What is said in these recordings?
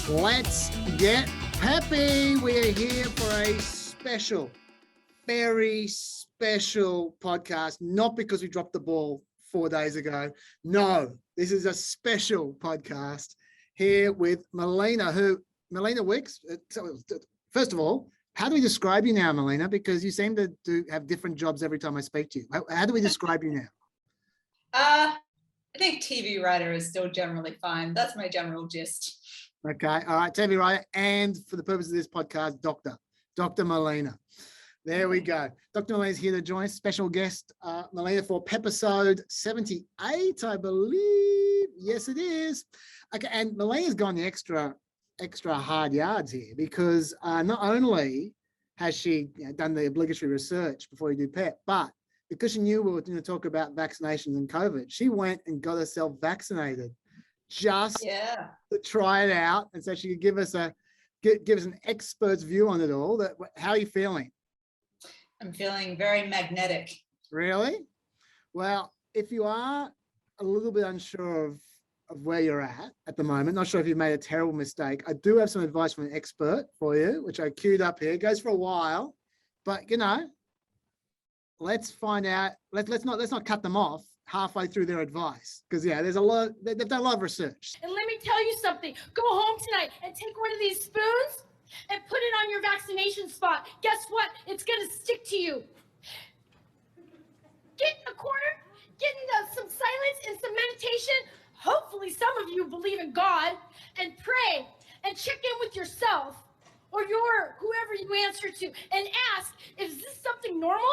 Let's get peppy. We are here for a special, very special podcast, not because we dropped the ball 4 days ago. No, this is a special podcast here with Melina, Melina Wicks. First of all, how do we describe you now, Melina? Because you seem to have different jobs every time I speak to you. How do we describe you now? I think TV writer is still generally fine. That's my general gist. Okay, all right, TV writer, and for the purpose of this podcast, Dr. Melina. There we go. Dr. Melina is here to join us, special guest, Melina, for episode 78, I believe. Yes, it is. Okay, and Melina's gone the extra hard yards here because not only has she done the obligatory research before you do PEP, but because she knew we were going to talk about vaccinations and COVID, she went and got herself vaccinated just to try it out, and so she could give us an expert's view on it all. How are you feeling? I'm feeling very magnetic. Really? Well, if you are a little bit unsure of where you're at the moment, not sure if you've made a terrible mistake, I do have some advice from an expert for you, which I queued up here. It goes for a while, but let's find out. Let's not cut them off halfway through their advice, because there's a lot. They've done a lot of research. And let me tell you something. Go home tonight and take one of these spoons and put it on your vaccination spot. Guess what? It's gonna stick to you. Get in a corner, get into some silence and some meditation. Hopefully some of you believe in God, and pray and check in with yourself or whoever you answer to and ask, is this something normal?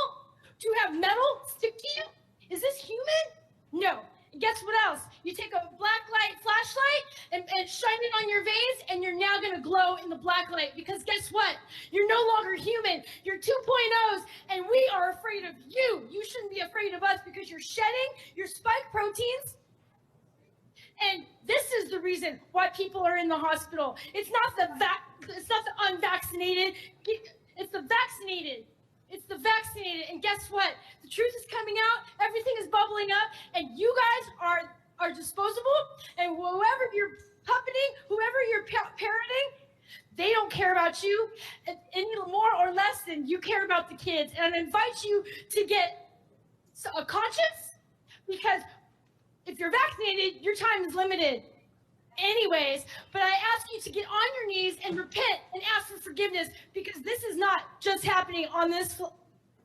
Do you have metal stick to you? Is this human? No. And guess what else? You take a black light flashlight and shine it on your vase, and you're now going to glow in the black light, because guess what? You're no longer human. You're 2.0s, and we are afraid of you. You shouldn't be afraid of us because you're shedding your spike proteins. And this is the reason why people are in the hospital. It's not the unvaccinated. It's the vaccinated. It's the vaccinated. And guess what? The truth is coming out. Everything is bubbling up. And you guys are disposable. And whoever you're puppeting, whoever you're parroting, they don't care about you any more or less than you care about the kids. And I invite you to get a conscience, because if you're vaccinated, your time is limited anyways. But I ask you to get on your knees and repent and ask for forgiveness, because this is not just happening on this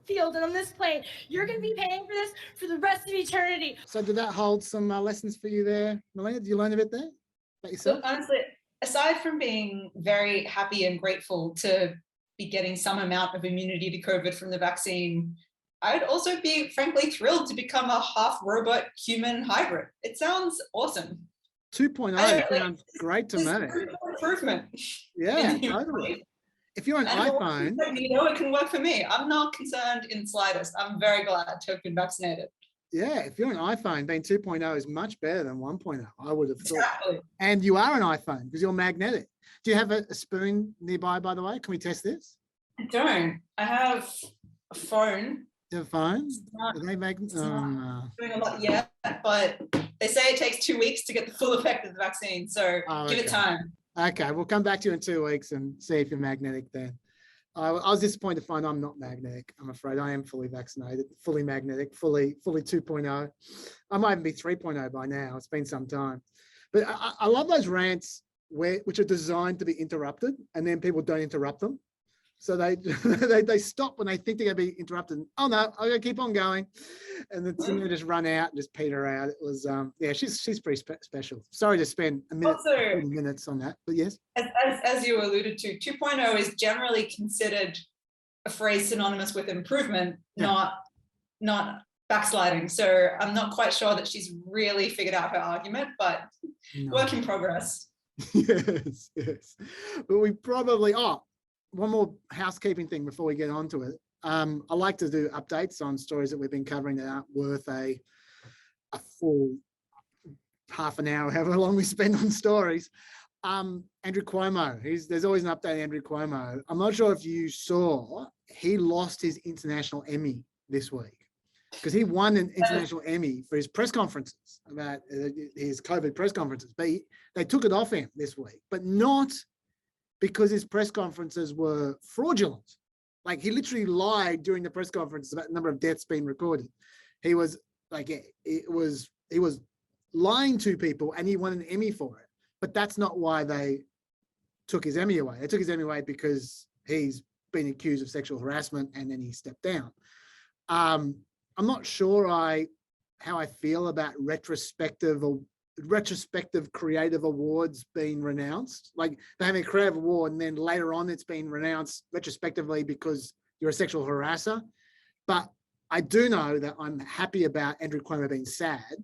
field and on this plane. You're going to be paying for this for the rest of eternity. So did that hold some lessons for you there, Melina? Did you learn a bit there about yourself? Look, honestly, aside from being very happy and grateful to be getting some amount of immunity to COVID from the vaccine, I'd also be frankly thrilled to become a half robot human hybrid. It sounds awesome. 2.0 sounds great to me. Improvement. Yeah, totally. If you're an iPhone, it can work for me. I'm not concerned in the slightest. I'm very glad to have been vaccinated. Yeah, if you're an iPhone, being 2.0 is much better than 1.0, I would have thought. Exactly. And you are an iPhone because you're magnetic. Do you have a spoon nearby, by the way? Can we test this? I don't. I have a phone. Do you have a phone? Do they make? No. Doing a lot yet, but they say it takes 2 weeks to get the full effect of the vaccine. So give it time. Okay, we'll come back to you in 2 weeks and see if you're magnetic then. I was disappointed to find I'm not magnetic. I'm afraid I am fully vaccinated, fully magnetic, fully 2.0. I might even be 3.0 by now. It's been some time. But I love those rants which are designed to be interrupted, and then people don't interrupt them. So they stop when they think they're going to be interrupted. Oh no, I'm going to keep on going, and then they just run out and just peter out. It was she's pretty special. Sorry to spend a minute, also, 30 minutes on that, but yes. As you alluded to, 2.0 is generally considered a phrase synonymous with improvement, not backsliding. So I'm not quite sure that she's really figured out her argument, but work in progress. Yes. But we probably one more housekeeping thing before we get on to it. I like to do updates on stories that we've been covering that aren't worth a full half an hour, however long we spend on stories. Andrew Cuomo, there's always an update on Andrew Cuomo. I'm not sure if you saw, he lost his international Emmy this week. because he won an international Emmy for his press conferences about his COVID press conferences, but they took it off him this week, but not because his press conferences were fraudulent. Like, he literally lied during the press conferences about the number of deaths being recorded. He was like, he was lying to people, and he won an Emmy for it. But that's not why they took his Emmy away. They took his Emmy away because he's been accused of sexual harassment, and then he stepped down. I'm not sure how I feel about retrospective creative awards being renounced. Like, they have a creative award and then later on it's been renounced retrospectively because you're a sexual harasser. But I do know that I'm happy about Andrew Cuomo being sad.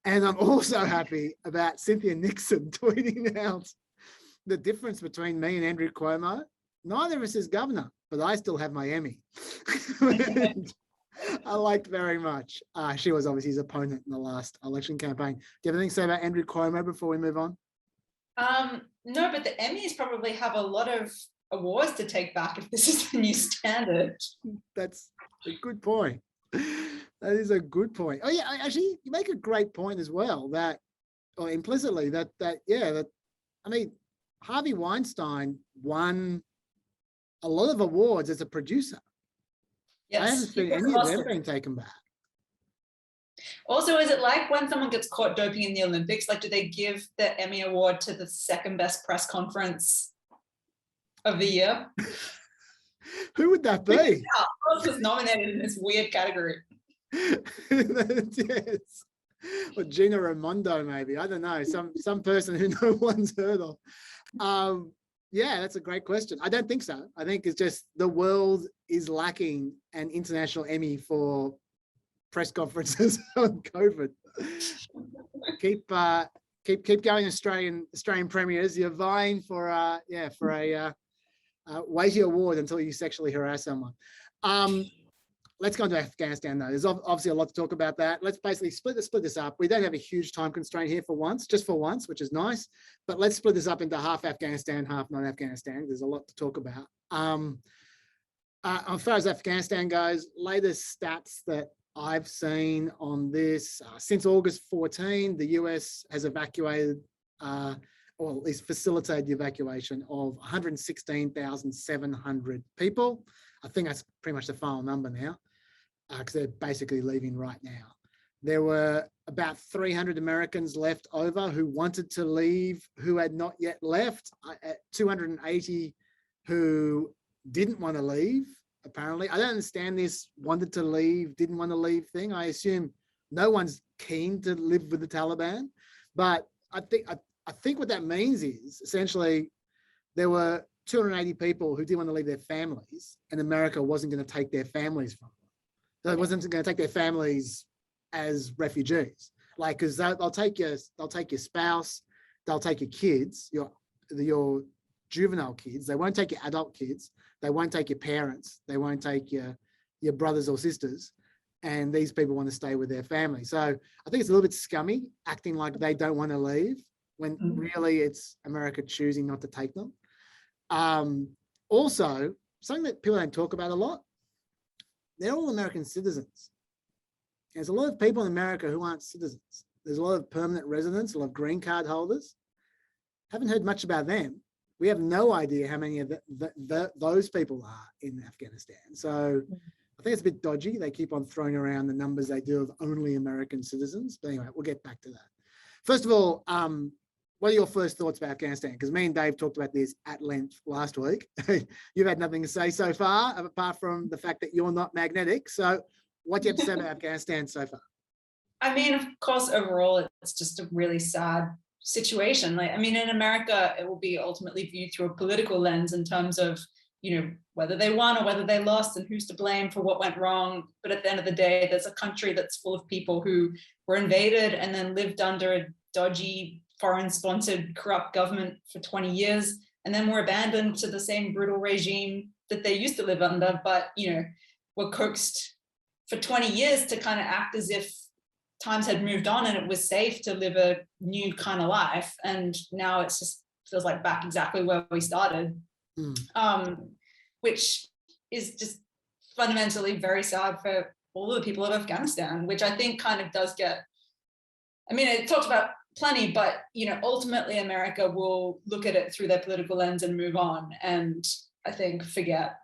And I'm also happy about Cynthia Nixon tweeting out the difference between me and Andrew Cuomo. Neither of us is governor, but I still have my Emmy. I liked very much. She was obviously his opponent in the last election campaign. Do you have anything to say about Andrew Cuomo before we move on? No, but the Emmys probably have a lot of awards to take back if this is the new standard. That's a good point. That is a good point. Oh yeah, actually, you make a great point as well. That, or implicitly, that I mean, Harvey Weinstein won a lot of awards as a producer. Yes. I haven't seen any of them being taken back. Also, is it like when someone gets caught doping in the Olympics? Like, do they give the Emmy Award to the second best press conference of the year? Who would that be? Who was nominated in this weird category? Yes. Or Gina Raimondo, maybe. I don't know. Some person who no one's heard of. Yeah, that's a great question. I don't think so. I think it's just the world is lacking an international Emmy for press conferences on COVID. Keep going, Australian premiers. You're vying for a weighty award until you sexually harass someone. Let's go into Afghanistan though. There's obviously a lot to talk about that. Let's basically split this up. We don't have a huge time constraint here just for once, which is nice. But let's split this up into half Afghanistan, half non-Afghanistan. There's a lot to talk about. As far as Afghanistan goes, latest stats that I've seen on this, since August 14, the US has evacuated, or at least facilitated the evacuation of 116,700 people. I think that's pretty much the final number now, because they're basically leaving right now. There were about 300 Americans left over who wanted to leave, who had not yet left, 280 who didn't want to leave, apparently. I don't understand this wanted to leave, didn't want to leave thing. I assume no one's keen to live with the Taliban, but I think what that means is essentially there were 280 people who didn't want to leave their families, and America wasn't going to take their families from them. So it wasn't going to take their families as refugees, like, because they'll take your spouse, they'll take your kids, your juvenile kids. They won't take your adult kids. They won't take your parents. They won't take your brothers or sisters. And these people want to stay with their family. So I think it's a little bit scummy acting like they don't want to leave when really it's America choosing not to take them. Also, something that people don't talk about a lot, they're all American citizens. There's a lot of people in America who aren't citizens. There's a lot of permanent residents, a lot of green card holders. Haven't heard much about them. We have no idea how many of those people are in Afghanistan. So I think it's a bit dodgy. They keep on throwing around the numbers they do of only American citizens. But anyway, we'll get back to that. First of all, what are your first thoughts about Afghanistan? Because me and Dave talked about this at length last week. You've had nothing to say so far, apart from the fact that you're not magnetic. So what do you have to say about Afghanistan so far? I mean, of course, overall, it's just a really sad situation. Like, I mean, in America, it will be ultimately viewed through a political lens in terms of, whether they won or whether they lost and who's to blame for what went wrong. But at the end of the day, there's a country that's full of people who were invaded and then lived under a dodgy, foreign-sponsored, corrupt government for 20 years, and then were abandoned to the same brutal regime that they used to live under, but, were coaxed for 20 years to kind of act as if times had moved on and it was safe to live a new kind of life. And now it's just feels like back exactly where we started, which is just fundamentally very sad for all of the people of Afghanistan, which I think kind of does get, I mean, it talks about plenty, but, you know, ultimately America will look at it through their political lens and move on. And I think forget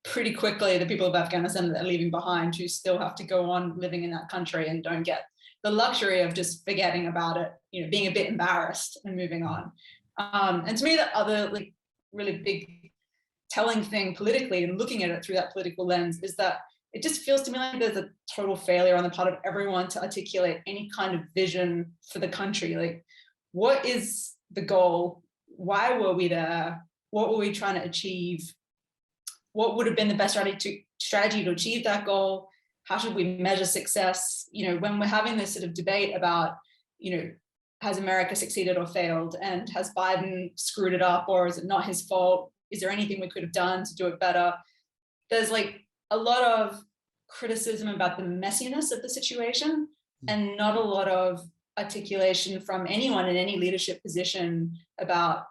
pretty quickly the people of Afghanistan that they're leaving behind, who still have to go on living in that country and don't get the luxury of just forgetting about it, you know, being a bit embarrassed and moving on. And to me, the other like really big telling thing politically and looking at it through that political lens is that it just feels to me like there's a total failure on the part of everyone to articulate any kind of vision for the country. Like, what is the goal? Why were we there? What were we trying to achieve? What would have been the best strategy to achieve that goal? How should we measure success? You know, when we're having this sort of debate about, you know, has America succeeded or failed? And has Biden screwed it up, or is it not his fault? Is there anything we could have done to do it better? There's like a lot of criticism about the messiness of the situation and not a lot of articulation from anyone in any leadership position about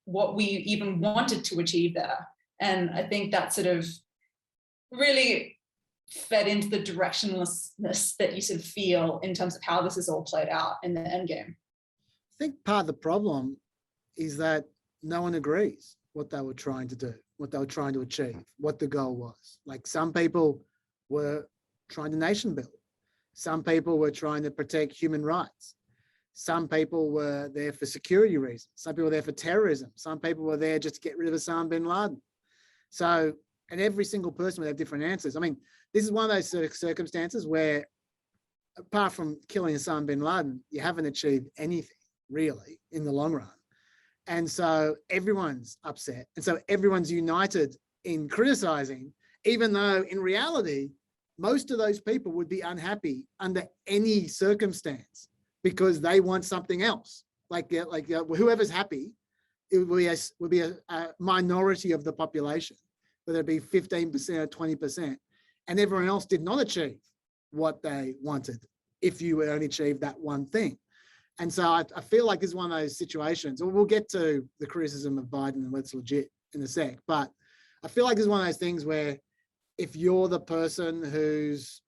what we even wanted to achieve there. And I think that sort of really fed into the directionlessness that you sort of feel in terms of how this is all played out in the end game. I think part of the problem is that no one agrees what they were trying to do, what they were trying to achieve, what the goal was. Like, some people were trying to nation build. Some people were trying to protect human rights. Some people were there for security reasons. Some people were there for terrorism. Some people were there just to get rid of Osama bin Laden. So, and every single person would have different answers. I mean, this is one of those sort of circumstances where, apart from killing Osama bin Laden, you haven't achieved anything really in the long run. And so everyone's upset. And so everyone's united in criticizing, even though in reality, most of those people would be unhappy under any circumstance because they want something else. Like whoever's happy, it would be a minority of the population, whether it be 15% or 20%. And everyone else did not achieve what they wanted if you only achieved that one thing. And so I feel like this is one of those situations. We'll get to the criticism of Biden and what's legit in a sec, but I feel like this is one of those things where if you're the person who's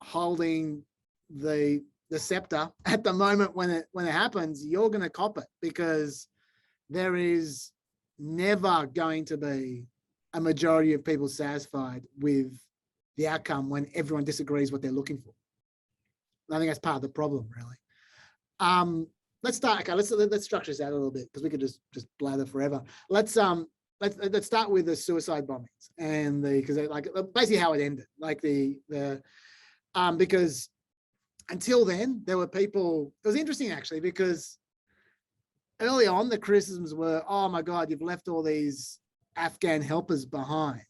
holding the scepter at the moment when it happens, you're going to cop it, because there is never going to be a majority of people satisfied with the outcome when everyone disagrees what they're looking for. I think that's part of the problem, really. Let's start. Okay, let's structure this out a little bit, because we could just blather forever. Let's start with the suicide bombings and because like basically how it ended. Like because until then there were people. It was interesting actually, because early on the criticisms were, oh my God, you've left all these Afghan helpers behind.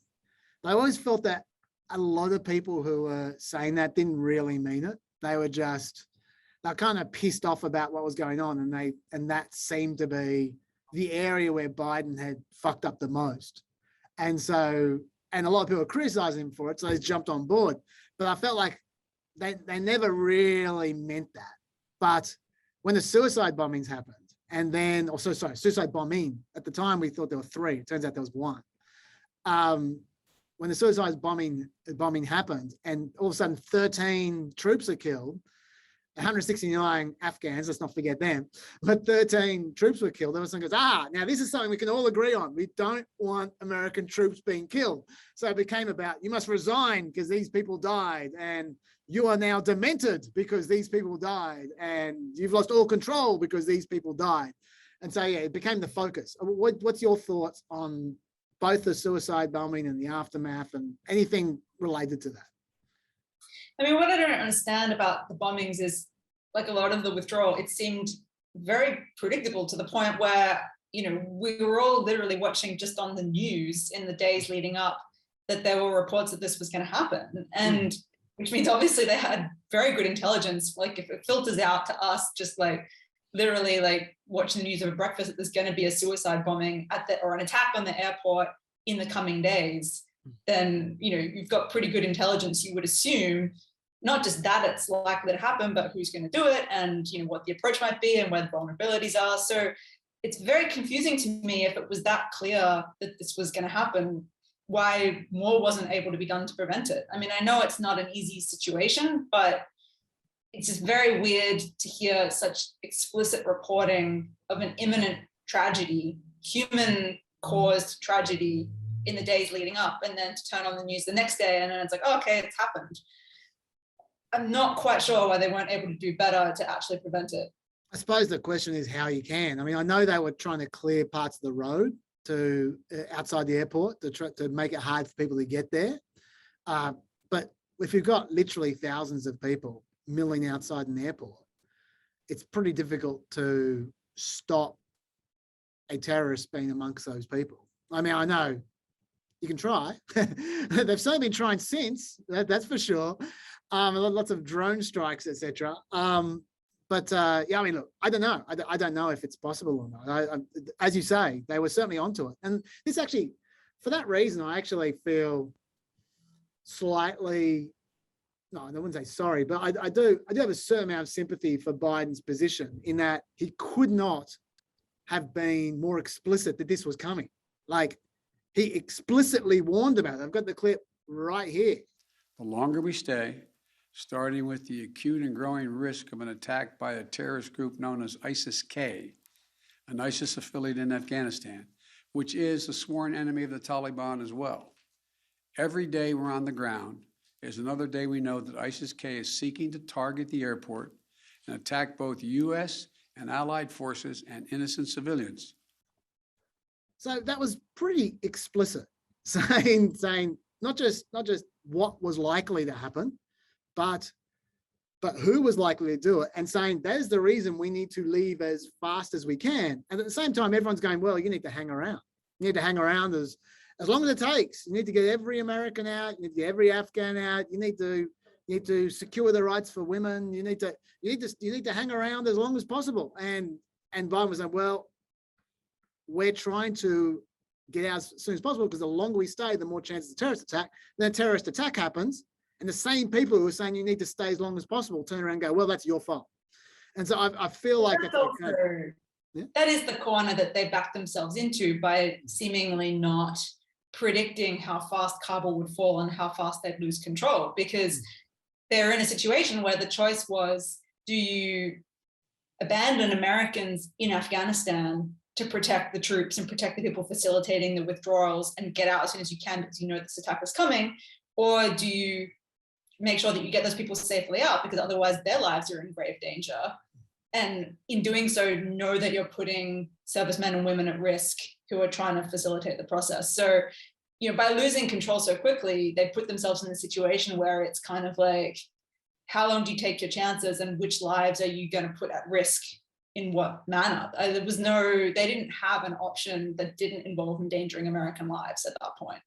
But I always felt that a lot of people who were saying that didn't really mean it. They were kind of pissed off about what was going on, and that seemed to be the area where Biden had fucked up the most. And so, and a lot of people were criticizing him for it, so they jumped on board. But I felt like they never really meant that. But when the suicide bombings happened, and then, suicide bombing, at the time we thought there were 3. It turns out there was 1. When the suicide bombing happened, and all of a sudden 13 troops are killed, 169 Afghans, let's not forget them, but 13 troops were killed. There was someone goes, now this is something we can all agree on. We don't want American troops being killed. So it became about, you must resign because these people died, and you are now demented because these people died, and you've lost all control because these people died. And so, yeah, it became the focus. What's your thoughts on both the suicide bombing and the aftermath and anything related to that? I mean, what I don't understand about the bombings is, like a lot of the withdrawal, it seemed very predictable to the point where, you know, we were all literally watching just on the news in the days leading up that there were reports that this was going to happen. And which means obviously they had very good intelligence. Like if it filters out to us, just like literally like watching the news over breakfast, that there's going to be a suicide bombing or an attack on the airport in the coming days, then, you know, you've got pretty good intelligence. You would assume not just that it's likely to happen, but who's going to do it, and, you know, what the approach might be and where the vulnerabilities are. So it's very confusing to me if it was that clear that this was going to happen. why more wasn't able to be done to prevent it. I mean, I know it's not an easy situation, but it's just very weird to hear such explicit reporting of an imminent tragedy, human caused tragedy in the days leading up, and then to turn on the news the next day and then it's like, oh, okay, it's happened. I'm not quite sure why they weren't able to do better to actually prevent it. I suppose the question is how you can. I mean, I know they were trying to clear parts of the road to outside the airport to make it hard for people to get there. But if you've got literally thousands of people milling outside an airport, it's pretty difficult to stop a terrorist being amongst those people. I mean, I know you can try. They've certainly been trying since, that's for sure. Lots of drone strikes, etc. But yeah, I mean, look, I don't know. I don't know if it's possible or not. As you say, they were certainly onto it. And this actually, for that reason, I actually feel slightly, no, I wouldn't say sorry, but I do have a certain amount of sympathy for Biden's position in that he could not have been more explicit that this was coming. Like, he explicitly warned about it. I've got the clip right here. The longer we stay, starting with the acute and growing risk of an attack by a terrorist group known as ISIS-K, an ISIS affiliate in Afghanistan, which is a sworn enemy of the Taliban as well. Every day we're on the ground is another day we know that ISIS-K is seeking to target the airport and attack both U.S. and allied forces and innocent civilians. So that was pretty explicit, saying not just what was likely to happen, but who was likely to do it, and saying that is the reason we need to leave as fast as we can. And at the same time, everyone's going, well, you need to hang around. You need to hang around as long as it takes. You need to get every American out. You need to get every Afghan out. You need to secure the rights for women. You need to hang around as long as possible. And Biden was like, well, we're trying to get out as soon as possible because the longer we stay, the more chances of terrorist attack. Then a terrorist attack happens, and the same people who are saying you need to stay as long as possible turn around and go, well, that's your fault. And so I feel like that's also, that is the corner that they backed themselves into by seemingly not predicting how fast Kabul would fall and how fast they'd lose control, because they're in a situation where the choice was, do you abandon Americans in Afghanistan to protect the troops and protect the people facilitating the withdrawals and get out as soon as you can because you know this attack is coming? Or do you make sure that you get those people safely out because otherwise their lives are in grave danger? And in doing so, know that you're putting servicemen and women at risk who are trying to facilitate the process. So, you know, by losing control so quickly, they put themselves in a situation where it's kind of like, how long do you take your chances and which lives are you going to put at risk in what manner? They didn't have an option that didn't involve endangering American lives at that point.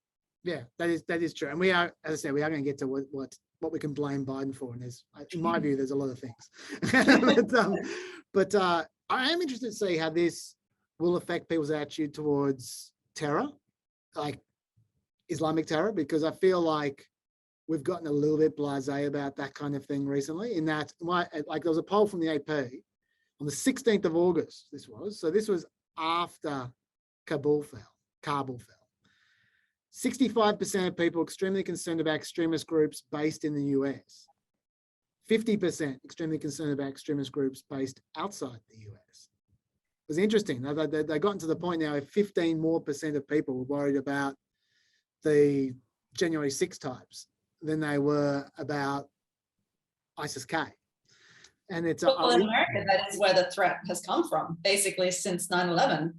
Yeah, that is true. And we are, as I said, we are going to get to what we can blame Biden for. And in my view, there's a lot of things. but I am interested to see how this will affect people's attitude towards terror, like Islamic terror, because I feel like we've gotten a little bit blasé about that kind of thing recently, in that, like, there was a poll from the AP on the 16th of August, this was after Kabul fell. 65% of people extremely concerned about extremist groups based in the US. 50% extremely concerned about extremist groups based outside the US. It was interesting. They gotten to the point now where 15% more of people were worried about the January 6 types than they were about ISIS-K. And it's well, in America, that is where the threat has come from, basically since 9/11.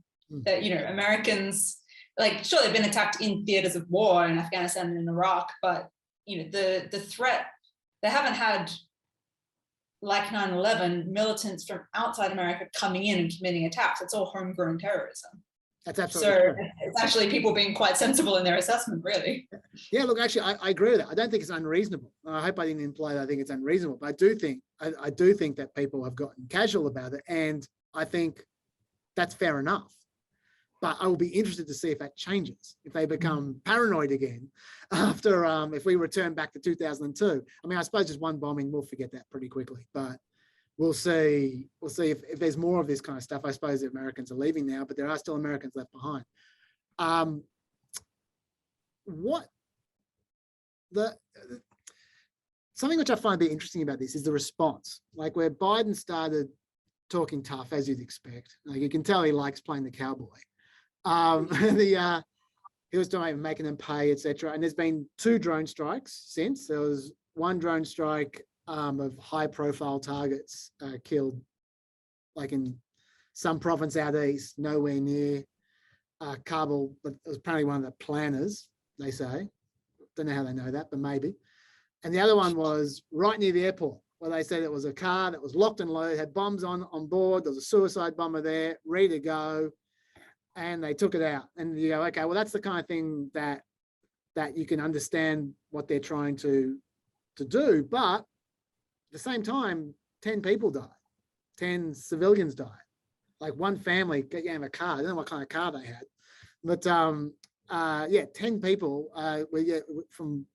That, you know, Americans, like, sure, they've been attacked in theaters of war in Afghanistan and in Iraq, but, you know, the threat, they haven't had, like 9/11, militants from outside America coming in and committing attacks. It's all homegrown terrorism. That's absolutely so true. It's actually people being quite sensible in their assessment, really. Yeah, look, actually, I agree with that. I don't think it's unreasonable. I hope I didn't imply that I think it's unreasonable, but I do think that people have gotten casual about it, and I think that's fair enough. But I will be interested to see if that changes, if they become paranoid again after, if we return back to 2002. I mean, I suppose just one bombing, we'll forget that pretty quickly, but we'll see if there's more of this kind of stuff. I suppose the Americans are leaving now, but there are still Americans left behind. what something which I find a bit interesting about this is the response. Like where Biden started talking tough, as you'd expect. Like you can tell he likes playing the cowboy. He was talking about making them pay, etc. And there's been 2 drone strikes since. There was one drone strike of high-profile targets killed, like in some province out east, nowhere near Kabul, but it was apparently one of the planners, they say. Don't know how they know that, but maybe. And the other one was right near the airport, where they said it was a car that was locked and loaded, had bombs on board. There was a suicide bomber there, ready to go, and they took it out. And you go, okay, well, that's the kind of thing that you can understand what they're trying to do. But at the same time, 10 people died, 10 civilians died. Like one family gave a car. I don't know what kind of car they had, but 10 people from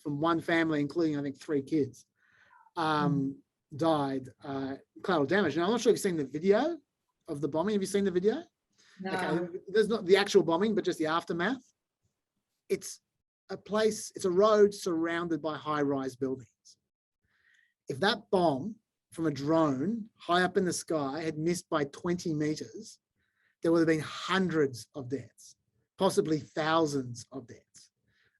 one family, including I think 3 kids, died, collateral damage. Now I'm not sure if you've seen the video of the bombing. Have you seen the video? No. Okay, there's not the actual bombing, but just the aftermath. It's a road surrounded by high-rise buildings. If that bomb from a drone high up in the sky had missed by 20 meters, there would have been hundreds of deaths, possibly thousands of deaths.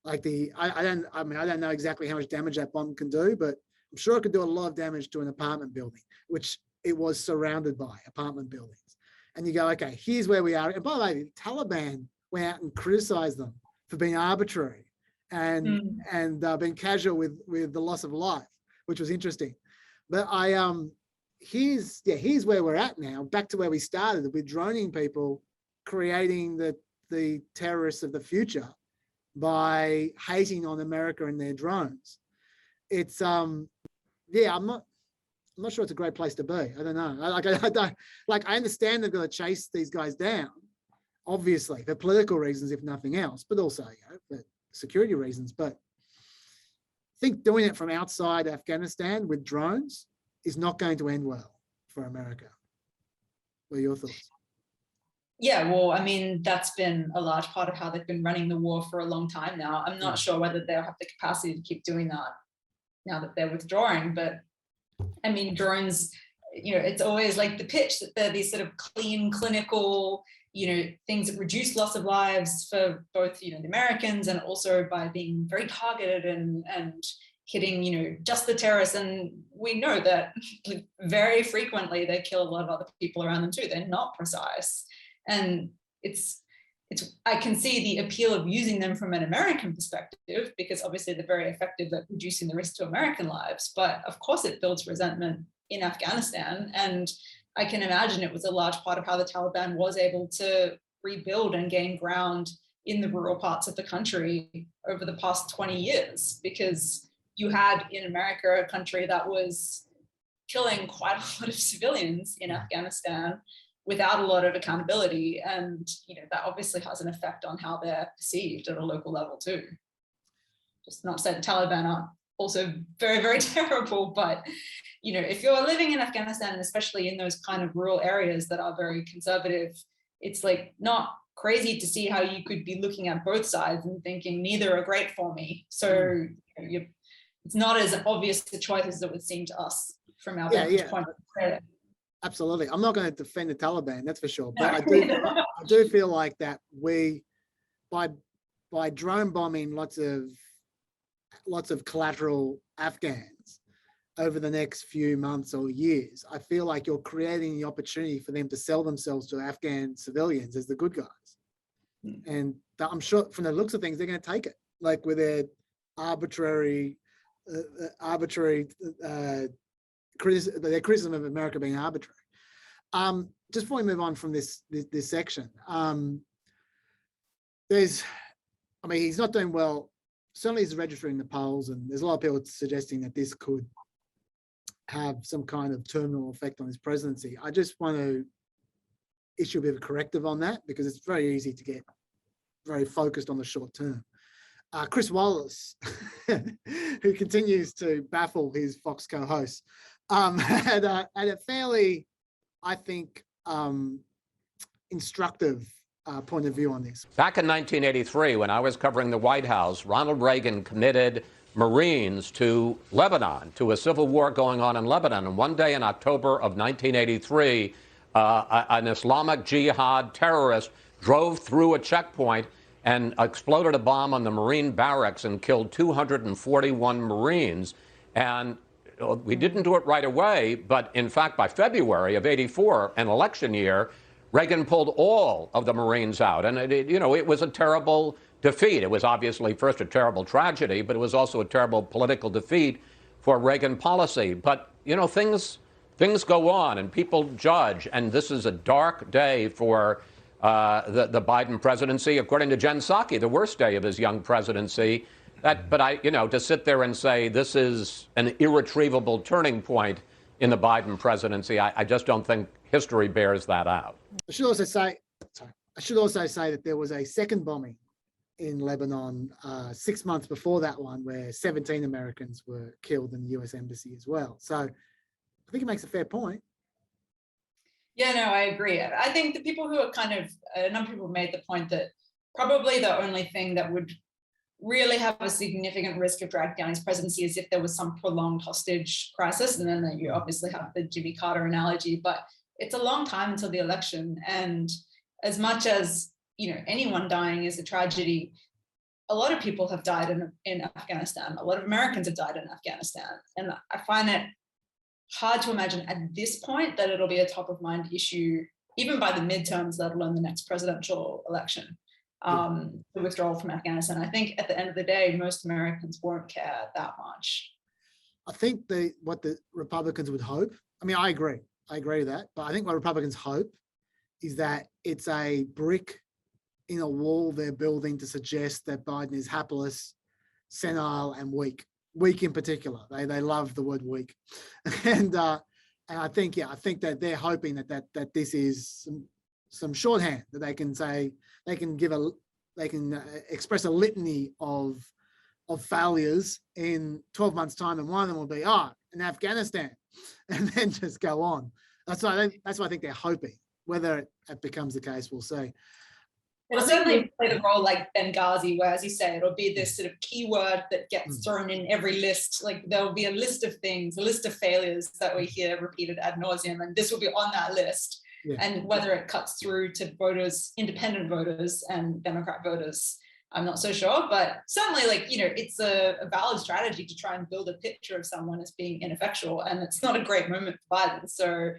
Like I don't know exactly how much damage that bomb can do, but I'm sure it could do a lot of damage to an apartment building, which it was surrounded by apartment buildings. And you go, okay, here's where we are. And by the way, the Taliban went out and criticized them for being arbitrary and being casual with the loss of life, which was interesting. But here's where we're at now, back to where we started with droning people, creating the terrorists of the future by hating on America and their drones. It's I'm not sure it's a great place to be. I don't know. I understand they're going to chase these guys down, obviously for political reasons, if nothing else, but also for security reasons. But I think doing it from outside Afghanistan with drones is not going to end well for America. What are your thoughts? Yeah, well, I mean, that's been a large part of how they've been running the war for a long time now. I'm not sure whether they'll have the capacity to keep doing that now that they're withdrawing. But I mean, drones, it's always like the pitch that they're these sort of clean, clinical, things that reduce loss of lives for both, the Americans, and also by being very targeted and hitting, just the terrorists. And we know that very frequently they kill a lot of other people around them too. They're not precise. And I can see the appeal of using them from an American perspective, because obviously they're very effective at reducing the risk to American lives. But of course it builds resentment in Afghanistan. And I can imagine it was a large part of how the Taliban was able to rebuild and gain ground in the rural parts of the country over the past 20 years, because you had in America a country that was killing quite a lot of civilians in Afghanistan without a lot of accountability. And, that obviously has an effect on how they're perceived at a local level too. Just not to say the Taliban are also very, very terrible, but, if you're living in Afghanistan, and especially in those kind of rural areas that are very conservative, it's like not crazy to see how you could be looking at both sides and thinking neither are great for me. So it's not as obvious the choice as it would seem to us from our vantage point. Absolutely. I'm not going to defend the Taliban, that's for sure. But I do feel like that by drone bombing lots of collateral Afghans over the next few months or years, I feel like you're creating the opportunity for them to sell themselves to Afghan civilians as the good guys. And I'm sure from the looks of things, they're going to take it, like with their arbitrary criticism of America being arbitrary. Just before we move on from this section, he's not doing well. Certainly he's registering the polls, and there's a lot of people suggesting that this could have some kind of terminal effect on his presidency. I just want to issue a bit of a corrective on that, because it's very easy to get very focused on the short term. Chris Wallace, who continues to baffle his Fox co-hosts, had a fairly, I think, instructive point of view on this. Back in 1983, when I was covering the White House, Ronald Reagan committed Marines to Lebanon, to a civil war going on in Lebanon. And one day in October of 1983, an Islamic Jihad terrorist drove through a checkpoint and exploded a bomb on the Marine barracks and killed 241 Marines. And we didn't do it right away, but in fact, by February of '84, an election year, Reagan pulled all of the Marines out. And, it was a terrible defeat. It was obviously first a terrible tragedy, but it was also a terrible political defeat for Reagan policy. But, things go on and people judge. And this is a dark day for the Biden presidency, according to Jen Psaki, the worst day of his young presidency. But to sit there and say this is an irretrievable turning point in the Biden presidency, I just don't think history bears that out. I should also say that there was a second bombing in Lebanon 6 months before that one, where 17 Americans were killed in the US Embassy as well. So I think it makes a fair point. Yeah, no, I agree. I think the people who are a number of people made the point that probably the only thing that would really have a significant risk of dragging down his presidency is if there was some prolonged hostage crisis. And then you obviously have the Jimmy Carter analogy, but it's a long time until the election. And as much as, anyone dying is a tragedy, a lot of people have died in Afghanistan. A lot of Americans have died in Afghanistan. And I find it hard to imagine at this point that it'll be a top of mind issue, even by the midterms, let alone the next presidential election. The withdrawal from Afghanistan. I think at the end of the day, most Americans won't care that much. I think what the Republicans would hope, I agree with that, but I think what Republicans hope is that it's a brick in a wall they're building to suggest that Biden is hapless, senile, and weak in particular. They love the word weak. And I think that they're hoping that this is some shorthand that they can say, they can express a litany of failures in 12 months' time, and one of them will be in Afghanistan, and then just go on. That's what I think they're hoping. Whether it becomes the case, we'll see. It'll certainly play the role like Benghazi, where, as you say, it'll be this sort of keyword that gets thrown in every list. Like there'll be a list of things, a list of failures that we hear repeated ad nauseum, and this will be on that list. Yeah. And whether it cuts through to voters, independent voters and Democrat voters, I'm not so sure. But certainly, it's a valid strategy to try and build a picture of someone as being ineffectual. And it's not a great moment for Biden. So,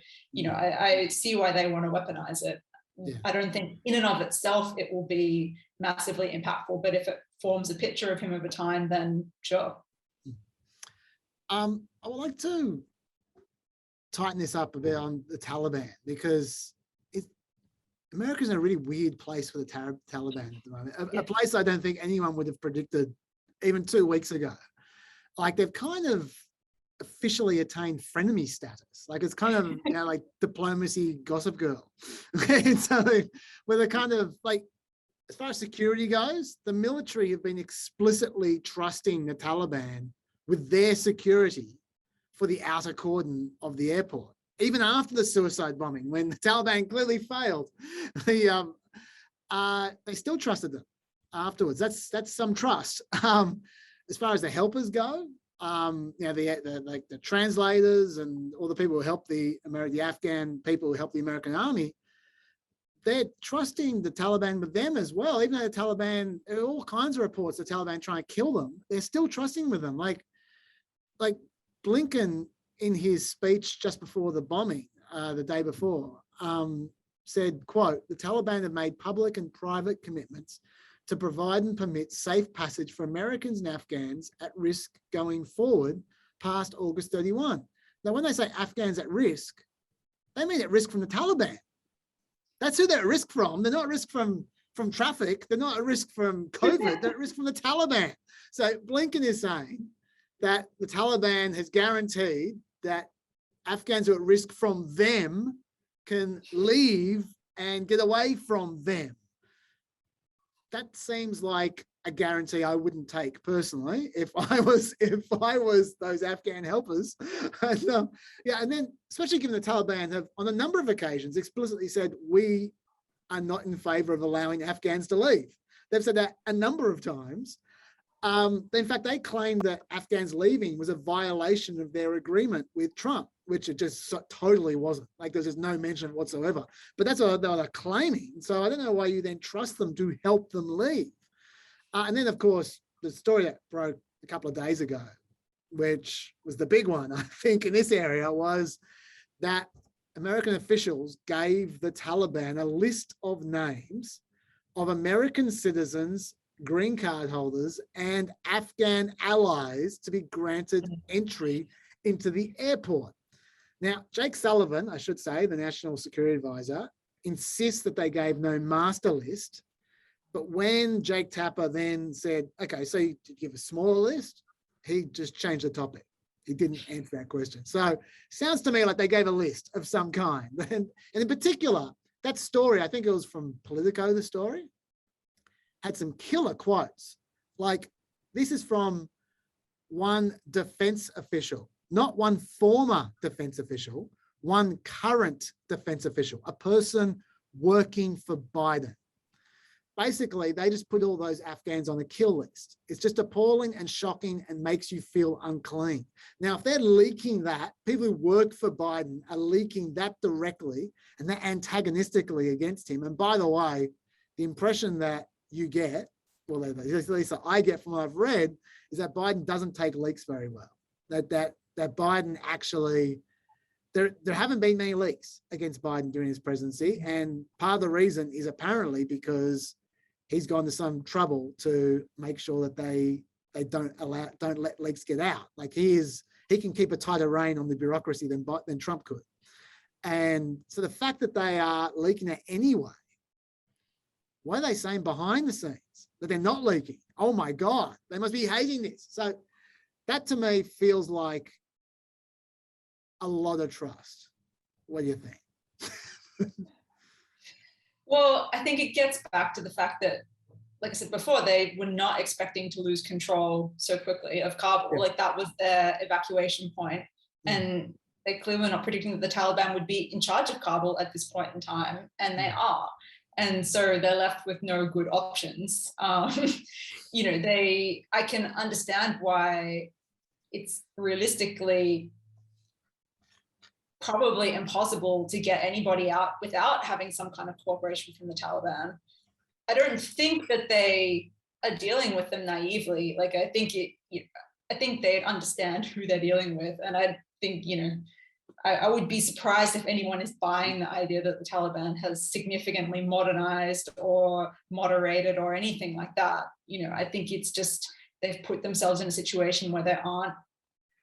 I see why they want to weaponize it. Yeah. I don't think in and of itself it will be massively impactful. But if it forms a picture of him over time, then sure. I would like to tighten this up a bit on the Taliban, because America's in a really weird place for the Taliban at the moment. A place I don't think anyone would have predicted even 2 weeks ago. Like they've kind of officially attained frenemy status. Like it's kind of like diplomacy Gossip Girl. And so where they're kind of like, as far as security goes, the military have been explicitly trusting the Taliban with their security for the outer cordon of the airport. Even after the suicide bombing, when the Taliban clearly failed, they still trusted them afterwards. That's some trust. As far as the helpers go, the translators and all the people who help the Afghan people who help the American army, they're trusting the Taliban with them as well. Even though the Taliban, there are all kinds of reports the Taliban trying to kill them, they're still trusting with them. Like Blinken, in his speech just before the bombing, the day before, said, quote, "The Taliban have made public and private commitments to provide and permit safe passage for Americans and Afghans at risk going forward past August 31. Now, when they say Afghans at risk, they mean at risk from the Taliban. That's who they're at risk from. They're not at risk from traffic. They're not at risk from COVID. They're at risk from the Taliban. So Blinken is saying that the Taliban has guaranteed that Afghans who are at risk from them can leave and get away from them. That seems like a guarantee I wouldn't take personally if I was those Afghan helpers. And then especially given the Taliban have on a number of occasions explicitly said we are not in favor of allowing Afghans to leave. They've said that a number of times. In fact, they claimed that Afghans leaving was a violation of their agreement with Trump, which it just totally wasn't. Like, there's just no mention whatsoever. But that's what they're claiming. So I don't know why you then trust them to help them leave. And then, of course, the story that broke a couple of days ago, which was the big one, I think, in this area, was that American officials gave the Taliban a list of names of American citizens, green card holders, and Afghan allies to be granted entry into the airport. Now, Jake Sullivan, I should say, the National Security Advisor, insists that they gave no master list. But when Jake Tapper then said, okay, so you give a smaller list, he just changed the topic. He didn't answer that question. So sounds to me like they gave a list of some kind. And in particular, that story, I think it was from Politico, the story, had some killer quotes. Like, this is from one defense official, not one former defense official, one current defense official, a person working for Biden. Basically, they just put all those Afghans on the kill list. It's just appalling and shocking and makes you feel unclean. Now, if they're leaking that, people who work for Biden are leaking that directly and they're antagonistically against him. And by the way, the impression that you get, well, at least I get from what I've read, is that Biden doesn't take leaks very well. That Biden actually, there haven't been many leaks against Biden during his presidency, and part of the reason is apparently because he's gone to some trouble to make sure that they don't let leaks get out. Like, he can keep a tighter rein on the bureaucracy than Trump could. And so the fact that they are leaking it anyway, what are they saying behind the scenes? That they're not leaking? Oh my God, they must be hating this. So that to me feels like a lot of trust. What do you think? Well, I think it gets back to the fact that, like I said before, they were not expecting to lose control so quickly of Kabul. Yeah. Like, that was their evacuation point. And they clearly were not predicting that the Taliban would be in charge of Kabul at this point in time, and they are. And so they're left with no good options. You know, I can understand why it's realistically probably impossible to get anybody out without having some kind of cooperation from the Taliban. I don't think that they are dealing with them naively. Like, I think they understand who they're dealing with. And I think, you know, I would be surprised if anyone is buying the idea that the Taliban has significantly modernized or moderated or anything like that. You know, I think it's just they've put themselves in a situation where there aren't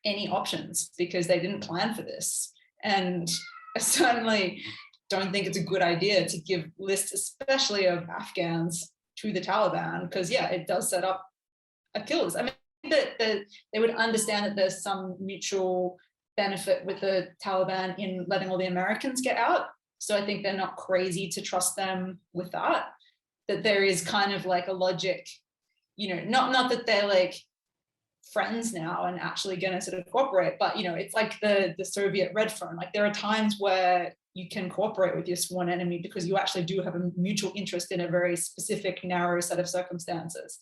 any options because they didn't plan for this. And I certainly don't think it's a good idea to give lists, especially of Afghans, to the Taliban, because, yeah, it does set up a kill list. I mean, that they would understand that there's some mutual benefit with the Taliban in letting all the Americans get out. So I think they're not crazy to trust them with that. That there is kind of like a logic, you know, not that they're like friends now and actually going to sort of cooperate, but, you know, it's like the Soviet Red Phone. Like, there are times where you can cooperate with your sworn enemy because you actually do have a mutual interest in a very specific, narrow set of circumstances.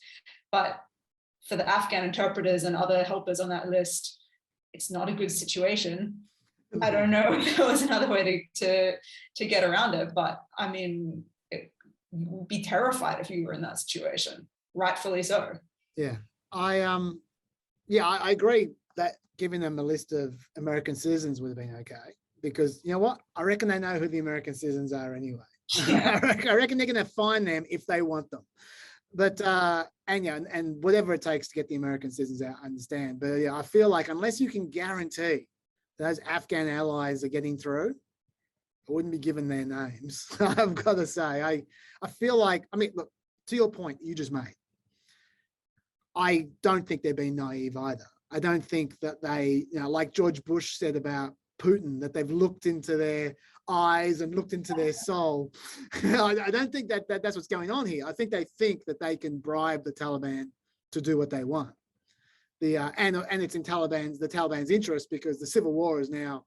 But for the Afghan interpreters and other helpers on that list, it's not a good situation. I don't know if there was another way to get around it, but I mean, you would be terrified if you were in that situation, rightfully so. Yeah, I agree that giving them a list of American citizens would have been okay, because you know what? I reckon they know who the American citizens are anyway. Yeah. I reckon they're going to find them if they want them. But and whatever it takes to get the American citizens out, I understand. But yeah, I feel like unless you can guarantee those Afghan allies are getting through, I wouldn't be given their names. I've got to say, I feel like, I mean, look, to your point you just made, I don't think they're being naive either. I don't think that they, you know, like George Bush said about Putin, that they've looked into their eyes and looked into their soul. I don't think that's what's going on here. I think that they can bribe the Taliban to do what they want. And it's in the Taliban's interest, because the civil war is now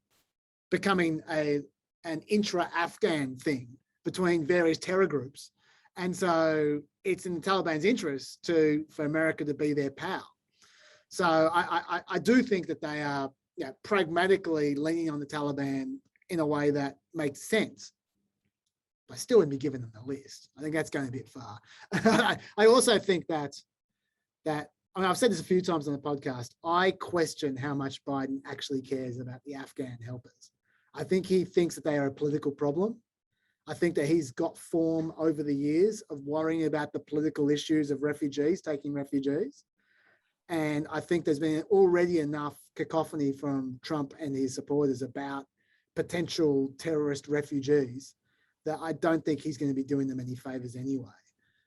becoming an intra-Afghan thing, between various terror groups. And so it's in the Taliban's interest for America to be their pal. So I do think that they are pragmatically leaning on the Taliban in a way that makes sense. But I still wouldn't be giving them the list. I think that's going a bit far. I also think that I mean, I've said this a few times on the podcast, I question how much Biden actually cares about the Afghan helpers. I think he thinks that they are a political problem. I think that he's got form over the years of worrying about the political issues of refugees, taking refugees. And I think there's been already enough cacophony from Trump and his supporters about potential terrorist refugees that I don't think he's going to be doing them any favors anyway.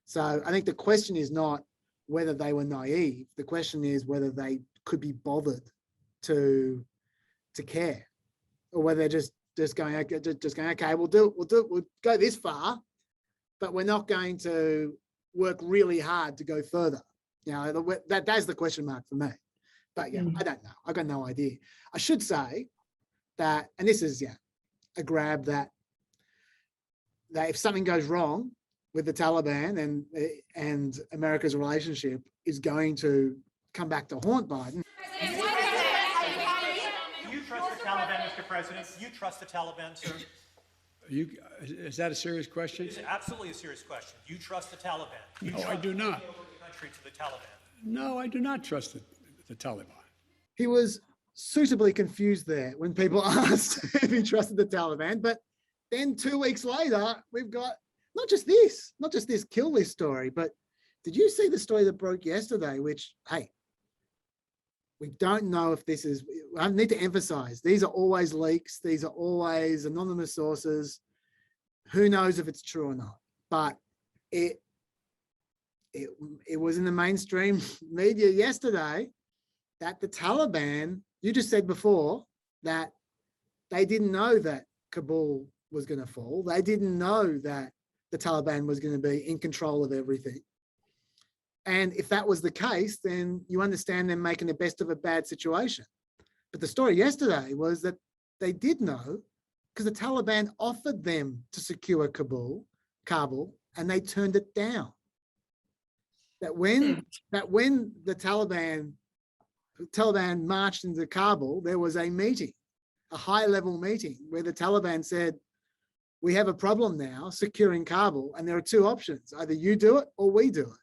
So I think the question is not whether they were naive. The question is whether they could be bothered to care, or whether they're just going, okay, we'll go this far, but we're not going to work really hard to go further. You know, that's the question mark for me. But yeah, I don't know. I've got no idea. I should say that, and this is a grab, that if something goes wrong with the Taliban and America's relationship, is going to come back to haunt Biden. You trust the Taliban, Mr. President? You trust the Taliban, sir? Is that a serious question? It's absolutely a serious question. You trust the Taliban? No, I do not. The country to the Taliban? No, I do not trust the Taliban. He was suitably confused there when people asked if he trusted the Taliban. But then 2 weeks later, we've got not just this kill list story, but did you see the story that broke yesterday, which, hey, we don't know if this is, I need to emphasize, these are always leaks. These are always anonymous sources. Who knows if it's true or not, but it was in the mainstream media yesterday that the Taliban, you just said before that they didn't know that Kabul was going to fall. They didn't know that the Taliban was going to be in control of everything. And if that was the case, then you understand them making the best of a bad situation. But the story yesterday was that they did know, because the Taliban offered them to secure Kabul, and they turned it down. That when the Taliban marched into Kabul, there was a meeting, a high-level meeting, where the Taliban said, we have a problem now securing Kabul, and there are two options. Either you do it or we do it.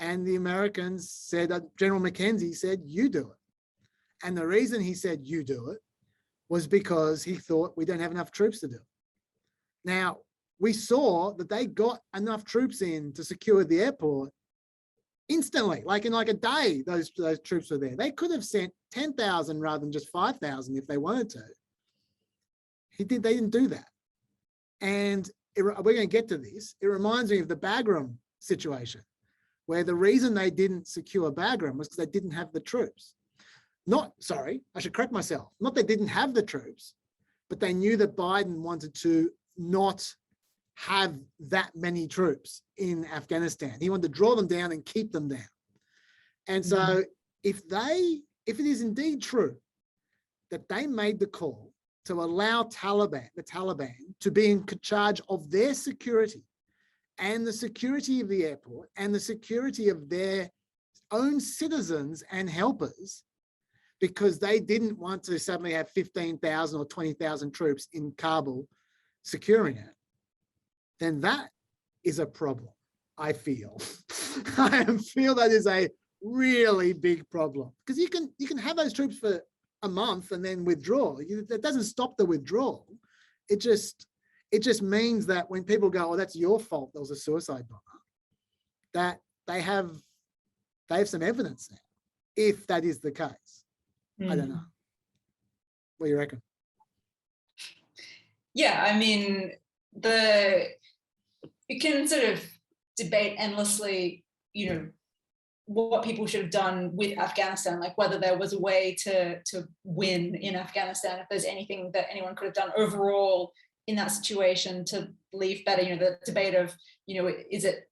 And the Americans said, General McKenzie said, you do it. And the reason he said you do it was because he thought we don't have enough troops to do it. Now, we saw that they got enough troops in to secure the airport instantly, like in like a day, those troops were there. They could have sent 10,000 rather than just 5,000 if they wanted to. They didn't do that. And we're going to get to this. It reminds me of the Bagram situation, where the reason they didn't secure Bagram was because they didn't have the troops. I should correct myself. Not they didn't have the troops, but they knew that Biden wanted to not have that many troops in Afghanistan. He wanted to draw them down and keep them down. And so if it is indeed true that they made the call to allow the Taliban to be in charge of their security and the security of the airport and the security of their own citizens and helpers, because they didn't want to suddenly have 15,000 or 20,000 troops in Kabul securing it, then that is a problem, I feel. I feel that is a really big problem, because you can have those troops for a month and then withdraw. That doesn't stop the withdrawal. It just means that when people go, oh, that's your fault, there was a suicide bomber, that they have some evidence now, if that is the case. I don't know. What do you reckon? Yeah, I mean, you can sort of debate endlessly, what people should have done with Afghanistan, like whether there was a way to win in Afghanistan, if there's anything that anyone could have done overall in that situation to leave better, the debate of, is it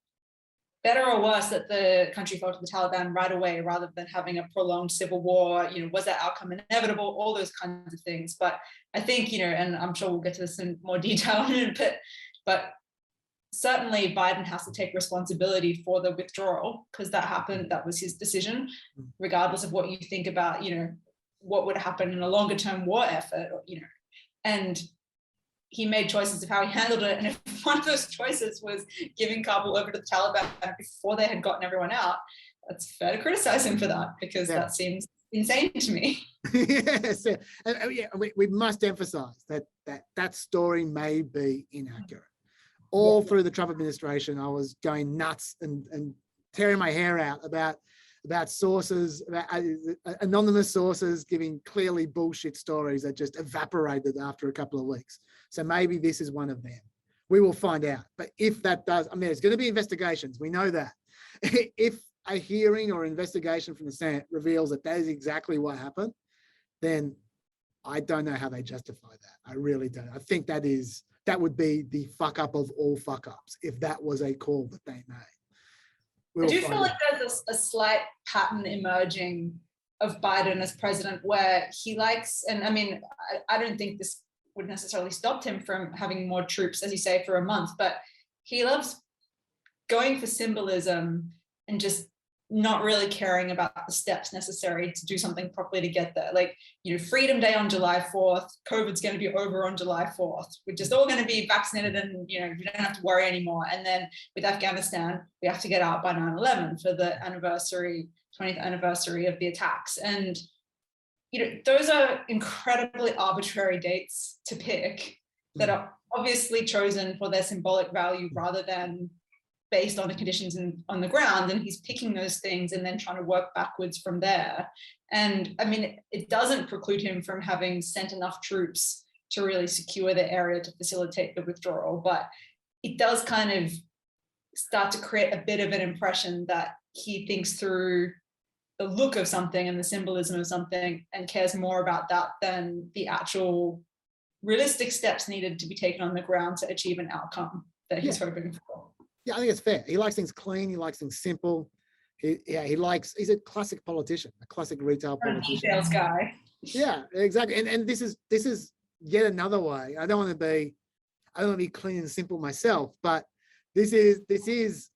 better or worse that the country fell to the Taliban right away rather than having a prolonged civil war? Was that outcome inevitable? All those kinds of things. But I think, and I'm sure we'll get to this in more detail in a bit, But certainly Biden has to take responsibility for the withdrawal, because that happened, that was his decision, regardless of what you think about, what would happen in a longer term war effort, and he made choices of how he handled it. And if one of those choices was giving Kabul over to the Taliban before they had gotten everyone out, that's fair to criticize him for that, because that seems insane to me. Yes, we must emphasize that story may be inaccurate. All through the Trump administration, I was going nuts and tearing my hair out about sources, about anonymous sources giving clearly bullshit stories that just evaporated after a couple of weeks. So maybe this is one of them. We will find out. But if that does, there's going to be investigations. We know that. If a hearing or investigation from the Senate reveals that is exactly what happened, then I don't know how they justify that. I really don't. I think that would be the fuck up of all fuck ups if that was a call that they made. I do feel like there's a slight pattern emerging of Biden as president where he likes, and I don't think this would necessarily stop him from having more troops, as you say, for a month, but he loves going for symbolism and just not really caring about the steps necessary to do something properly to get there. Like, Freedom Day on July 4th, COVID's going to be over on July 4th. We're just all going to be vaccinated and, we don't have to worry anymore. And then with Afghanistan, we have to get out by 9/11 for the 20th anniversary of the attacks. And, those are incredibly arbitrary dates to pick that are obviously chosen for their symbolic value rather than based on the conditions on the ground. And he's picking those things and then trying to work backwards from there. And it doesn't preclude him from having sent enough troops to really secure the area to facilitate the withdrawal. But it does kind of start to create a bit of an impression that he thinks through the look of something and the symbolism of something and cares more about that than the actual realistic steps needed to be taken on the ground to achieve an outcome that he's hoping for. Yeah, I think it's fair. He likes things clean. He likes things simple. He's a classic politician, a classic retail politician. Details guy. Yeah, exactly. And this is yet another way. I don't want to be clean and simple myself, but this is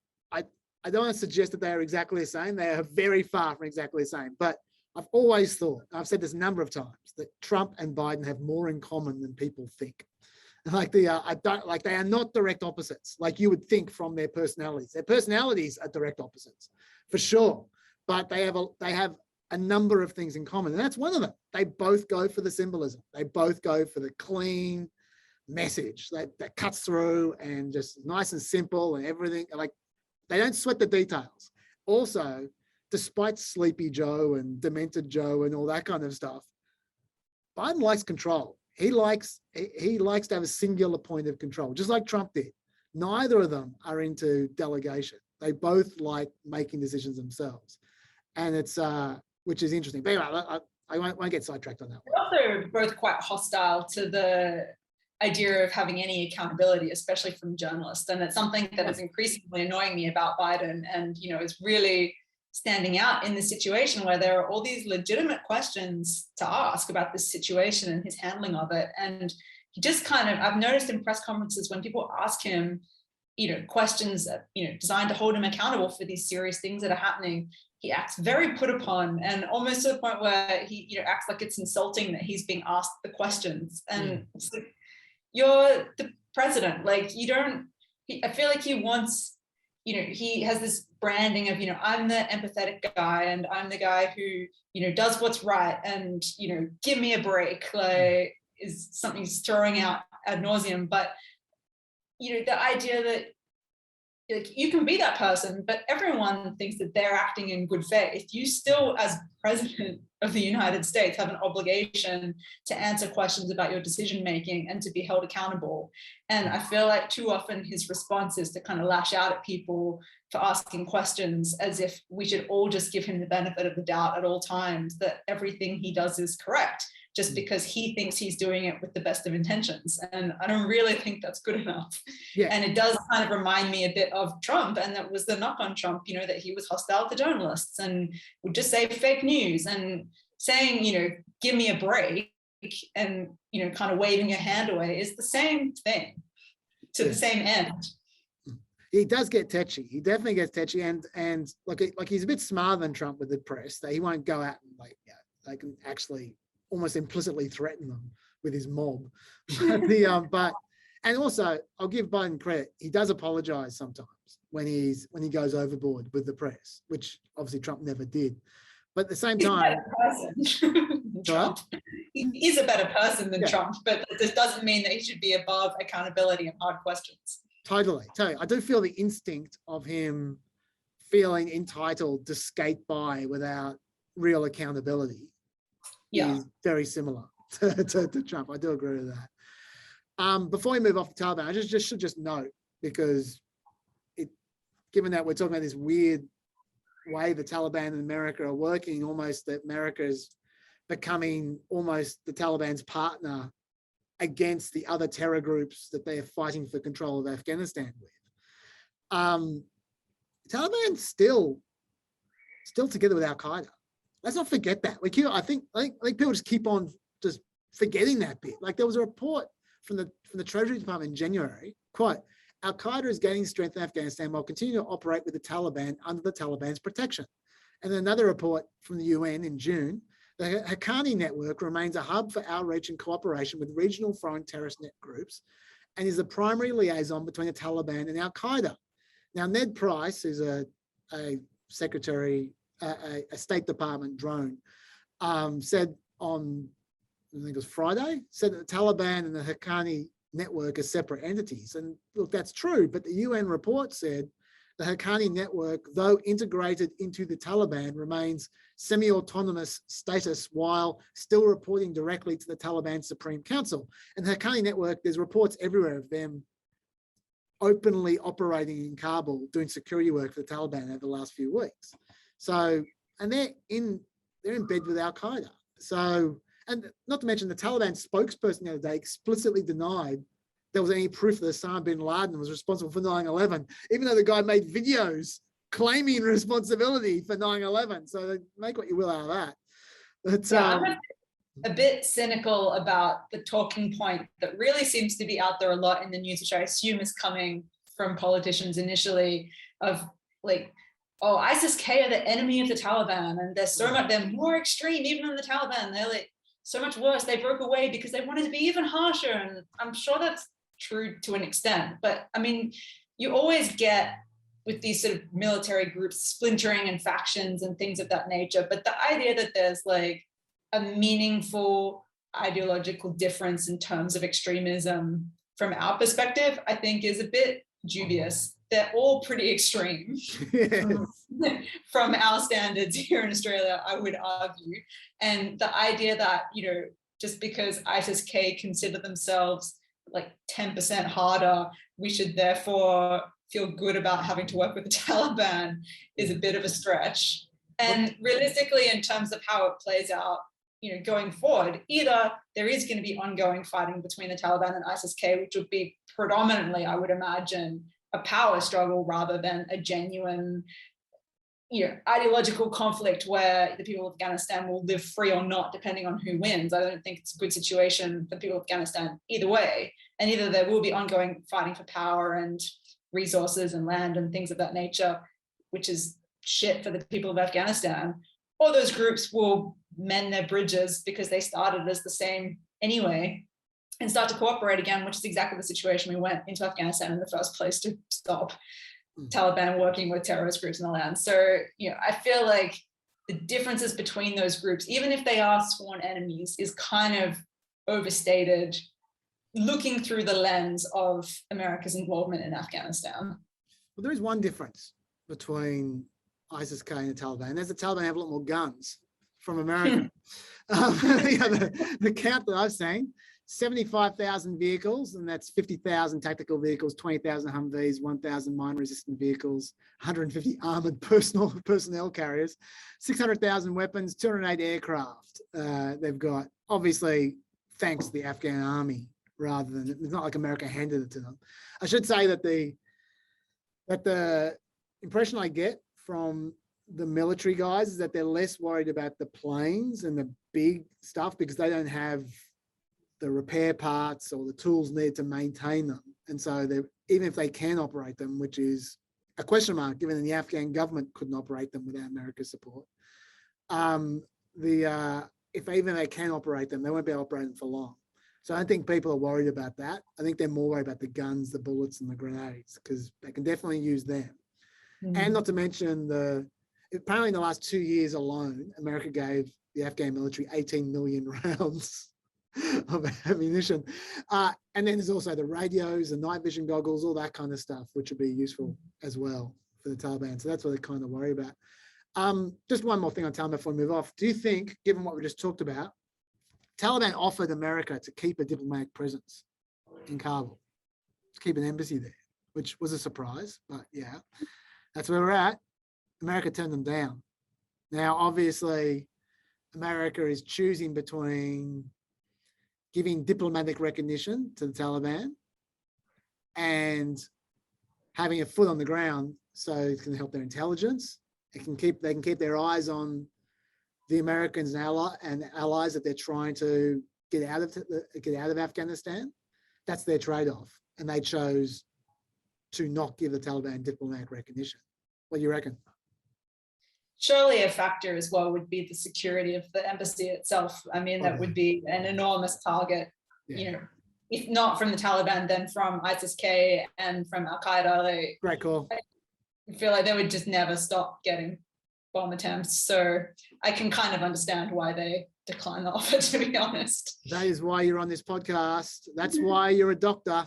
I don't want to suggest that they are exactly the same. They are very far from exactly the same. But I've always thought, I've said this a number of times, that Trump and Biden have more in common than people think. They are not direct opposites, like you would think from their personalities. Their personalities are direct opposites, for sure. But they have a number of things in common, and that's one of them. They both go for the symbolism. They both go for the clean message that cuts through and just nice and simple and everything. Like, they don't sweat the details. Also, despite Sleepy Joe and Demented Joe and all that kind of stuff, Biden likes control. He likes to have a singular point of control, just like Trump did. Neither of them are into delegation. They both like making decisions themselves, and it's which is interesting. But anyway, I won't get sidetracked on that one. They're also both quite hostile to the idea of having any accountability, especially from journalists, and it's something that is increasingly annoying me about Biden, and is really standing out in this situation where there are all these legitimate questions to ask about this situation and his handling of it. And he just I've noticed in press conferences when people ask him, questions that, designed to hold him accountable for these serious things that are happening, he acts very put upon, and almost to the point where he, acts like it's insulting that he's being asked the questions. And it's like, you're the president. Like, I feel like he wants, he has this branding of, I'm the empathetic guy and I'm the guy who, does what's right, and, give me a break, like, is something he's throwing out ad nauseum. But, the idea that, like, you can be that person, but everyone thinks that they're acting in good faith. You still, as president of the United States, have an obligation to answer questions about your decision making and to be held accountable. And I feel like too often his response is to kind of lash out at people for asking questions as if we should all just give him the benefit of the doubt at all times, that everything he does is correct, just because he thinks he's doing it with the best of intentions. And I don't really think that's good enough. Yeah. And it does kind of remind me a bit of Trump, and that was the knock on Trump, that he was hostile to journalists and would just say fake news, and saying, give me a break, and, kind of waving your hand away is the same thing. to the same end. He does get tetchy. He definitely gets tetchy, and like he's a bit smarter than Trump with the press. That he won't go out and they can actually almost implicitly threaten them with his mob. But and also I'll give Biden credit. He does apologize sometimes when he goes overboard with the press, which obviously Trump never did. But at the same time, Trump. He is a better person than Trump, but this doesn't mean that he should be above accountability and hard questions. Totally. I do feel the instinct of him feeling entitled to skate by without real accountability is very similar to Trump. I do agree with that. Before we move off the Taliban, I should note, because given that we're talking about this weird way the Taliban and America are working, almost that America is becoming almost the Taliban's partner against the other terror groups that they're fighting for control of Afghanistan with. Taliban still together with Al Qaeda. Let's not forget that. I think people just keep on just forgetting that bit. Like, there was a report from the Treasury Department in January, quote, Al Qaeda is gaining strength in Afghanistan while continuing to operate with the Taliban under the Taliban's protection. And then another report from the UN in June, the Haqqani network remains a hub for outreach and cooperation with regional foreign terrorist net groups and is the primary liaison between the Taliban and Al Qaeda. Now, Ned Price, who's a secretary, a State Department drone, said on, I think it was Friday, said that the Taliban and the Haqqani network are separate entities. And look, that's true, but the UN report said the Haqqani network, though integrated into the Taliban, remains semi-autonomous status while still reporting directly to the Taliban Supreme Council. And the Haqqani network, there's reports everywhere of them openly operating in Kabul, doing security work for the Taliban over the last few weeks. So, and they're in bed with Al Qaeda. So, and not to mention the Taliban spokesperson the other day explicitly denied there was any proof that Osama bin Laden was responsible for 9/11, even though the guy made videos claiming responsibility for 9/11. So make what you will out of that. But, I'm a bit cynical about the talking point that really seems to be out there a lot in the news, which I assume is coming from politicians initially, of like, oh, ISIS-K are the enemy of the Taliban, and they're more extreme even than the Taliban. They're like so much worse. They broke away because they wanted to be even harsher, and I'm sure that's true to an extent. But I mean, you always get with these sort of military groups splintering and factions and things of that nature. But the idea that there's like a meaningful ideological difference in terms of extremism from our perspective, I think is a bit dubious. They're all pretty extreme from our standards here in Australia, I would argue. And the idea that, just because ISIS-K consider themselves like 10% harder, we should therefore feel good about having to work with the Taliban is a bit of a stretch. And realistically, in terms of how it plays out, going forward, either there is going to be ongoing fighting between the Taliban and ISIS-K, which would be predominantly, I would imagine, a power struggle rather than a genuine, ideological conflict where the people of Afghanistan will live free or not, depending on who wins. I don't think it's a good situation for the people of Afghanistan either way. And either there will be ongoing fighting for power and resources and land and things of that nature, which is shit for the people of Afghanistan, or those groups will mend their bridges because they started as the same anyway and start to cooperate again, which is exactly the situation we went into Afghanistan in the first place to stop Taliban working with terrorist groups in the land. So, I feel like the differences between those groups, even if they are sworn enemies, is kind of overstated looking through the lens of America's involvement in Afghanistan. Well, there is one difference between ISIS-K and the Taliban. There's the Taliban have a lot more guns from America. The count that I've seen, 75,000 vehicles, and that's 50,000 tactical vehicles, 20,000 Humvees, 1,000 mine-resistant vehicles, 150 armored personnel carriers, 600,000 weapons, 208 aircraft. They've got, obviously, thanks to the Afghan army, rather than, it's not like America handed it to them. I should say that the impression I get from the military guys is that they're less worried about the planes and the big stuff because they don't have the repair parts or the tools needed to maintain them. And so even if they can operate them, which is a question mark, given that the Afghan government couldn't operate them without America's support, if even they can operate them, they won't be able to operate them for long. So I don't think people are worried about that. I think they're more worried about the guns, the bullets, and the grenades, because they can definitely use them. And not to mention apparently in the last 2 years alone, America gave the Afghan military 18 million rounds of ammunition. And then there's also the radios, the night vision goggles, all that kind of stuff, which would be useful as well for the Taliban. So that's what they kind of worry about. Just one more thing on Taliban before we move off. Do you think, given what we just talked about, Taliban offered America to keep a diplomatic presence in Kabul, to keep an embassy there, which was a surprise, but yeah, that's where we're at. America turned them down. Now, obviously, America is choosing between giving diplomatic recognition to the Taliban and having a foot on the ground so it can help their intelligence. They can keep their eyes on the Americans and allies that they're trying to get out of Afghanistan. That's their trade-off, and they chose to not give the Taliban diplomatic recognition. What do you reckon? Surely a factor as well would be the security of the embassy itself. I mean, that would be an enormous target, you know, if not from the Taliban, then from ISIS-K and from Al-Qaeda. Great call. I feel like they would just never stop getting bomb attempts. So I can kind of understand why they declined the offer, to be honest. That is why you're on this podcast. That's why you're a doctor.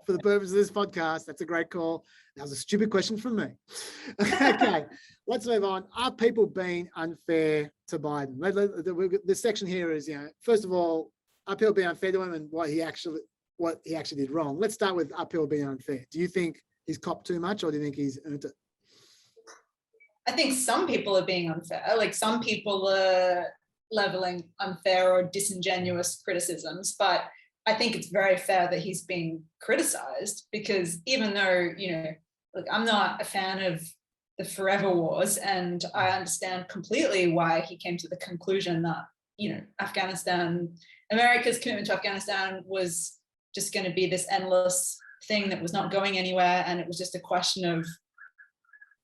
For the purpose of this podcast, that's a great call. That was a stupid question from me. Okay, let's move on. Are people being unfair to Biden? This section here is, first of all, are people being unfair to him and what he actually did wrong? Let's start with are people being unfair. Do you think he's copped too much, or do you think he's earned it? I think some people are being unfair. Like some people are leveling unfair or disingenuous criticisms, but I think it's very fair that he's being criticized, because even though, look, I'm not a fan of the forever wars, and I understand completely why he came to the conclusion that, Afghanistan, America's commitment to Afghanistan was just going to be this endless thing that was not going anywhere. And it was just a question of,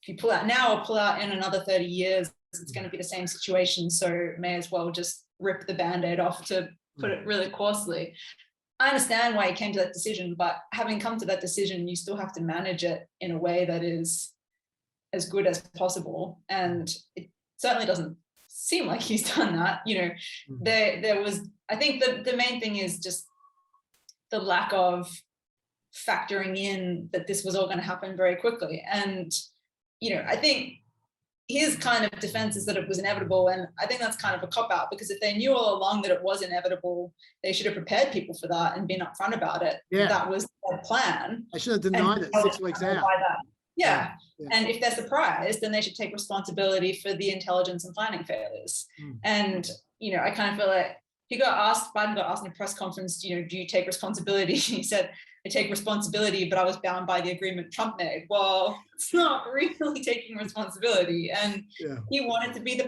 if you pull out now or pull out in another 30 years, it's going to be the same situation. So may as well just rip the Band-Aid off, to put it really coarsely. I understand why he came to that decision, but having come to that decision, you still have to manage it in a way that is as good as possible. And it certainly doesn't seem like he's done that. There was, I think the main thing is just the lack of factoring in that this was all going to happen very quickly. And, I think his kind of defense is that it was inevitable. And I think that's kind of a cop-out, because if they knew all along that it was inevitable, they should have prepared people for that and been upfront about it. Yeah. That was their plan. They should have denied it 6 weeks out. Yeah. And if they're surprised, then they should take responsibility for the intelligence and planning failures. And, I kind of feel like Biden got asked in a press conference, do you take responsibility? He said, I take responsibility, but I was bound by the agreement Trump made. Well, it's not really taking responsibility. And he wanted to be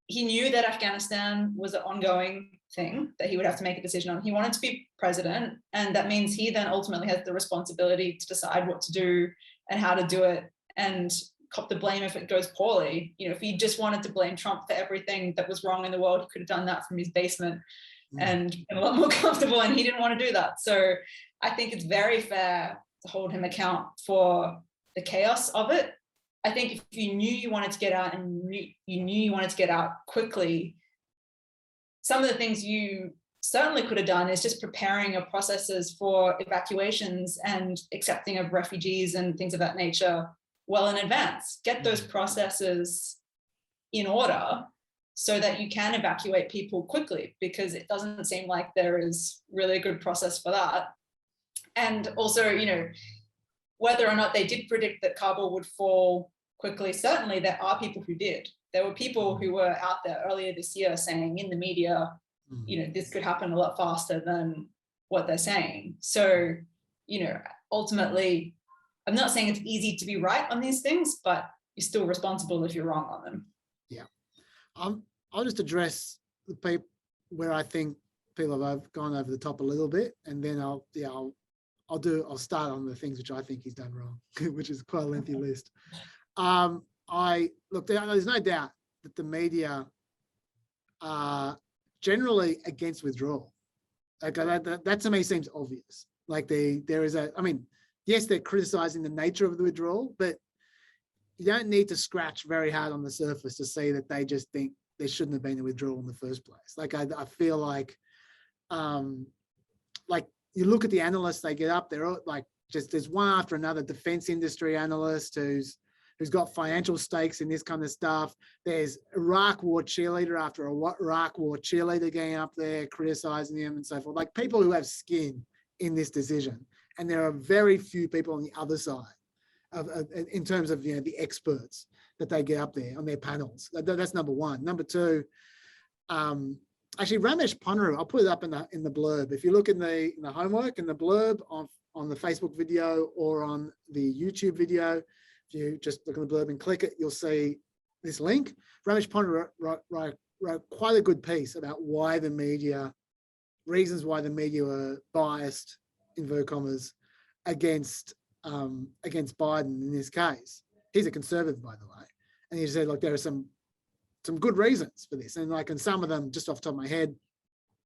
he knew that Afghanistan was an ongoing thing that he would have to make a decision on. He wanted to be president, and that means he then ultimately has the responsibility to decide what to do and how to do it, and cop the blame if it goes poorly. If he just wanted to blame Trump for everything that was wrong in the world, he could have done that from his basement and been a lot more comfortable, and he didn't want to do that. So I think it's very fair to hold him account for the chaos of it. I think if you knew you wanted to get out and you knew you wanted to get out quickly, some of the things you certainly could have done is just preparing your processes for evacuations and accepting of refugees and things of that nature well in advance. Get those processes in order so that you can evacuate people quickly, because it doesn't seem like there is really a good process for that. And also, whether or not they did predict that Kabul would fall quickly, certainly there are people who did. There were people who were out there earlier this year saying in the media, this could happen a lot faster than what they're saying. So, ultimately, I'm not saying it's easy to be right on these things, but you're still responsible if you're wrong on them. Yeah. I'll just address the people where I think people have gone over the top a little bit, and then I'll I'll start on the things which I think he's done wrong, which is quite a lengthy list. There's no doubt that the media are generally against withdrawal. Like that to me seems obvious. Like yes, they're criticizing the nature of the withdrawal, but you don't need to scratch very hard on the surface to see that they just think there shouldn't have been a withdrawal in the first place. Like I feel like you look at the analysts, they get up, they're all like there's one after another defense industry analyst who's got financial stakes in this kind of stuff. There's Iraq war cheerleader after Iraq war cheerleader getting up there criticizing him and so forth. Like people who have skin in this decision, and there are very few people on the other side in terms of the experts that they get up there on their panels. That's number one. Number two, actually Ramesh Ponnuru, I'll put it up in the blurb. If you look in the homework in the blurb on the Facebook video or on the YouTube video, if you just look at the blurb and click it, you'll see this link. Ramesh Ponnuru wrote quite a good piece about reasons why the media were biased, inverted commas, against Biden in this case. He's a conservative, by the way. And he said, look, there are some good reasons for this. And some of them, just off the top of my head,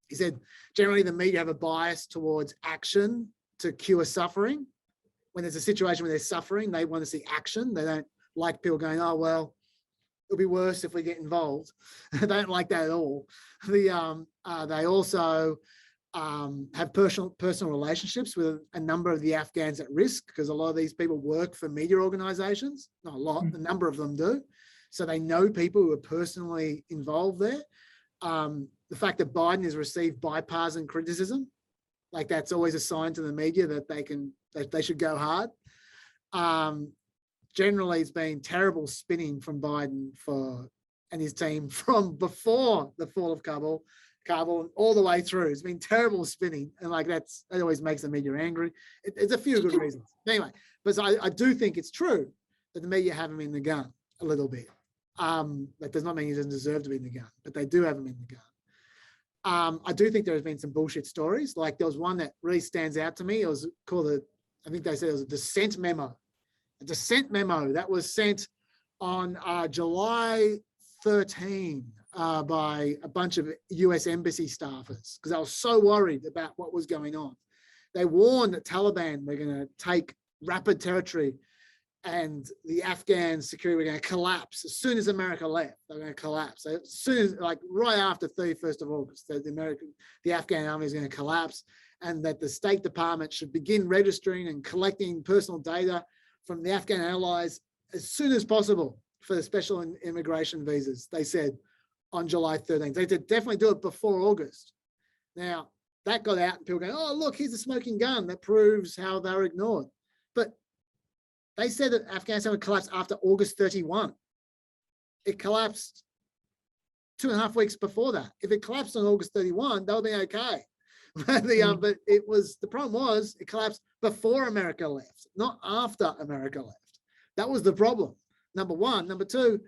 he said, generally the media have a bias towards action to cure suffering. When there's a situation where there's suffering, they want to see action. They don't like people going, oh, well, it'll be worse if we get involved. They don't like that at all. They also have personal relationships with a number of the Afghans at risk, because a lot of these people work for media organizations. Not a lot, a number of them do. So they know people who are personally involved there. The fact that Biden has received bipartisan criticism, like that's always a sign to the media that they should go hard. Generally, it's been terrible spinning from Biden and his team from before the fall of Kabul all the way through. It's been terrible spinning, and that always makes the media angry. It's a few good reasons. Anyway, but I do think it's true that the media have him in the gun a little bit. That does not mean he doesn't deserve to be in the gun, but they do have him in the gun. I do think there has been some bullshit stories. Like there was one that really stands out to me. It was called I think they said it was a dissent memo. A dissent memo that was sent on July 13 by a bunch of US embassy staffers, because they were so worried about what was going on. They warned that Taliban were going to take rapid territory and the Afghan security were going to collapse as soon as America left. They were going to collapse. As soon as, right after 31st of August, the Afghan army is going to collapse, and that the State Department should begin registering and collecting personal data from the Afghan allies as soon as possible for the special immigration visas, they said on July 13th. They did definitely do it before August. Now, that got out and people go, oh, look, here's a smoking gun that proves how they were ignored. But they said that Afghanistan would collapse after August 31. It collapsed 2.5 weeks before that. If it collapsed on August 31, that would be okay. But the problem was it collapsed before America left, not after America left. That was the problem, number one. Number two,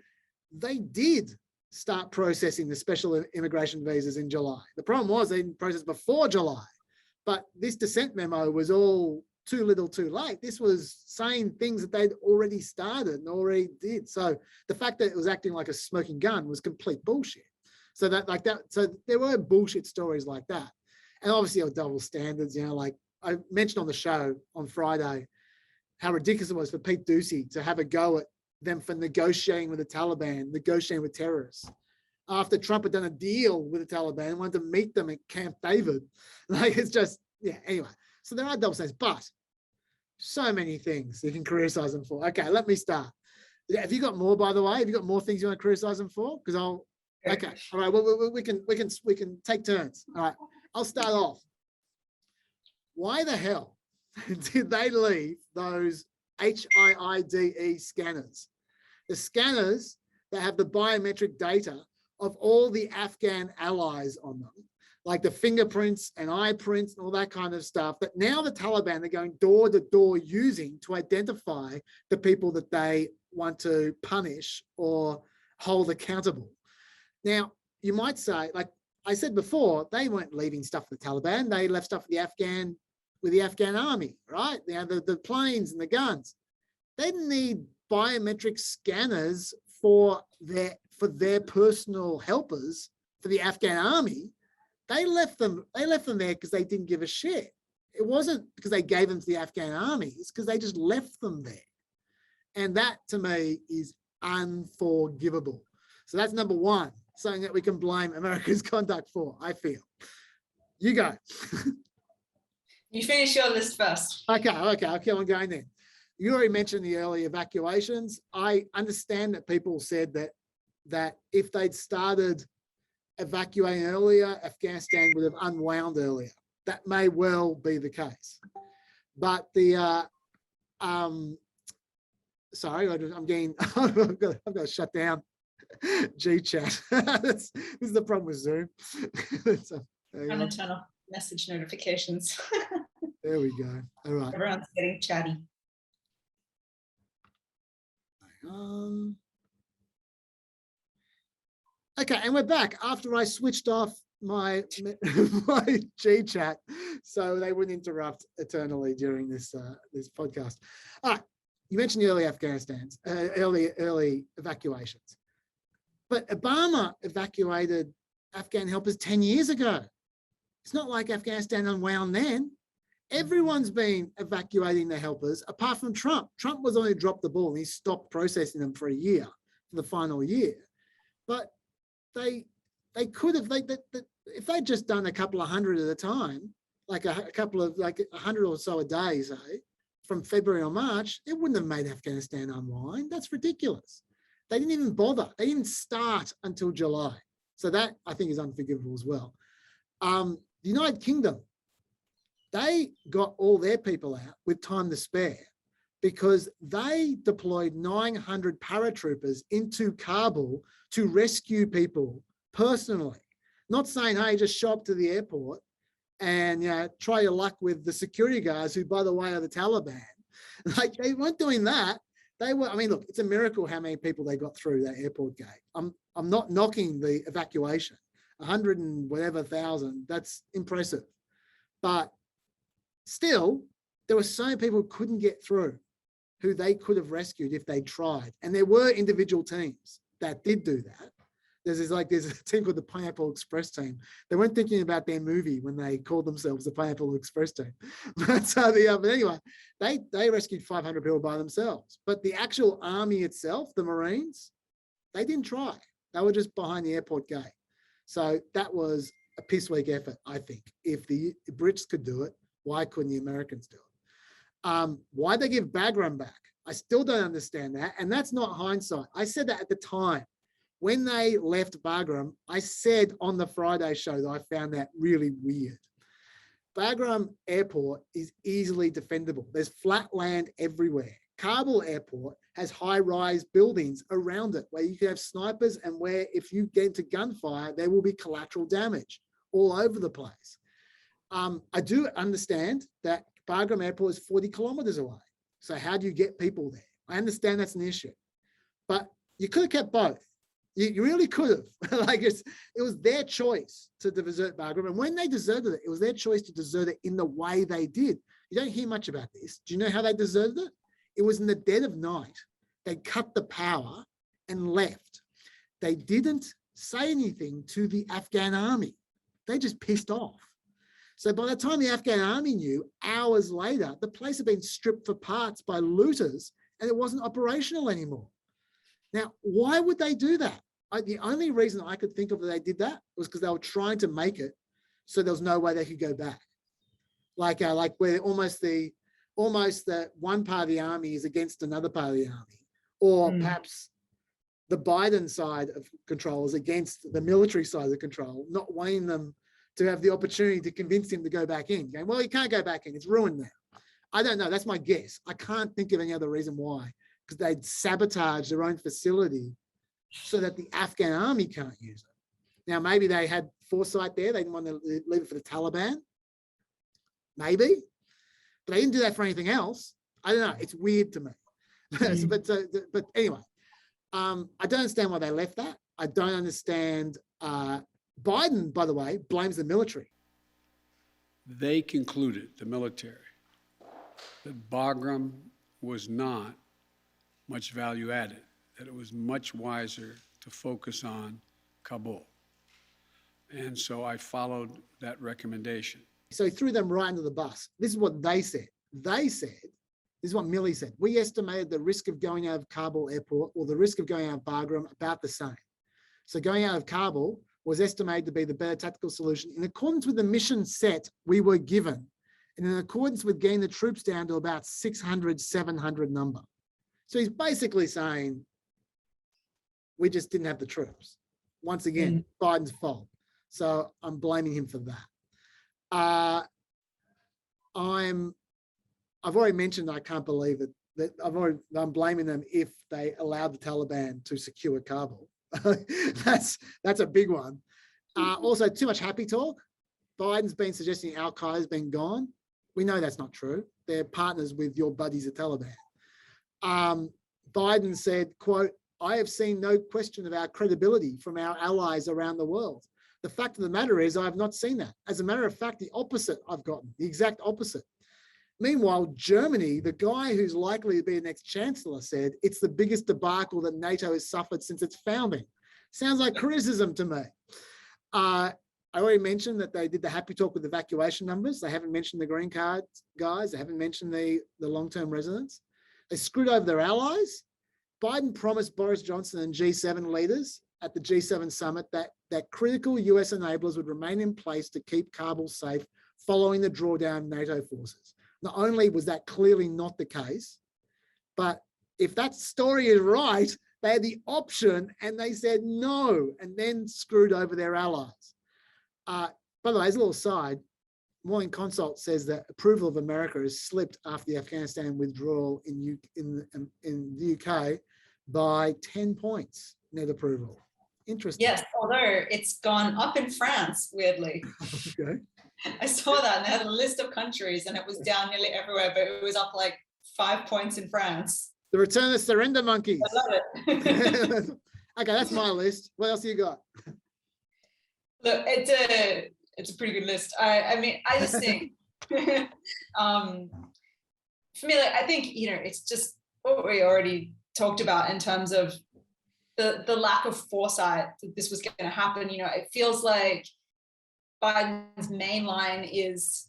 they did start processing the special immigration visas in July. The problem was they didn't process before July, but this dissent memo was all too little too late. This was saying things that they'd already started and already did. So the fact that it was acting like a smoking gun was complete bullshit. So there were bullshit stories like that. And obviously there were double standards, like I mentioned on the show on Friday, how ridiculous it was for Pete Doocy to have a go at them for negotiating with the Taliban, negotiating with terrorists. After Trump had done a deal with the Taliban and wanted to meet them at Camp David. It's just, anyway. So there are double standards, but so many things you can criticize them for. Okay, let me start. Have you got more, by the way? Have you got more things you want to criticize them for? Because all right, well, we can take turns. All right, I'll start off. Why the hell did they leave those HIIDE scanners? The scanners that have the biometric data of all the Afghan allies on them, like the fingerprints and eye prints and all that kind of stuff, that now the Taliban are going door to door using to identify the people that they want to punish or hold accountable. Now, you might say, like I said before, they weren't leaving stuff for the Taliban. They left stuff for the Afghan with the Afghan army, right? The planes and the guns. They didn't need biometric scanners for their personal helpers for the Afghan army. They left them there because they didn't give a shit. It wasn't because they gave them to the Afghan army. It's because they just left them there. And that to me is unforgivable. So that's number one, something that we can blame America's conduct for, I feel. You go. You finish your list first. Okay, I'll keep on going then. You already mentioned the early evacuations. I understand that people said that if they'd started evacuating earlier, Afghanistan would have unwound earlier. That may well be the case. But sorry, I'm getting, I've got to shut down G-chat. This is the problem with Zoom. So, Unintentional message notifications. there we go. All right. Everyone's getting chatty. Okay, and we're back after I switched off my G-chat so they wouldn't interrupt eternally during this this podcast. All right, you mentioned the early evacuations, but Obama evacuated Afghan helpers 10 years ago. It's not like Afghanistan unwound then. Everyone's been evacuating their helpers apart from Trump. Trump was only dropped the ball and he stopped processing them for a year, for the final year. But they could have, if they'd just done a couple of hundred at a time, like a couple of, like 100 or so a day, say, from February or March, it wouldn't have made Afghanistan unwind. That's ridiculous. They didn't even bother. They didn't start until July. So that, I think, is unforgivable as well. The United Kingdom, they got all their people out with time to spare because they deployed 900 paratroopers into Kabul to rescue people personally. Not saying, hey, just show up to the airport and try your luck with the security guards who, by the way, are the Taliban. Like, they weren't doing that. They were, I mean, look, it's a miracle how many people they got through that airport gate. I'm not knocking the evacuation. 100 and whatever thousand, that's impressive. But still, there were so many people who couldn't get through who they could have rescued if they tried. And there were individual teams that did do that. There's a team called the Pineapple Express team. They weren't thinking about their movie when they called themselves the Pineapple Express team. But anyway, they rescued 500 people by themselves. But the actual army itself, the Marines, they didn't try. They were just behind the airport gate. So that was a piss-weak effort, I think. If the Brits could do it, why couldn't the Americans do it? Why they give Bagram back? I still don't understand that. And that's not hindsight. I said that at the time. When they left Bagram, I said on the Friday show that I found that really weird. Bagram Airport is easily defendable. There's flat land everywhere. Kabul Airport has high-rise buildings around it where you can have snipers and where if you get into gunfire, there will be collateral damage all over the place. I do understand that Bagram Airport is 40 kilometers away. So how do you get people there? I understand that's an issue, but you could have kept both. You really could have. Like it was their choice to desert Bagram. And when they deserted it, it was their choice to desert it in the way they did. You don't hear much about this. Do you know how they deserted it? It was in the dead of night. They cut the power and left. They didn't say anything to the Afghan army. They just pissed off. So by the time the Afghan army knew, hours later, the place had been stripped for parts by looters and it wasn't operational anymore. Now, why would they do that? The only reason I could think of that they did that was because they were trying to make it so there was no way they could go back. Like where almost the one part of the army is against another part of the army, or perhaps the Biden side of control is against the military side of the control, not wanting them to have the opportunity to convince him to go back in. Going, well, you can't go back in, it's ruined now. I don't know, that's my guess. I can't think of any other reason why, because they'd sabotage their own facility so that the Afghan army can't use it. Now, maybe they had foresight there. They didn't want to leave it for the Taliban. Maybe. But they didn't do that for anything else. I don't know. It's weird to me. But anyway, I don't understand why they left that. I don't understand. Biden, by the way, blames the military. they concluded, the military, that Bagram was not much value added, that it was much wiser to focus on Kabul. And so I followed that recommendation. So he threw them right under the bus. This is what they said. They said, this is what Milley said, we estimated the risk of going out of Kabul airport or the risk of going out of Bagram about the same. So going out of Kabul was estimated to be the better tactical solution in accordance with the mission set we were given and in accordance with getting the troops down to about 600, 700 number. So he's basically saying, we just didn't have the troops. Once again, Biden's fault. So I'm blaming him for that. I've already mentioned I can't believe it, that I'm blaming them if they allowed the Taliban to secure Kabul. That's a big one. Also, too much happy talk. Biden's been suggesting Al-Qaeda's been gone. We know that's not true. They're partners with your buddies at Taliban. Biden said, quote, I have seen no question of our credibility from our allies around the world. The fact of the matter is I have not seen that. As a matter of fact, the opposite I've gotten, the exact opposite. Meanwhile, Germany, the guy who's likely to be the next chancellor, said it's the biggest debacle that NATO has suffered since its founding. Sounds like criticism to me. I already mentioned that they did the happy talk with evacuation numbers. They haven't mentioned the green card guys. They haven't mentioned the long-term residents. They screwed over their allies. Biden promised Boris Johnson and G7 leaders at the G7 summit that critical US enablers would remain in place to keep Kabul safe following the drawdown of NATO forces. Not only was that clearly not the case, but if that story is right, they had the option and they said no, and then screwed over their allies. By the way, as a little side, Morning Consult says that approval of America has slipped after the Afghanistan withdrawal in the UK by 10 points, net approval. Interesting. Yes, although it's gone up in France, weirdly. Okay. I saw that and they had a list of countries and it was down nearly everywhere, but it was up like 5 points in France. The Return of Surrender Monkeys. I love it. Okay, that's my list. What else you got? Look, it's a pretty good list. I mean, I just think, for me, like, I think, it's just what we already talked about in terms of the lack of foresight that this was going to happen. It feels like Biden's main line is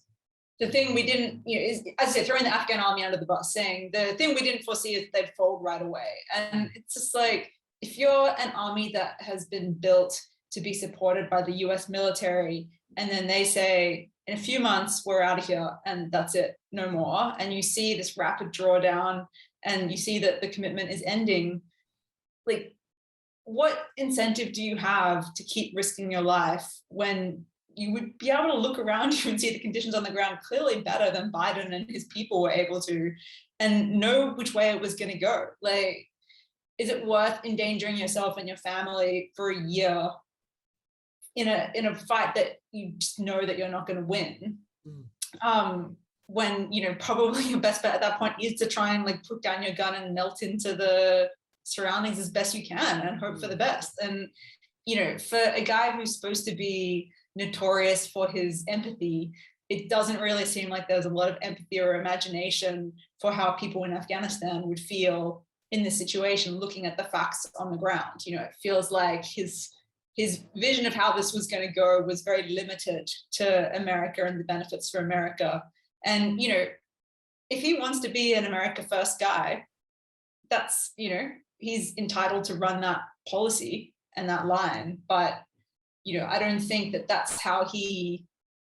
the thing we didn't, is, as I said, throwing the Afghan army under the bus, saying the thing we didn't foresee is they'd fold right away. And it's just like, if you're an army that has been built to be supported by the US military, and then they say, in a few months, we're out of here, and that's it, no more. And you see this rapid drawdown, and you see that the commitment is ending. Like, what incentive do you have to keep risking your life when you would be able to look around you and see the conditions on the ground clearly better than Biden and his people were able to, and know which way it was going to go? Like, is it worth endangering yourself and your family for a year in a fight that you just know that you're not going to win? When probably your best bet at that point is to try and like put down your gun and melt into the surroundings as best you can and hope for the best. And for a guy who's supposed to be notorious for his empathy, it doesn't really seem like there's a lot of empathy or imagination for how people in Afghanistan would feel in this situation, looking at the facts on the ground. It feels like his vision of how this was going to go was very limited to America and the benefits for America. And, if he wants to be an America first guy, that's, he's entitled to run that policy and that line. But, I don't think that that's how he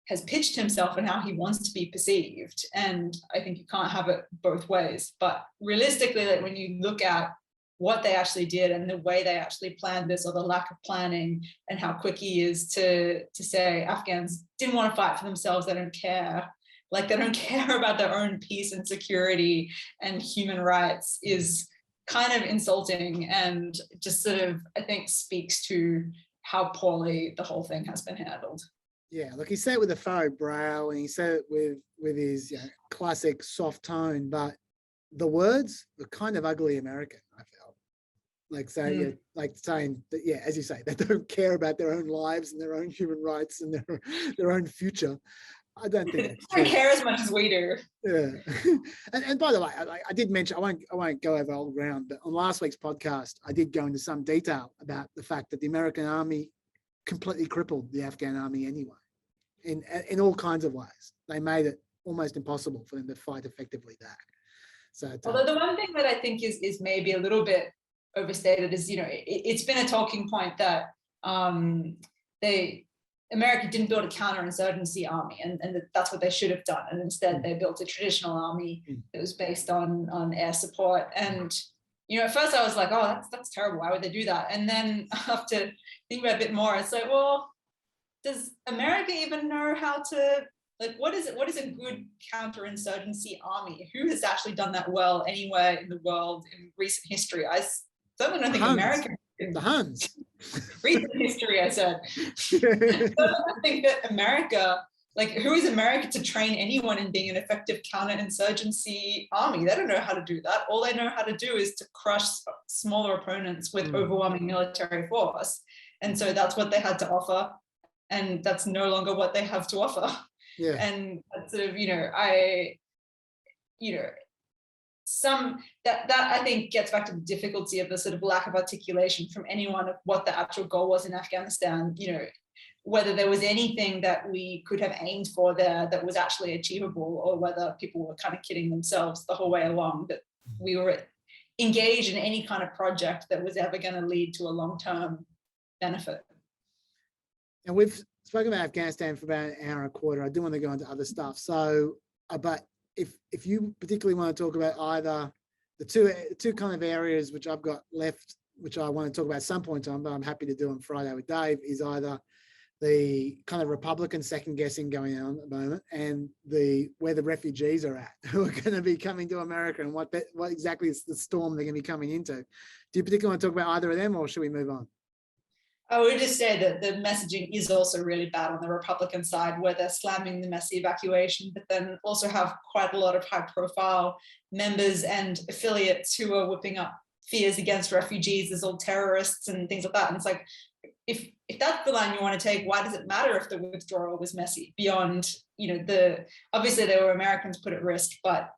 has pitched himself and how he wants to be perceived. And I think you can't have it both ways. But realistically, like, when you look at what they actually did and the way they actually planned this, or the lack of planning, and how quick he is to say Afghans didn't want to fight for themselves, they don't care. Like, they don't care about their own peace and security and human rights, is kind of insulting, and just sort of, I think, speaks to how poorly the whole thing has been handled. Yeah, look, he said it with a furrowed brow, and he said it with his classic soft tone, but the words were kind of ugly American, I felt. Like saying, that, as you say, they don't care about their own lives and their own human rights and their own future. I don't think that's They don't true. care as much as we do. Yeah. And by the way, I did mention, I won't go over old ground, but on last week's podcast, I did go into some detail about the fact that the American army completely crippled the Afghan army anyway, in all kinds of ways. They made it almost impossible for them to fight effectively back. So, Although the one thing that I think is maybe a little bit overstated is, it's been a talking point that America didn't build a counterinsurgency army, and that's what they should have done. And instead, they built a traditional army that was based on air support. And at first I was like, oh, that's terrible. Why would they do that? And then after thinking about it a bit more, it's like, well, does America even know how to, like, what is a good counterinsurgency army? Who has actually done that well anywhere in the world in recent history? I certainly don't think America. The Huns. Recent history, I said. So I think that America, like, who is America to train anyone in being an effective counterinsurgency army? They don't know how to do that. All they know how to do is to crush smaller opponents with overwhelming military force. And so that's what they had to offer. And that's no longer what they have to offer. Yeah. And that's sort of, that I think gets back to the difficulty of the sort of lack of articulation from anyone of what the actual goal was in Afghanistan, whether there was anything that we could have aimed for there that was actually achievable, or whether people were kind of kidding themselves the whole way along, that we were engaged in any kind of project that was ever going to lead to a long-term benefit. And we've spoken about Afghanistan for about an hour and a quarter. I do want to go into other stuff. So, but if you particularly want to talk about either the two kind of areas which I've got left, which I want to talk about at some point in time, but I'm happy to do on Friday with Dave, is either the kind of Republican second guessing going on at the moment, and where the refugees are at, who are going to be coming to America, and what exactly is the storm they're going to be coming into. Do you particularly want to talk about either of them, or should we move on? I would just say that the messaging is also really bad on the Republican side, where they're slamming the messy evacuation, but then also have quite a lot of high-profile members and affiliates who are whipping up fears against refugees as all terrorists and things like that. And it's like, if that's the line you want to take, why does it matter if the withdrawal was messy? Beyond, obviously there were Americans put at risk, but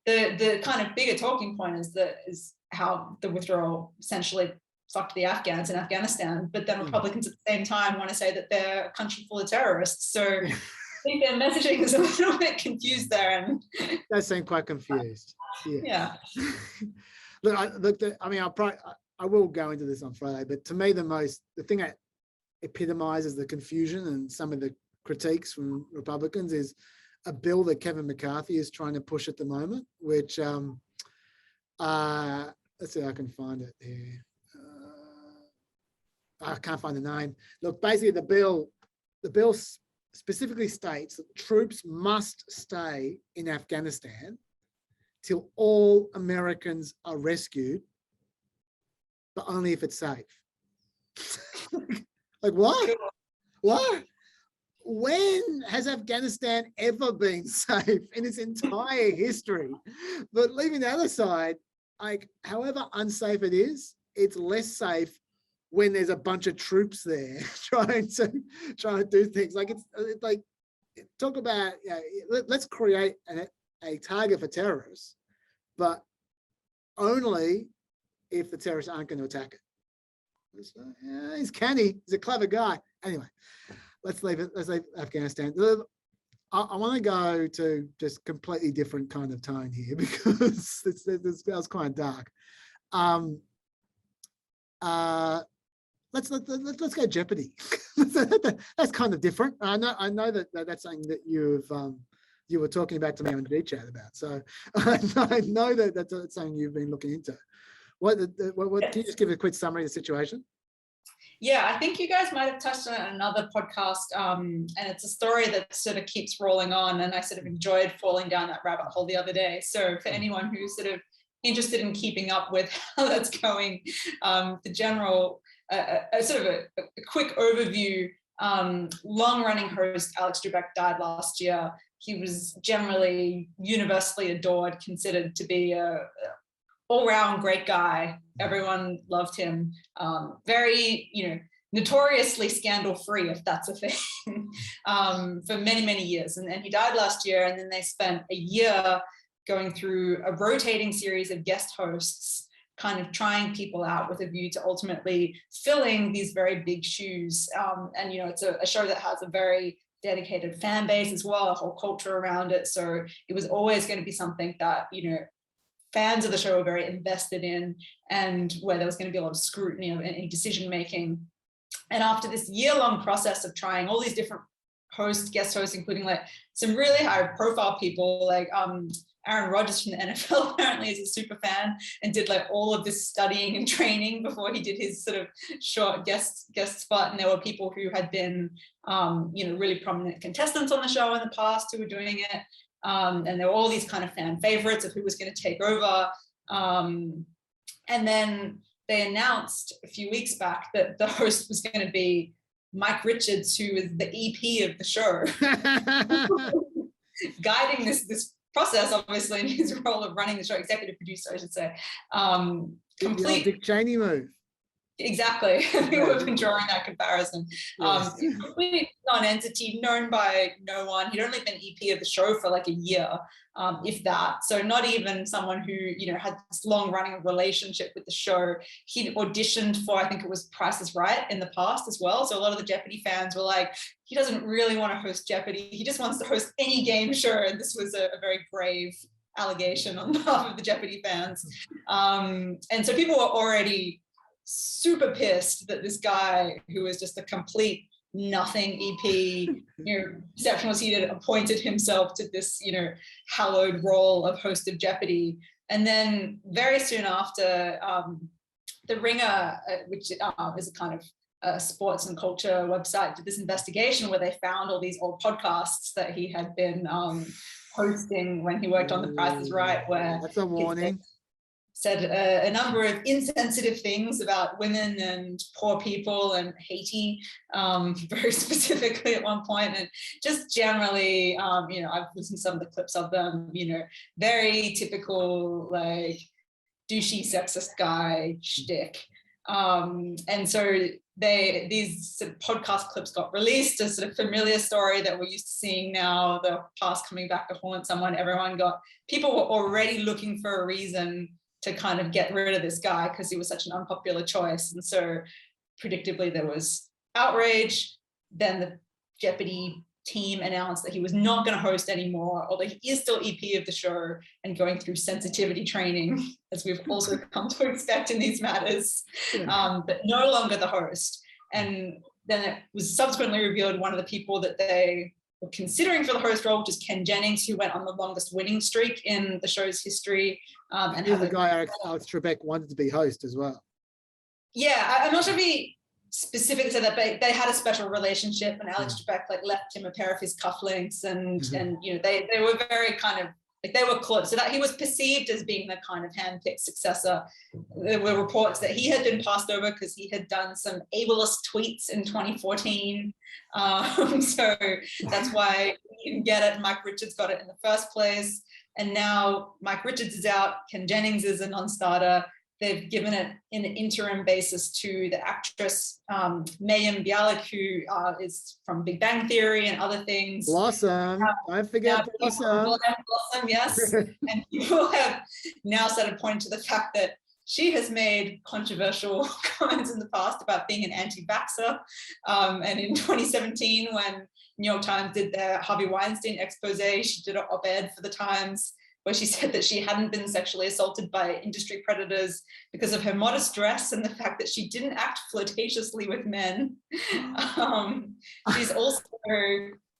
the kind of bigger talking point is how the withdrawal essentially fucked the Afghans in Afghanistan, but then Republicans at the same time want to say that they're a country full of terrorists. So I think their messaging is a little bit confused there. And they seem quite confused. Yeah. I will go into this on Friday, but to me, the thing that epitomizes the confusion and some of the critiques from Republicans is a bill that Kevin McCarthy is trying to push at the moment, which, let's see if I can find it here. I can't find the name. Look, basically the bill specifically states that troops must stay in Afghanistan till all Americans are rescued, but only if it's safe. Like what? What? When has Afghanistan ever been safe in its entire history? But leaving the other side, like, however unsafe it is, it's less safe when there's a bunch of troops there trying to do things. Like, it's like, talk about, let's create a target for terrorists, but only if the terrorists aren't going to attack it. He's canny. He's a clever guy. Anyway, let's leave it. Let's leave Afghanistan. I want to go to just completely different kind of tone here, because that was quite dark. Let's go Jeopardy. That's kind of different. I know that's something that you were talking about to me on G-Chat about. So I know that's something you've been looking into. What can you just give a quick summary of the situation? Yeah, I think you guys might have touched on it in another podcast, and it's a story that sort of keeps rolling on, and I sort of enjoyed falling down that rabbit hole the other day. So for anyone who's sort of interested in keeping up with how that's going, the general, sort of a quick overview, long-running host Alex Trebek died last year. He was generally universally adored, considered to be a all-round great guy. Everyone loved him. Very, notoriously scandal-free, if that's a thing. for many, many years. And he died last year. And then they spent a year going through a rotating series of guest hosts, kind of trying people out with a view to ultimately filling these very big shoes. And, you know, it's a show that has a very dedicated fan base as well, a whole culture around it. So it was always going to be something that, you know, fans of the show were very invested in, and where there was going to be a lot of scrutiny of any decision making. And after this year-long process of trying all these different guest hosts, including like some really high profile people, like Aaron Rodgers from the NFL apparently is a super fan and did like all of this studying and training before he did his sort of short guest spot. And there were people who had been, you know, really prominent contestants on the show in the past who were doing it. And there were all these kind of fan favorites of who was going to take over. And then they announced a few weeks back that the host was going to be Mike Richards, who is the EP of the show, guiding this process, obviously, in his role of running the show, executive producer, I should say. Complete Dick Cheney move. Exactly. I think we've been drawing that comparison. Yes. Complete non-entity, known by no one. He'd only been EP of the show for like a year, if that. So not even someone who, you know, had this long-running relationship with the show. He'd auditioned for, I think it was Price is Right in the past as well. So a lot of the Jeopardy fans were like, he doesn't really want to host Jeopardy. He just wants to host any game show. And this was a very grave allegation on behalf of the Jeopardy fans. And so people were already super pissed that this guy, who was just a complete nothing EP, you know, Exceptionalist, he had appointed himself to this, you know, hallowed role of host of Jeopardy. And then very soon after, The Ringer, which is a kind of sports and culture website, did this investigation where they found all these old podcasts that he had been hosting when he worked on The Price is Right, where that's a warning. Said a number of insensitive things about women and poor people and Haiti, very specifically at one point, and just generally, you know, I've listened to some of the clips of them, you know, very typical, like, douchey sexist guy shtick. And so these sort of podcast clips got released, a sort of familiar story that we're used to seeing now, the past coming back to haunt someone. People were already looking for a reason to kind of get rid of this guy because he was such an unpopular choice. And so predictably there was outrage. Then the Jeopardy team announced that he was not going to host anymore, although he is still EP of the show and going through sensitivity training, as we've also come to expect in these matters, but no longer the host. And then it was subsequently revealed one of the people that they were considering for the host role, which is Ken Jennings, who went on the longest winning streak in the show's history. And the guy Alex Trebek wanted to be host as well. Yeah, I'm not sure if he specifically said that, but they had a special relationship, and Alex Trebek like left him a pair of his cufflinks, and you know, they were very kind of like, they were close, so that he was perceived as being the kind of handpicked successor. There were reports that he had been passed over because he had done some ableist tweets in 2014. So that's why you can get it. Mike Richards got it in the first place. And now Mike Richards is out. Ken Jennings is a non-starter. They've given it in an interim basis to the actress Mayim Bialik, who is from Big Bang Theory and other things. Blossom. Don't forget Blossom. Blossom, yes. And people have now started pointing to the fact that she has made controversial comments in the past about being an anti-vaxxer. And in 2017, when New York Times did their Harvey Weinstein expose, she did an op-ed for the Times where she said that she hadn't been sexually assaulted by industry predators because of her modest dress and the fact that she didn't act flirtatiously with men. She's also,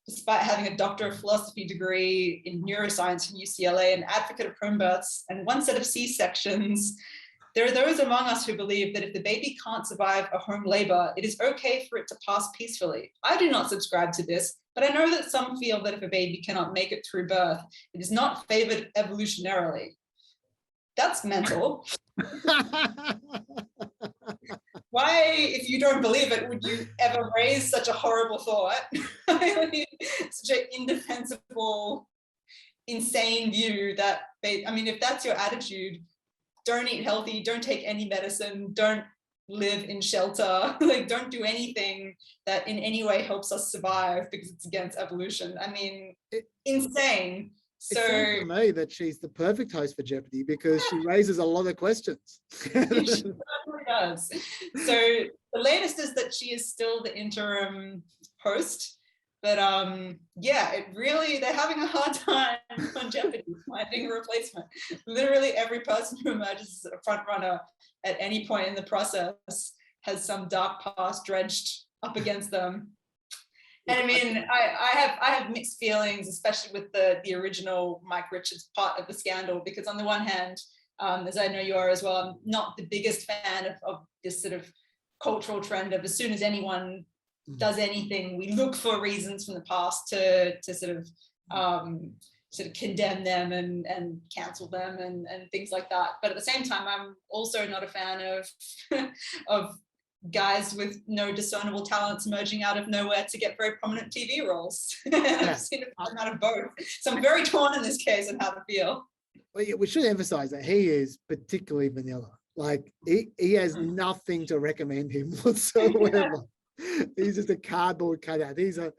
despite having a Doctor of Philosophy degree in neuroscience from UCLA, an advocate of home births and one set of C-sections. There are those among us who believe that if the baby can't survive a home labor, it is okay for it to pass peacefully. I do not subscribe to this, but I know that some feel that if a baby cannot make it through birth, it is not favored evolutionarily. That's mental. Why, if you don't believe it, would you ever raise such a horrible thought? Such an indefensible, insane view that, I mean, if that's your attitude, don't eat healthy, don't take any medicine, don't live in shelter, like don't do anything that in any way helps us survive because it's against evolution. I mean, insane. So it seems to me that she's the perfect host for Jeopardy because she raises a lot of questions. She certainly does. So the latest is that she is still the interim host, but yeah, they're having a hard time on Jeopardy finding a replacement. Literally every person who emerges as a front runner at any point in the process has some dark past dredged up against them. And I mean, I have mixed feelings, especially with the original Mike Richards part of the scandal, because on the one hand, as I know you are as well, I'm not the biggest fan of this sort of cultural trend of as soon as anyone does anything, we look for reasons from the past to sort of condemn them and cancel them and things like that. But at the same time, I'm also not a fan of guys with no discernible talents emerging out of nowhere to get very prominent TV roles. I've seen a fair amount of both. So I'm very torn in this case on how to feel. Well, we should emphasize that he is particularly vanilla. Like he has nothing to recommend him whatsoever. He's just a cardboard cutout. He's what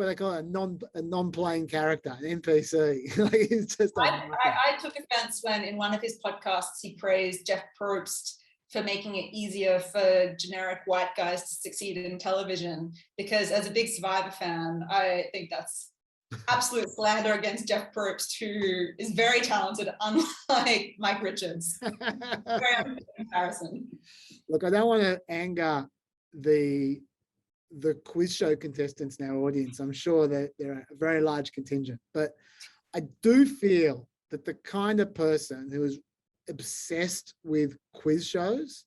they call a non-playing character, an NPC. Like he's just. I took offense when in one of his podcasts he praised Jeff Probst for making it easier for generic white guys to succeed in television, because as a big Survivor fan, I think that's absolute slander against Jeff Probst, who is very talented, unlike Mike Richards. Very unfair comparison. Look, I don't want to anger the quiz show contestants in our audience. I'm sure that they're a very large contingent, but I do feel that the kind of person who is obsessed with quiz shows,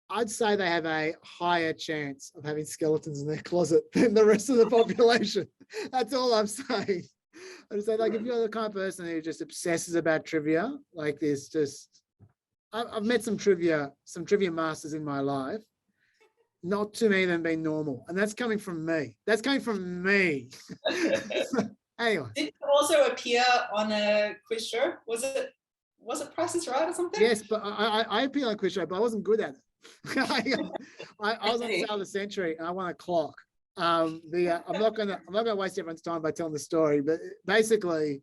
I'd say they have a higher chance of having skeletons in their closet than the rest of the population. That's all I'm saying. I just say, like, if you're the kind of person who just obsesses about trivia, like there's just, I've met some trivia masters in my life. Not too many of them being normal, and that's coming from me. That's coming from me. Anyway, did you also appear on a quiz show? Was it Price is Right or something? Yes, but I appeared on a quiz show, but I wasn't good at it. I was on the Star of the Century, and I won a clock. I'm not gonna waste everyone's time by telling the story, but basically,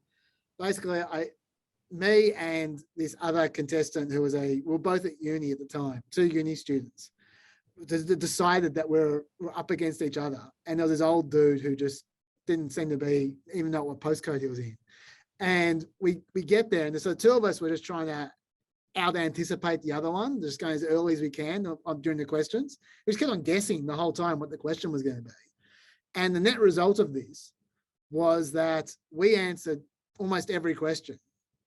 me and this other contestant who was we're both at uni at the time, 2 uni students, decided that we're up against each other, and there was this old dude who just didn't seem to be even know what postcode he was in, and we get there, and so the two of us were just trying to out anticipate the other one, just going as early as we can during the questions. We just kept on guessing the whole time what the question was going to be, and the net result of this was that we answered almost every question,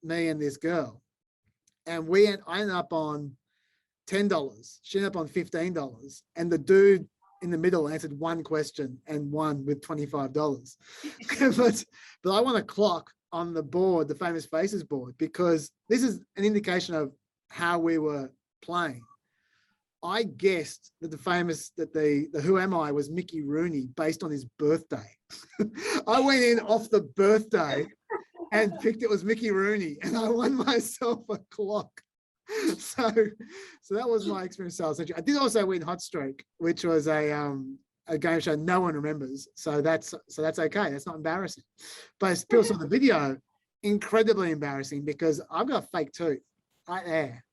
me and this girl, and I ended up on $10. She ended up on $15, and the dude in the middle answered one question and won with $25. but I want a clock on the board, the Famous Faces board, because this is an indication of how we were playing. I guessed that the Who Am I was Mickey Rooney based on his birthday. I went in off the birthday and picked it was Mickey Rooney, and I won myself a clock. So that was my experience. I did also win Hot Streak, which was a game show no one remembers. So that's okay. That's not embarrassing. But people saw the video, incredibly embarrassing, because I've got a fake tooth right there.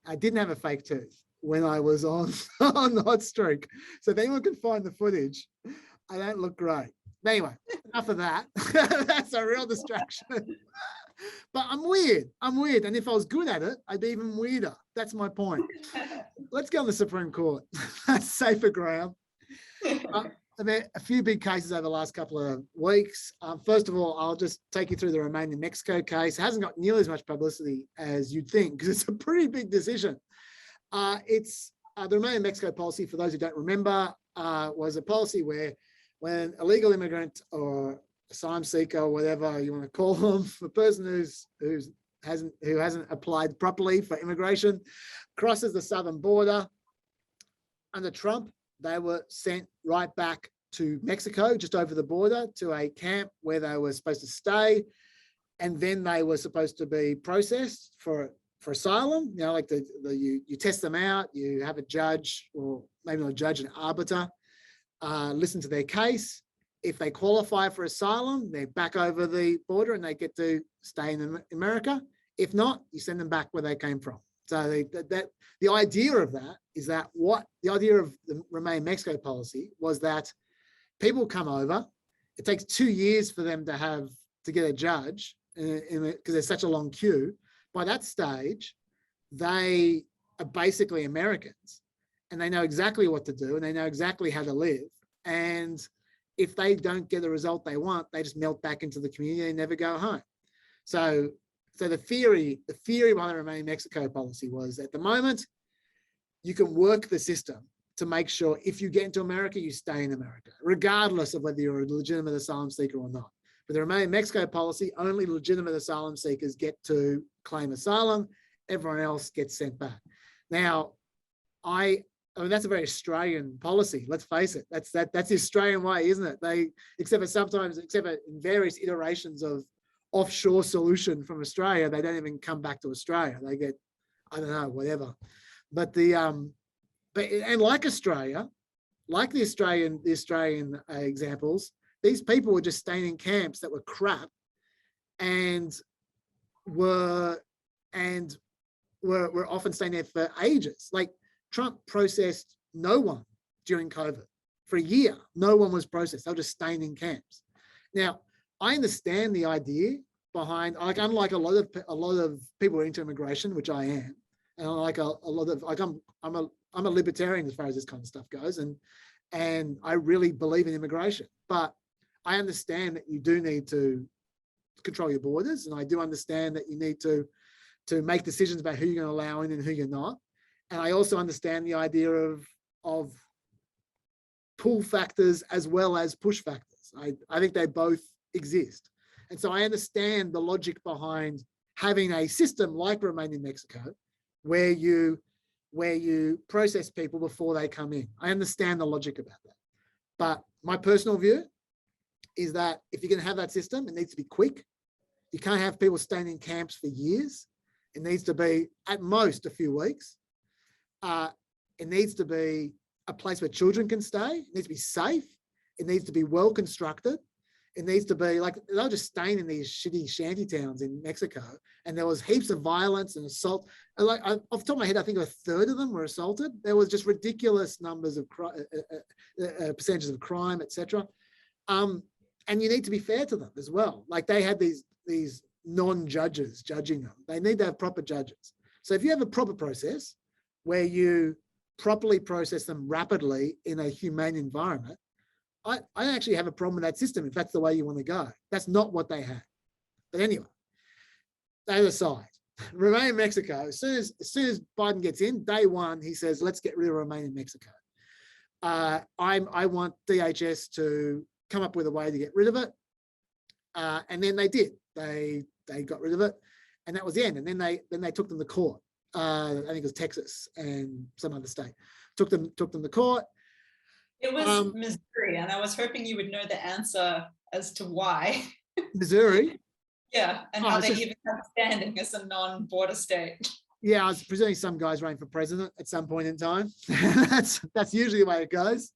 I didn't have a fake tooth when I was on Hot Streak. So if anyone can find the footage, I don't look great. But anyway, enough of that. That's a real distraction. But I'm weird. And if I was good at it, I'd be even weirder. That's my point. Let's go on the Supreme Court. That's safer ground. There a few big cases over the last couple of weeks. First of all, I'll just take you through the Remain in Mexico case. It hasn't got nearly as much publicity as you'd think, because it's a pretty big decision. It's the Remain in Mexico policy, for those who don't remember, was a policy where when a legal immigrant or asylum seeker or whatever you want to call them, the person who hasn't applied properly for immigration crosses the southern border, under Trump, they were sent right back to Mexico, just over the border, to a camp where they were supposed to stay, and then they were supposed to be processed for for asylum, like you test them out, you have a judge, or maybe not a judge, an arbiter, listen to their case. If they qualify for asylum, they're back over the border and they get to stay in America. If not, you send them back where they came from. So the idea of that is that the idea of the Remain in Mexico policy was that people come over. It takes 2 years for them to get a judge because there's such a long queue. By that stage, they are basically Americans and they know exactly what to do and they know exactly how to live. And if they don't get the result they want, they just melt back into the community and never go home. So the theory behind the Remain in Mexico policy was, at the moment, you can work the system to make sure if you get into America, you stay in America, regardless of whether you're a legitimate asylum seeker or not. But the Remain in Mexico policy, only legitimate asylum seekers get to claim asylum. Everyone else gets sent back. Now, I mean, that's a very Australian policy. Let's face it. That's the Australian way, isn't it? Except for in various iterations of offshore solution from Australia, they don't even come back to Australia. They get, I don't know, whatever. But and like Australia, like the Australian examples, these people were just staying in camps that were crap and were often staying there for ages. Like Trump processed no one during COVID. For a year, no one was processed. They were just staying in camps. Now, I understand the idea behind, like, unlike a lot of people who are into immigration, which I am, and like a lot of, like, I'm a libertarian as far as this kind of stuff goes, and I really believe in immigration. But I understand that you do need to control your borders, and I do understand that you need to make decisions about who you're going to allow in and who you're not. And I also understand the idea of pull factors as well as push factors. I think they both exist. And so I understand the logic behind having a system like Remain in Mexico, where you process people before they come in. I understand the logic about that. But my personal view is that if you're going to have that system, it needs to be quick. You can't have people staying in camps for years. It needs to be at most a few weeks. It needs to be a place where children can stay. It needs to be safe. It needs to be well constructed. It needs to be like, they were just staying in these shitty shanty towns in Mexico, and there was heaps of violence and assault. Like, off the top of my head, I think a third of them were assaulted. There was just ridiculous numbers of percentages of crime, etc. And you need to be fair to them as well. Like, they had these non-judges judging them. They need to have proper judges. So if you have a proper process where you properly process them rapidly in a humane environment, I actually have a problem with that system if that's the way you want to go. That's not what they had. But anyway, that aside, Remain in Mexico, as soon as Biden gets in, day one, he says, let's get rid of Remain in Mexico. I want DHS to come up with a way to get rid of it. And then they did. They got rid of it, and that was the end. And then they took them to court. I think it was Texas and some other state. Took them to court. It was Missouri, and I was hoping you would know the answer as to why. Missouri? Yeah, and how they even have standing as a non-border state. Yeah, I was presuming some guys running for president at some point in time. that's usually the way it goes.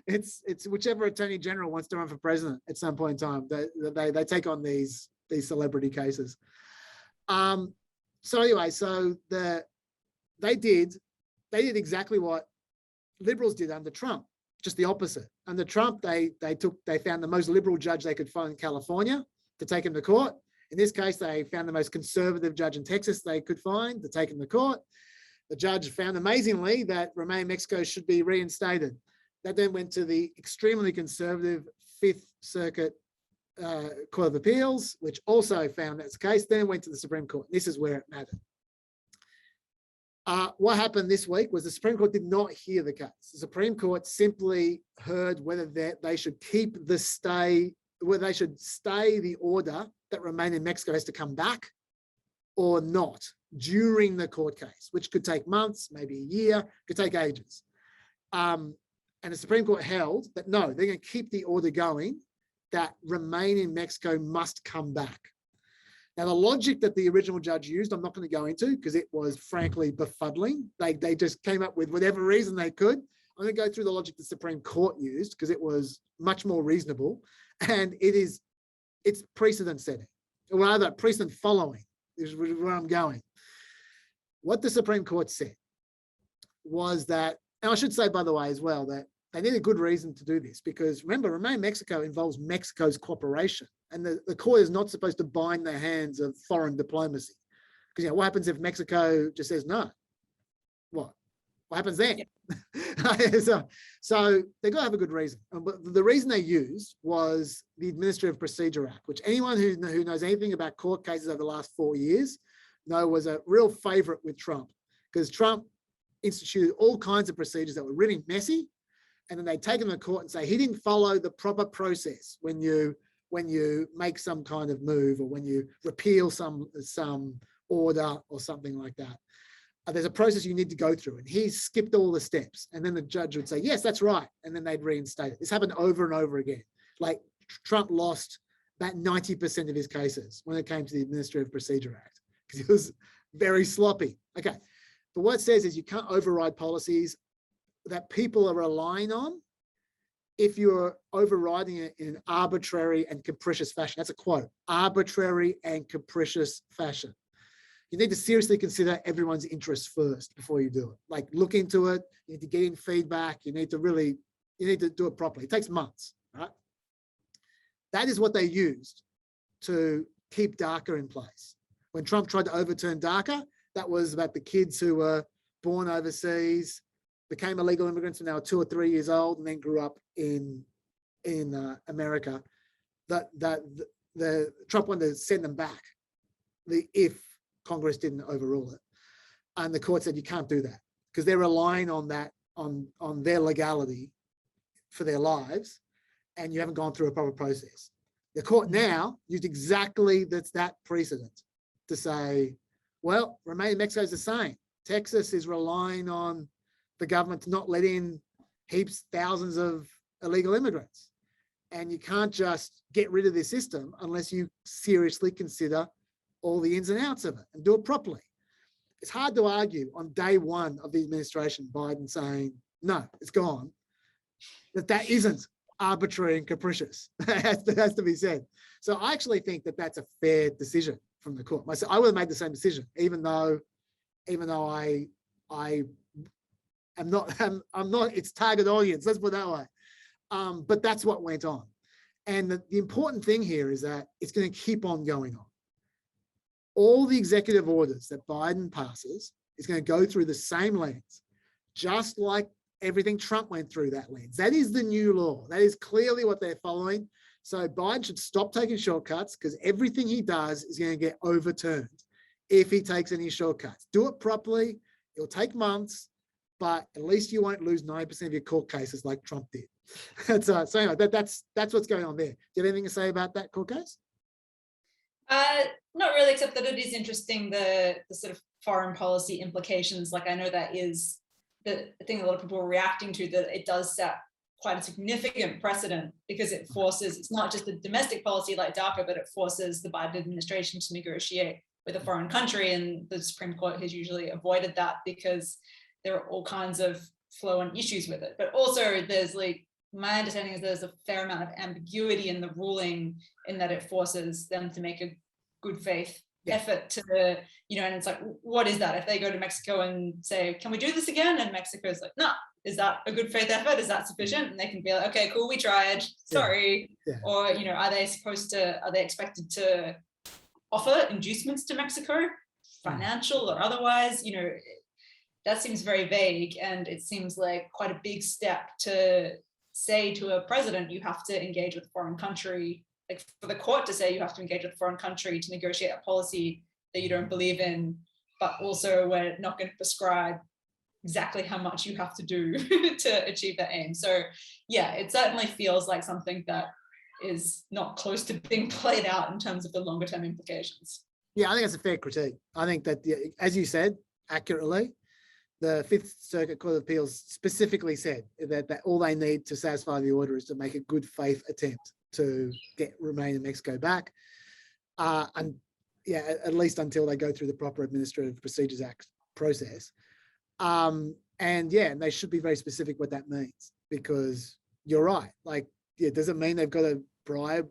It's whichever attorney general wants to run for president at some point in time. They take on these celebrity cases. So anyway, they did exactly what liberals did under Trump, just the opposite. Under Trump, they found the most liberal judge they could find in California to take him to court. In this case, they found the most conservative judge in Texas they could find to take him to court. The judge found amazingly that Remain in Mexico should be reinstated. That then went to the extremely conservative Fifth Circuit Court of Appeals, which also found that's the case. Then it went to the Supreme Court. This is where it mattered. What happened this week was the Supreme Court did not hear the case. The Supreme Court simply heard whether they should keep the stay, whether they should stay the order that Remain in Mexico has to come back or not during the court case, which could take months, maybe a year, could take ages. And the Supreme Court held that no, they're going to keep the order going that Remain in Mexico must come back. Now, the logic that the original judge used, I'm not going to go into because it was frankly befuddling. They just came up with whatever reason they could. I'm going to go through the logic the Supreme Court used because it was much more reasonable, and it's precedent setting, or rather precedent following is where I'm going. What the Supreme Court said was that, and I should say, by the way, as well, that they need a good reason to do this because remember, Remain Mexico involves Mexico's cooperation, and the court is not supposed to bind the hands of foreign diplomacy. Because what happens if Mexico just says no? What happens then? So they got to have a good reason. But the reason they used was the Administrative Procedure Act, which anyone who knows anything about court cases over the last 4 years know was a real favorite with Trump, because Trump instituted all kinds of procedures that were really messy, and then they'd take them to court and say he didn't follow the proper process when you make some kind of move or when you repeal some order or something like that. There's a process you need to go through, and he skipped all the steps, and then the judge would say, yes, that's right, and then they'd reinstate it. This happened over and over again. Like Trump lost about 90% of his cases when it came to the Administrative Procedure Act because he was very sloppy. Okay, but what it says is you can't override policies that people are relying on if you're overriding it in an arbitrary and capricious fashion. That's a quote, arbitrary and capricious fashion. You need to seriously consider everyone's interests first before you do it. Like look into it, you need to get in feedback, you need to do it properly. It takes months, right? That is what they used to keep DACA in place. When Trump tried to overturn DACA, that was about the kids who were born overseas, became illegal immigrants when they were 2 or 3 years old, and then grew up in America. The Trump wanted to send them back if Congress didn't overrule it, and the court said you can't do that because they're relying on that on their legality for their lives, and you haven't gone through a proper process. The court now used exactly that precedent to say, well, Remain in Mexico is the same. Texas is relying on the government to not let in thousands of illegal immigrants. And you can't just get rid of this system unless you seriously consider all the ins and outs of it and do it properly. It's hard to argue on day one of the administration, Biden saying, no, it's gone, that isn't arbitrary and capricious. That has to be said. So I actually think that that's a fair decision from the court. Myself, I would have made the same decision, even though I am not, I'm not its target audience, let's put it that way. But that's what went on. And the important thing here is that it's going to keep on going on. All the executive orders that Biden passes is going to go through the same lens, just like everything Trump went through that lens. That is the new law. That is clearly what they're following. So Biden should stop taking shortcuts, because everything he does is going to get overturned if he takes any shortcuts. Do it properly. It'll take months, but at least you won't lose 90% of your court cases like Trump did. So anyway, that's what's going on there. Do you have anything to say about that court case? Not really, except that it is interesting, the sort of foreign policy implications. Like, I know that is the thing a lot of people are reacting to, that it does set quite a significant precedent, because it forces, it's not just a domestic policy like DACA, but it forces the Biden administration to negotiate with a foreign country. And the Supreme Court has usually avoided that because there are all kinds of flow and issues with it. But also there's, like, my understanding is there's a fair amount of ambiguity in the ruling, in that it forces them to make a good faith effort to, and it's like, what is that? If they go to Mexico and say, can we do this again? And Mexico's like, no, is that a good faith effort? Is that sufficient? And they can be like, okay, cool, we tried, sorry. Yeah. Or, are they expected to offer inducements to Mexico, financial or otherwise? That seems very vague, and it seems like quite a big step to say to a president, you have to engage with a foreign country, like for the court to say you have to engage with a foreign country to negotiate a policy that you don't believe in, but also we're not going to prescribe exactly how much you have to do to achieve that aim. So yeah, it certainly feels like something that is not close to being played out in terms of the longer term implications. Yeah, I think that's a fair critique. I think that, as you said accurately, the Fifth Circuit Court of Appeals specifically said that all they need to satisfy the order is to make a good faith attempt to Remain in Mexico back. And at least until they go through the proper Administrative Procedures Act process. And they should be very specific what that means, because you're right. Like, does it mean they've got to bribe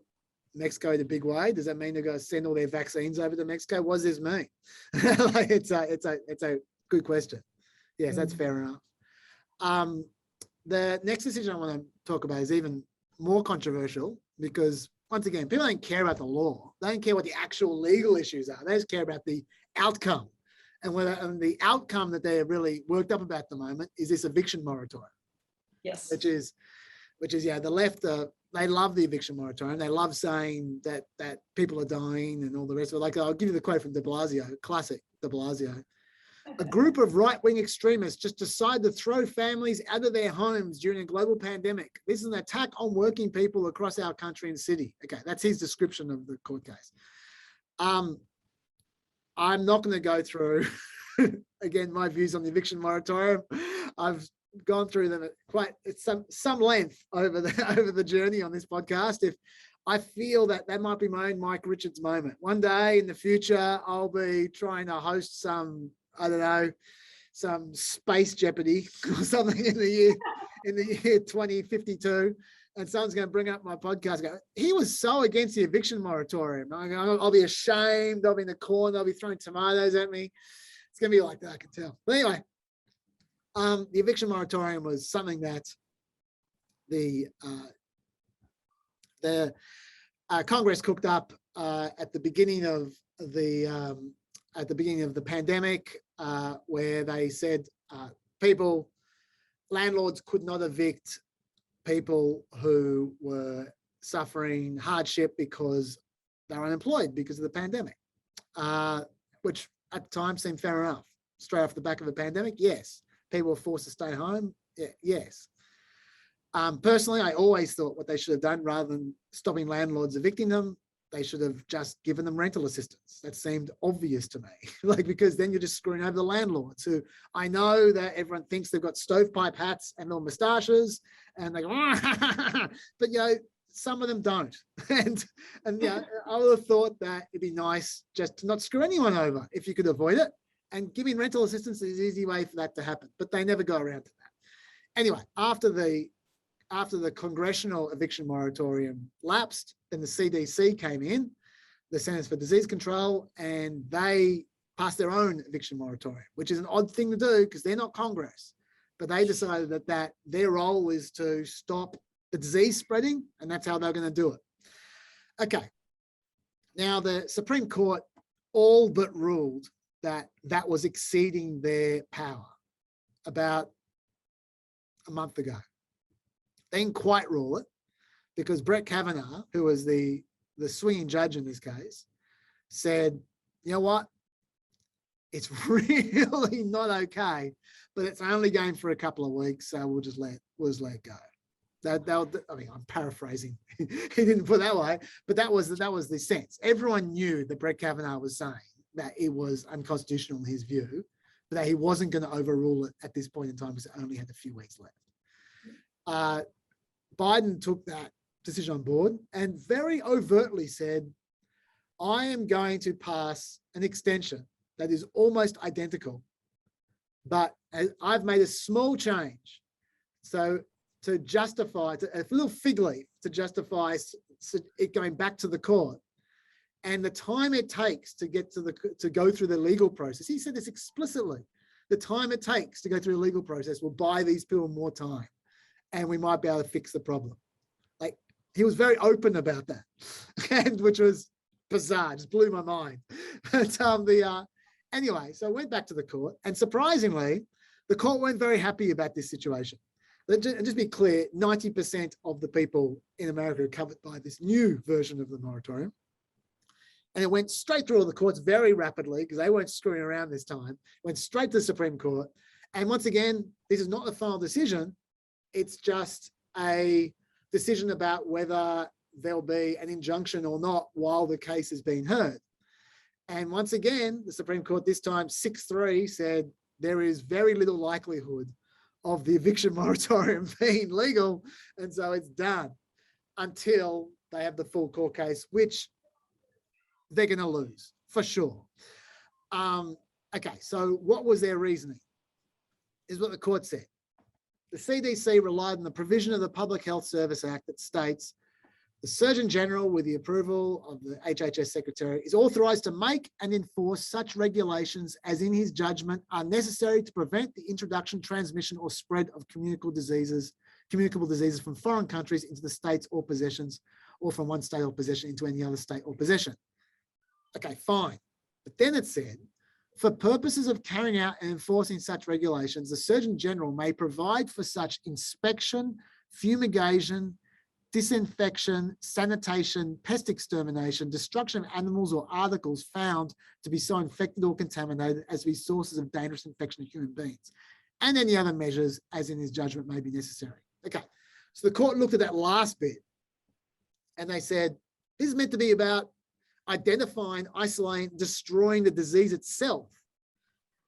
Mexico the big way? Does that mean they've got to send all their vaccines over to Mexico? What does this mean? Like, it's a good question. Yes, that's fair enough. The next decision I want to talk about is even more controversial, because once again, people don't care about the law. They don't care what the actual legal issues are. They just care about the outcome. And the outcome that they're really worked up about at the moment is this eviction moratorium. Yes. Which is the left, they love the eviction moratorium. They love saying that people are dying and all the rest of it. Like, I'll give you the quote from de Blasio, classic de Blasio. A group of right-wing extremists just decide to throw families out of their homes during a global pandemic. This is an attack on working people across our country and city. Okay, that's his description of the court case. I'm not going to go through, again, my views on the eviction moratorium. I've gone through them at some length over the journey on this podcast. If I feel that might be my own Mike Richards moment. One day in the future, I'll be trying to host some, I don't know, some space Jeopardy or something in the year 2052, and someone's going to bring up my podcast and go, he was so against the eviction moratorium. I'll be ashamed. I'll be in the corner. I'll be throwing tomatoes at me. It's going to be like that, I can tell. But anyway, the eviction moratorium was something that the Congress cooked up at the beginning of the pandemic, where they said landlords could not evict people who were suffering hardship because they're unemployed because of the pandemic, which at the time seemed fair enough. Straight off the back of a pandemic, yes. People were forced to stay home, yes. Personally, I always thought what they should have done, rather than stopping landlords evicting them, they should have just given them rental assistance. That seemed obvious to me, because then you're just screwing over the landlords, who I know that everyone thinks they've got stovepipe hats and little moustaches, and they go, but some of them don't. And I would have thought that it'd be nice just to not screw anyone over if you could avoid it. And giving rental assistance is an easy way for that to happen, but they never go around to that. Anyway, after the congressional eviction moratorium lapsed, then the CDC came in, the Centers for Disease Control, and they passed their own eviction moratorium, which is an odd thing to do because they're not Congress, but they decided that their role is to stop the disease spreading, and that's how they're going to do it. Okay. Now, the Supreme Court all but ruled that was exceeding their power about a month ago. They didn't quite rule it, because Brett Kavanaugh, who was the swinging judge in this case, said, you know what? It's really not okay, but it's only going for a couple of weeks, so we'll just let it go. I'm paraphrasing. He didn't put it that way, but that was the sense. Everyone knew that Brett Kavanaugh was saying that it was unconstitutional in his view, but that he wasn't going to overrule it at this point in time because it only had a few weeks left. Biden took that decision on board and very overtly said, I am going to pass an extension that is almost identical, but I've made a small change. So to justify, a little fig leaf to justify it going back to the court, and the time it takes to go through the legal process. He said this explicitly. The time it takes to go through the legal process will buy these people more time, and we might be able to fix the problem. Like, he was very open about that, and which was bizarre, just blew my mind. But anyway, so I went back to the court, and surprisingly, the court weren't very happy about this situation. Just be clear, 90% of the people in America are covered by this new version of the moratorium. And it went straight through all the courts very rapidly, because they weren't screwing around this time. Went straight to the Supreme Court. And once again, this is not the final decision. It's just a decision about whether there'll be an injunction or not while the case is being heard. And once again, the Supreme Court this time 6-3 said there is very little likelihood of the eviction moratorium being legal. And so it's done until they have the full court case, which they're going to lose for sure. Okay, so what was their reasoning? Is what the court said. The CDC relied on the provision of the Public Health Service Act that states the Surgeon General, with the approval of the HHS Secretary, is authorised to make and enforce such regulations as in his judgment are necessary to prevent the introduction, transmission or spread of communicable diseases from foreign countries into the states or possessions, or from one state or possession into any other state or possession. Okay, fine. But then it said, for purposes of carrying out and enforcing such regulations, the Surgeon General may provide for such inspection, fumigation, disinfection, sanitation, pest extermination, destruction of animals or articles found to be so infected or contaminated as to be sources of dangerous infection of human beings, and any other measures as in his judgment may be necessary. Okay, so the court looked at that last bit and they said, this is meant to be about identifying, isolating, destroying the disease itself,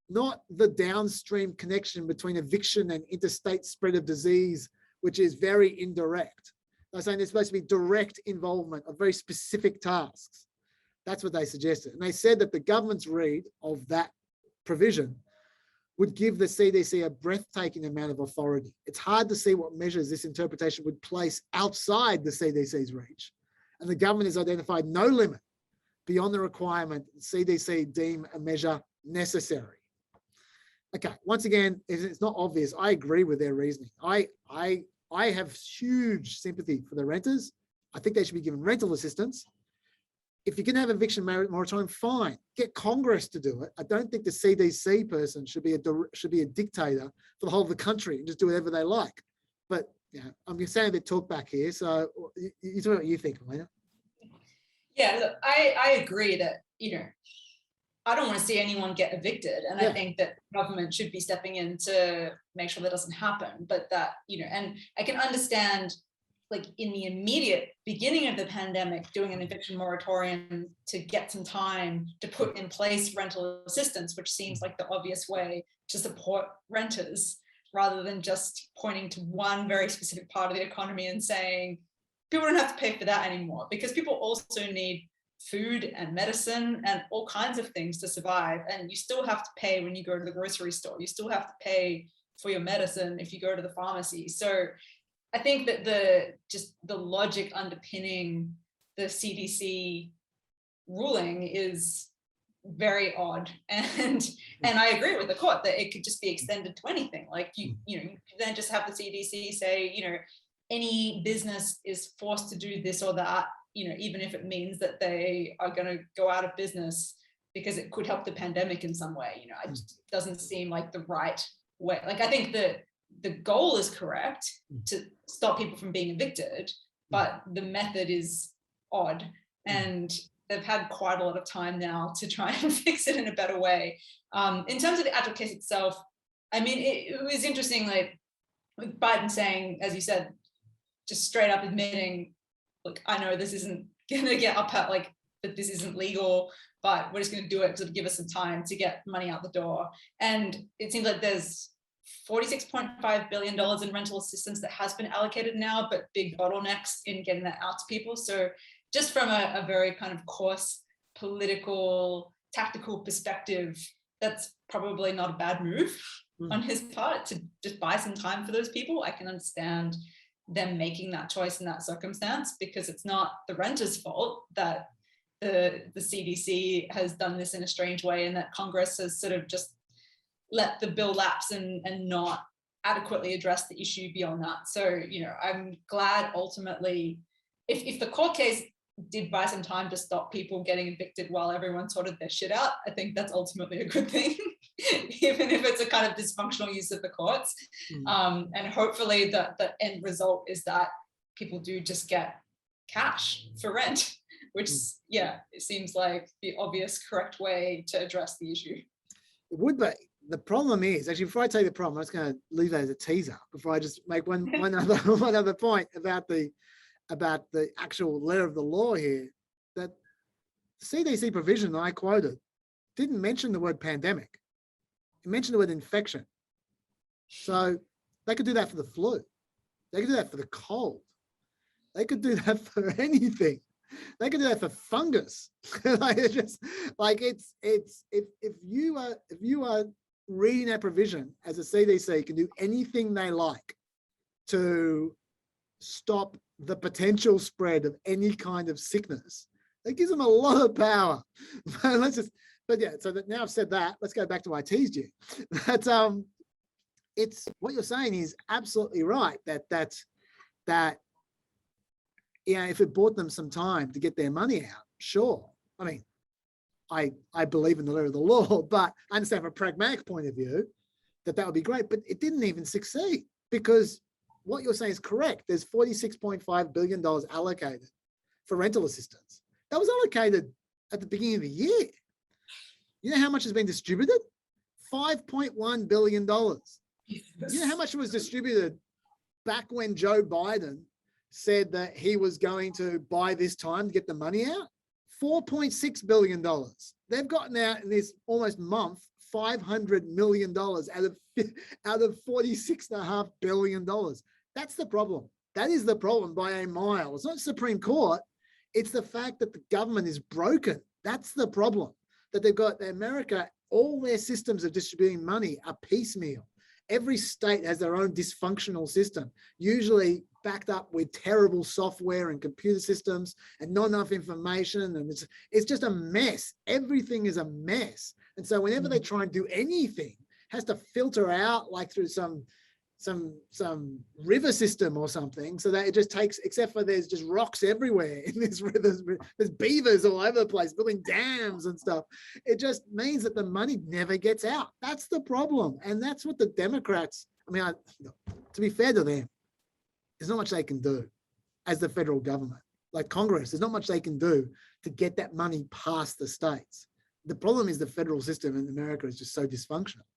not the downstream connection between eviction and interstate spread of disease, which is very indirect. They're saying there's supposed to be direct involvement of very specific tasks. That's what they suggested. And they said that the government's read of that provision would give the CDC a breathtaking amount of authority. It's hard to see what measures this interpretation would place outside the CDC's reach. And the government has identified no limit beyond the requirement CDC deem a measure necessary. Okay, once again, it's not obvious. I agree with their reasoning. I have huge sympathy for the renters. I think they should be given rental assistance. If you can have eviction moratorium, fine. Get Congress to do it. I don't think the CDC person should be a dictator for the whole of the country and just do whatever they like. But yeah, I'm saying a bit talk back here. So you tell me what you think, Melina. Yeah, look, I agree that, I don't want to see anyone get evicted. And I think that government should be stepping in to make sure that doesn't happen. But that, and I can understand, like in the immediate beginning of the pandemic, doing an eviction moratorium to get some time to put in place rental assistance, which seems like the obvious way to support renters, rather than just pointing to one very specific part of the economy and saying, people don't have to pay for that anymore, because people also need food and medicine and all kinds of things to survive. And you still have to pay when you go to the grocery store. You still have to pay for your medicine if you go to the pharmacy. So I think that the logic underpinning the CDC ruling is very odd. And I agree with the court that it could just be extended to anything. Like you then just have the CDC say, any business is forced to do this or that, even if it means that they are going to go out of business because it could help the pandemic in some way. It just doesn't seem like the right way. Like, I think that the goal is correct to stop people from being evicted, but the method is odd. And they've had quite a lot of time now to try and fix it in a better way. In terms of the actual case itself, I mean, it was interesting, like with Biden saying, as you said, just straight up admitting, look, I know this isn't going to get up at like, that this isn't legal, but we're just going to do it to give us some time to get money out the door. And it seems like there's $46.5 billion in rental assistance that has been allocated now, but big bottlenecks in getting that out to people. So just from a very kind of coarse political, tactical perspective, that's probably not a bad move on his part to just buy some time for those people. I can understand them making that choice in that circumstance, because it's not the renter's fault that the CDC has done this in a strange way, and that Congress has sort of just let the bill lapse and not adequately address the issue beyond that. So, I'm glad ultimately, if the court case did buy some time to stop people getting evicted while everyone sorted their shit out, I think that's ultimately a good thing, even if it's a kind of dysfunctional use of the courts. And hopefully the end result is that people do just get cash for rent, which, it seems like the obvious correct way to address the issue. It would be. The problem is, actually, before I tell you the problem, I'm just going to leave that as a teaser before I just make one other point about the actual letter of the law here, that the CDC provision I quoted didn't mention the word pandemic. It mentioned the word infection. So they could do that for the flu. They could do that for the cold. They could do that for anything. They can do that for fungus. Like it's just like it's if you are reading that provision as a CDC can do anything they like to stop the potential spread of any kind of sickness, that gives them a lot of power. But yeah, so that now I've said that, let's go back to I teased you. That it's what you're saying is absolutely right. That yeah, if it bought them some time to get their money out, sure. I mean, I believe in the letter of the law, but I understand from a pragmatic point of view that would be great, but it didn't even succeed because what you're saying is correct. There's $46.5 billion allocated for rental assistance. That was allocated at the beginning of the year. You know how much has been distributed? $5.1 billion. You know how much was distributed back when Joe Biden said that he was going to buy this time to get the money out? $4.6 billion. They've gotten out in this almost month $500 million out of $46.5 billion. That's the problem. That is the problem by a mile. It's not Supreme Court. It's the fact that the government is broken. That's the problem. That they've got America, all their systems of distributing money are piecemeal. Every state has their own dysfunctional system, usually backed up with terrible software and computer systems and not enough information. And it's just a mess. Everything is a mess. And so whenever they try and do anything, it has to filter out like through some river system or something, so that it just takes, except for there's just rocks everywhere in this river, there's beavers all over the place building dams and stuff. It just means that the money never gets out. That's the problem. And that's what the Democrats, I mean, to be fair to them, there's not much they can do as the federal government. Like Congress, there's not much they can do to get that money past the states. The problem is the federal system in America is just so dysfunctional.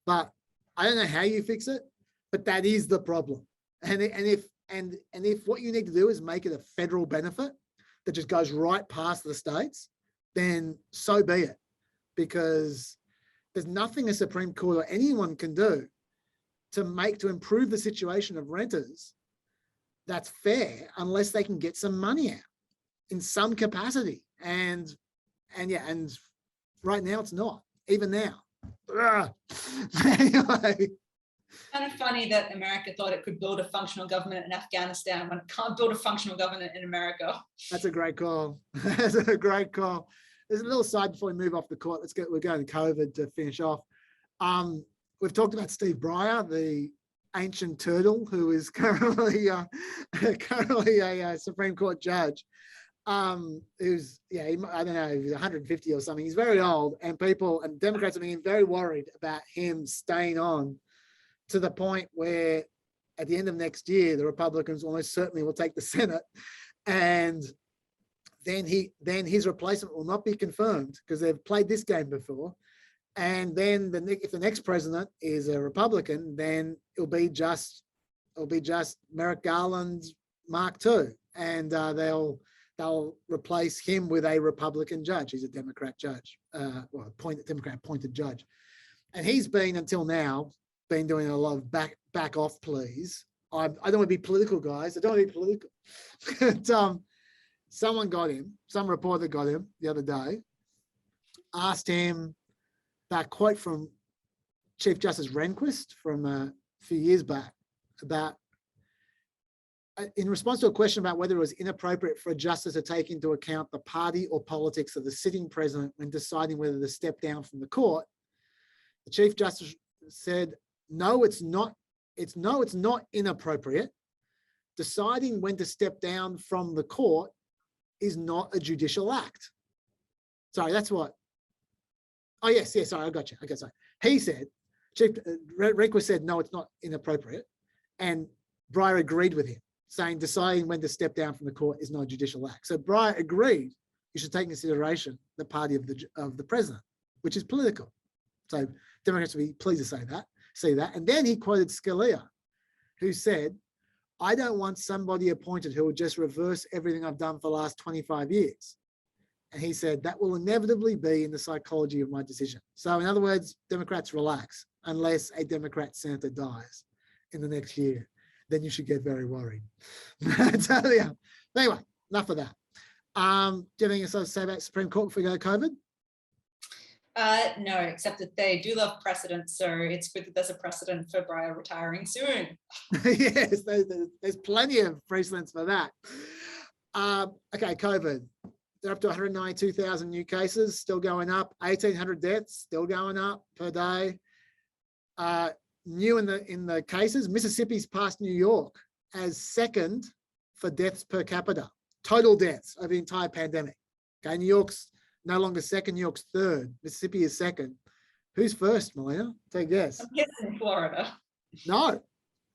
But I don't know how you fix it, but that is the problem. And if what you need to do is make it a federal benefit that just goes right past the states, then so be it. Because there's nothing a Supreme Court or anyone can do to improve the situation of renters that's fair unless they can get some money out in some capacity. And right now it's not, even now. Anyway. Kind of funny that America thought it could build a functional government in Afghanistan when it can't build a functional government in America. That's a great call. That's a great call. There's a little side before we move off the court. We're going to COVID to finish off. We've talked about Steve Breyer, the ancient turtle who is currently a Supreme Court judge. Who's, I don't know, he's 150 or something. He's very old, and people and Democrats are being very worried about him staying on to the point where at the end of next year, the Republicans almost certainly will take the Senate, and then his replacement will not be confirmed because they've played this game before. And then if the next president is a Republican, then it'll be just Merrick Garland's Mark II, and they'll replace him with a Republican judge. He's a Democrat judge, Democrat appointed judge, and he's been until now doing a lot of back off, please. I don't want to be political, guys. I don't want to be political. But, someone got him, some reporter got him the other day, asked him that quote from Chief Justice Rehnquist from a few years back about, in response to a question about whether it was inappropriate for a justice to take into account the party or politics of the sitting president when deciding whether to step down from the court, the Chief Justice said, no, it's not inappropriate. Deciding when to step down from the court is not a judicial act. Sorry, that's what. Oh, yes, sorry, I got you. Okay, sorry. He said, Chief Rehnquist said, no, it's not inappropriate. And Breyer agreed with him, saying deciding when to step down from the court is not a judicial act. So Breyer agreed you should take into consideration the party of the president, which is political. So Democrats would be pleased to see that. And then he quoted Scalia, who said, I don't want somebody appointed who will just reverse everything I've done for the last 25 years. And he said, that will inevitably be in the psychology of my decision. So in other words, Democrats relax unless a Democrat senator dies in the next year. Then you should get very worried. Anyway, enough of that. Do you have anything to say about Supreme Court before we go to COVID? No, except that they do love precedent, so it's good that there's a precedent for Breyer retiring soon. Yes, there's plenty of precedents for that. Okay, COVID. They're up to 192,000 new cases, still going up. 1,800 deaths, still going up per day. New in the cases, Mississippi's passed New York as second for deaths per capita, total deaths over the entire pandemic. Okay, New York's no longer second, New York's third. Mississippi is second. Who's first, Melina? Take a guess. I'm guessing Florida. No,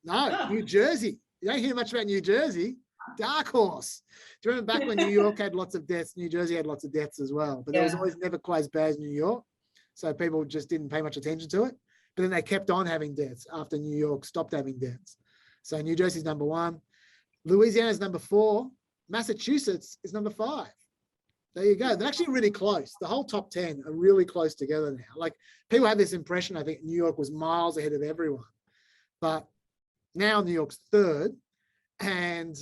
Oh. New Jersey. You don't hear much about New Jersey. Dark horse. Do you remember back when New York had lots of deaths? New Jersey had lots of deaths as well, but it was always never quite as bad as New York. So people just didn't pay much attention to it. But then they kept on having deaths after New York stopped having deaths. So New Jersey's number 1. Louisiana's number 4. Massachusetts is number 5. There you go. They're actually really close. The whole top 10 are really close together now. Like people have this impression, I think New York was miles ahead of everyone. But now New York's third, and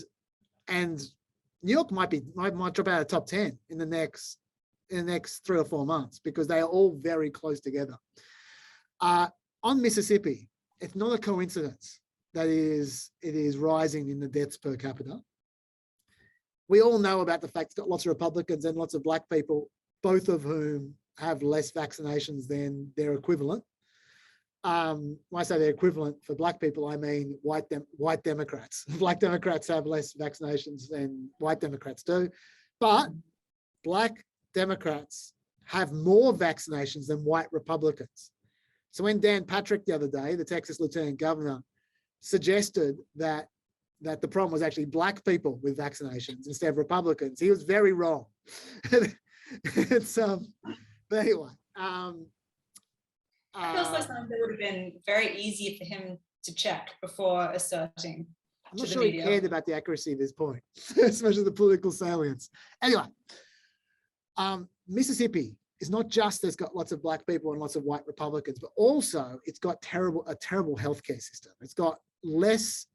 New York might drop out of the top 10 in the next 3 or 4 months because they are all very close together. On Mississippi, it's not a coincidence that it is rising in the deaths per capita. We all know about the fact it's got lots of Republicans and lots of black people, both of whom have less vaccinations than their equivalent. When I say they're equivalent for black people, I mean white Democrats. Black Democrats have less vaccinations than white Democrats do, but black Democrats have more vaccinations than white Republicans. So when Dan Patrick the other day, the Texas Lieutenant Governor, suggested that the problem was actually black people with vaccinations instead of Republicans, he was very wrong. It's but anyway. It feels like something that would have been very easy for him to check before asserting. I'm not sure he cared about the accuracy of his point, especially the political salience. Anyway, Mississippi is not just it's got lots of black people and lots of white Republicans, but also it's got a terrible healthcare system. It's got less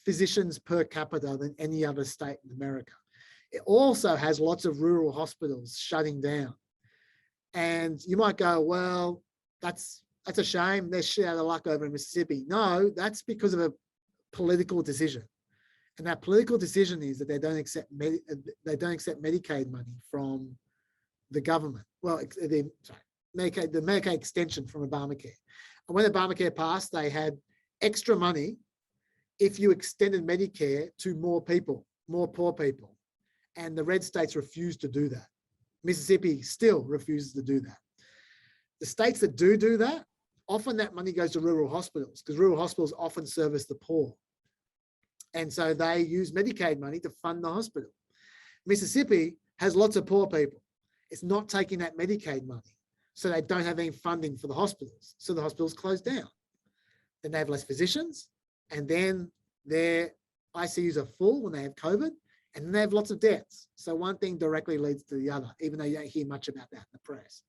physicians per capita than any other state in America. It also has lots of rural hospitals shutting down. And you might go, well, that's a shame. They're shit out of luck over in Mississippi. No, that's because of a political decision. And that political decision is that they don't accept Medicaid money from the government. Well, the Medicaid extension from Obamacare. And when Obamacare passed, they had extra money if you extended Medicare to more people, more poor people. And the red states refused to do that. Mississippi still refuses to do that. The states that do that, often that money goes to rural hospitals because rural hospitals often service the poor. And so they use Medicaid money to fund the hospital. Mississippi has lots of poor people. It's not taking that Medicaid money. So they don't have any funding for the hospitals. So the hospitals close down. Then they have less physicians. And then their ICUs are full when they have COVID. And then they have lots of deaths. So one thing directly leads to the other, even though you don't hear much about that in the press.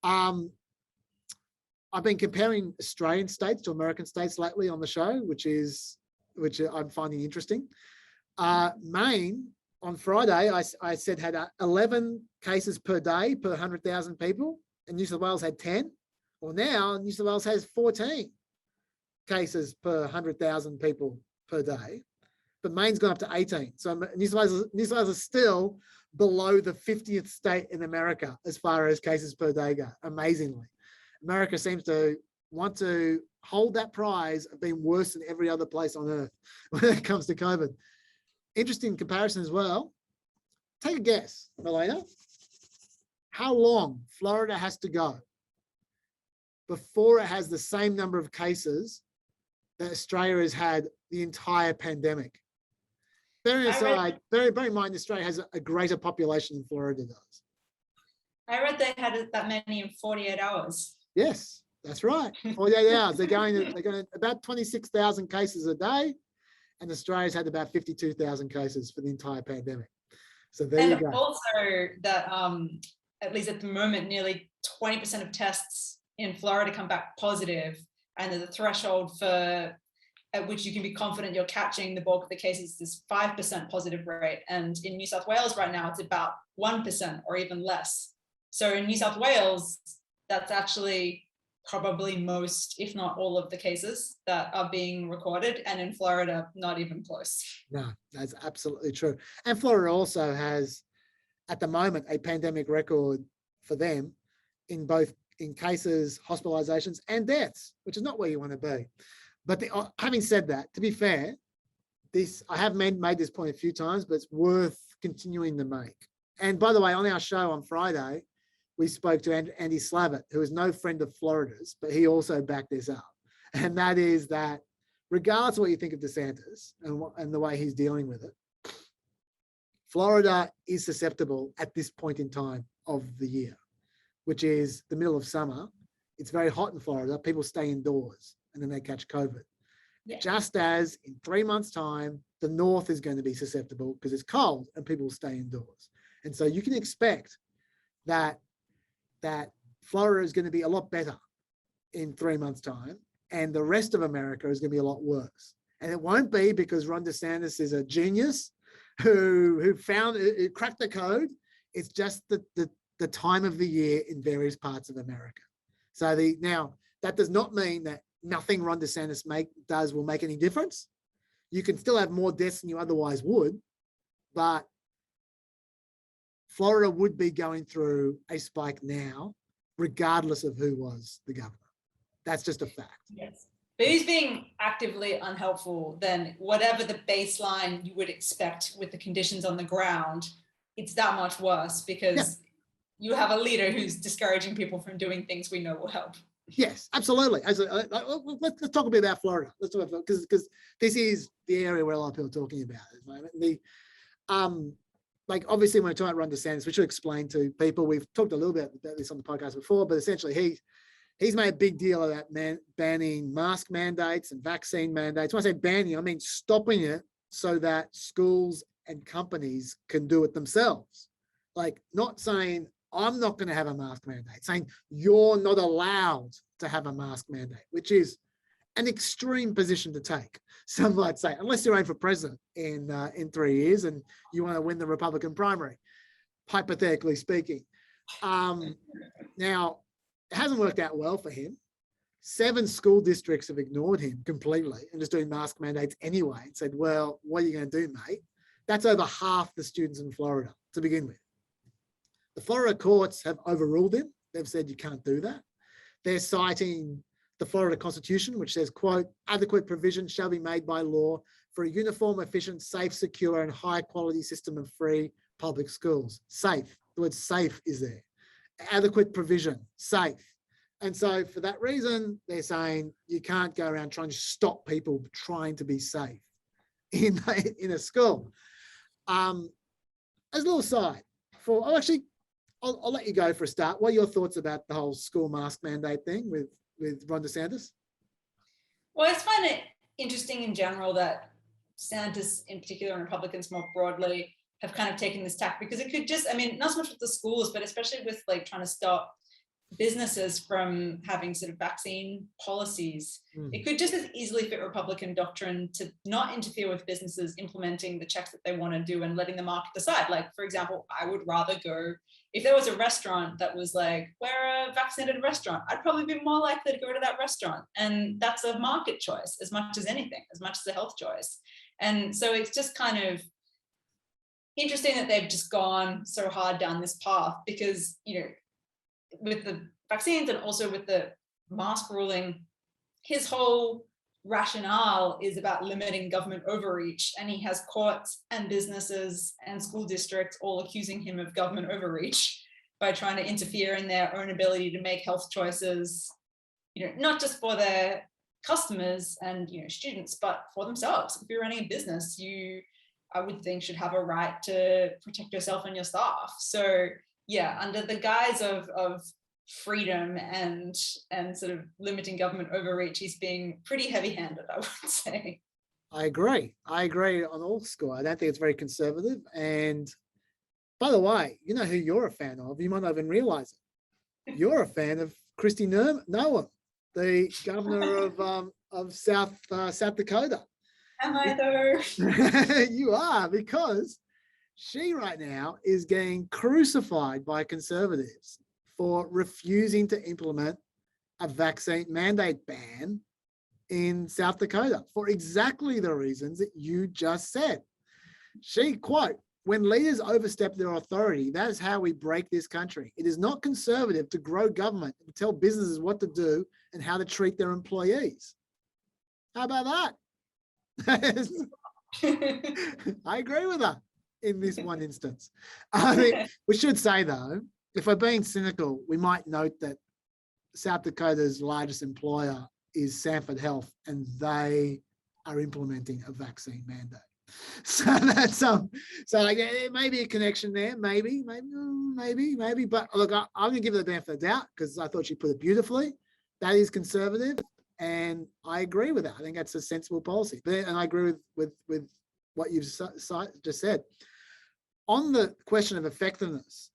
I've been comparing Australian states to American states lately on the show, which I'm finding interesting. Maine, on Friday, I said had 11 cases per day per 100,000 people, and New South Wales had 10. Well, now New South Wales has 14 cases per 100,000 people per day, but Maine's gone up to 18. So New South Wales is still below the 50th state in America as far as cases per day go, amazingly. America seems to want to hold that prize of being worse than every other place on earth when it comes to COVID. Interesting comparison as well. Take a guess, Melina. How long Florida has to go before it has the same number of cases that Australia has had the entire pandemic? Bearing in mind, Australia has a greater population than Florida does. I read they had that many in 48 hours. Yes, that's right. 48 hours. They're going about 26,000 cases a day, and Australia's had about 52,000 cases for the entire pandemic. So there you go. And also that, at least at the moment, nearly 20% of tests in Florida come back positive, and the threshold for at which you can be confident you're catching the bulk of the cases, this 5% positive rate. And in New South Wales right now, it's about 1% or even less. So in New South Wales, that's actually probably most, if not all of the cases that are being recorded. And in Florida, not even close. No, that's absolutely true. And Florida also has, at the moment, a pandemic record for them in both in cases, hospitalizations and deaths, which is not where you want to be. But having said that, to be fair, I have made this point a few times, but it's worth continuing to make. And by the way, on our show on Friday, we spoke to Andy Slavitt, who is no friend of Florida's, but he also backed this up. And that is that regardless of what you think of DeSantis and the way he's dealing with it, Florida is susceptible at this point in time of the year, which is the middle of summer. It's very hot in Florida. People stay indoors and then they catch COVID. Yeah. Just as in 3 months' time, the north is going to be susceptible because it's cold and people will stay indoors. And so you can expect that Florida is going to be a lot better in 3 months' time, and the rest of America is going to be a lot worse. And it won't be because Ron DeSantis is a genius who cracked the code. It's just the time of the year in various parts of America. So now that does not mean that nothing Ron DeSantis does will make any difference. You can still have more deaths than you otherwise would, but Florida would be going through a spike now, regardless of who was the governor. That's just a fact. Yes. But he's being actively unhelpful, then whatever the baseline you would expect with the conditions on the ground, it's that much worse because you have a leader who's discouraging people from doing things we know will help. Yes, absolutely. Let's talk a bit about Florida. Let's talk about, because this is the area where a lot of people are talking about at the moment. Like obviously when we're talking about Ron DeSantis, we should explain to people, we've talked a little bit about this on the podcast before, but essentially he's made a big deal of that banning mask mandates and vaccine mandates. When I say banning, I mean stopping it so that schools and companies can do it themselves. Like not saying, I'm not going to have a mask mandate, saying you're not allowed to have a mask mandate, which is an extreme position to take. Some might say, unless you're running for president in 3 years and you want to win the Republican primary, hypothetically speaking. Now, it hasn't worked out well for him. 7 school districts have ignored him completely and just doing mask mandates anyway and said, well, what are you going to do, mate? That's over half the students in Florida to begin with. The Florida courts have overruled him. They've said you can't do that. They're citing the Florida Constitution, which says, quote, adequate provision shall be made by law for a uniform, efficient, safe, secure, and high quality system of free public schools. Safe. The word safe is there. Adequate provision, safe. And so for that reason, they're saying you can't go around trying to stop people trying to be safe in a school. As a little side, I'll let you go for a start. What are your thoughts about the whole school mask mandate thing with Ron DeSantis? Well, I just find it interesting in general that DeSantis in particular and Republicans more broadly have kind of taken this tack because it could just, I mean, not so much with the schools, but especially with like trying to stop businesses from having sort of vaccine policies. It could just as easily fit Republican doctrine to not interfere with businesses implementing the checks that they want to do and letting the market decide. Like, for example, I would rather go, if there was a restaurant that was like, we're a vaccinated restaurant, I'd probably be more likely to go to that restaurant. And that's a market choice as much as anything, as much as a health choice. And so it's just kind of interesting that they've just gone so hard down this path because, you know, with the vaccines and also with the mask ruling, his whole rationale is about limiting government overreach. And he has courts and businesses and school districts all accusing him of government overreach by trying to interfere in their own ability to make health choices, you know, not just for their customers and, you know, students, but for themselves. If you're running a business, you, I would think, should have a right to protect yourself and your staff. So yeah, under the guise of freedom and sort of limiting government overreach, he's being pretty heavy-handed, I would say. I agree on all score. I don't think it's very conservative. And by the way, you know who you're a fan of? You might not even realize it. You're a fan of Kristi Noem, the governor of South Dakota. Am I though? You are, because she right now is getting crucified by conservatives for refusing to implement a vaccine mandate ban in South Dakota for exactly the reasons that you just said. She, quote, "When leaders overstep their authority, that is how we break this country. It is not conservative to grow government and tell businesses what to do and how to treat their employees." How about that? I agree with her in this one instance. I mean, we should say, though, if we're being cynical, we might note that South Dakota's largest employer is Sanford Health, and they are implementing a vaccine mandate. So that's so like it may be a connection there, maybe. But look, I'm going to give her the benefit of the doubt because I thought she put it beautifully. That is conservative, and I agree with that. I think that's a sensible policy. And I agree with what you've just said. On the question of effectiveness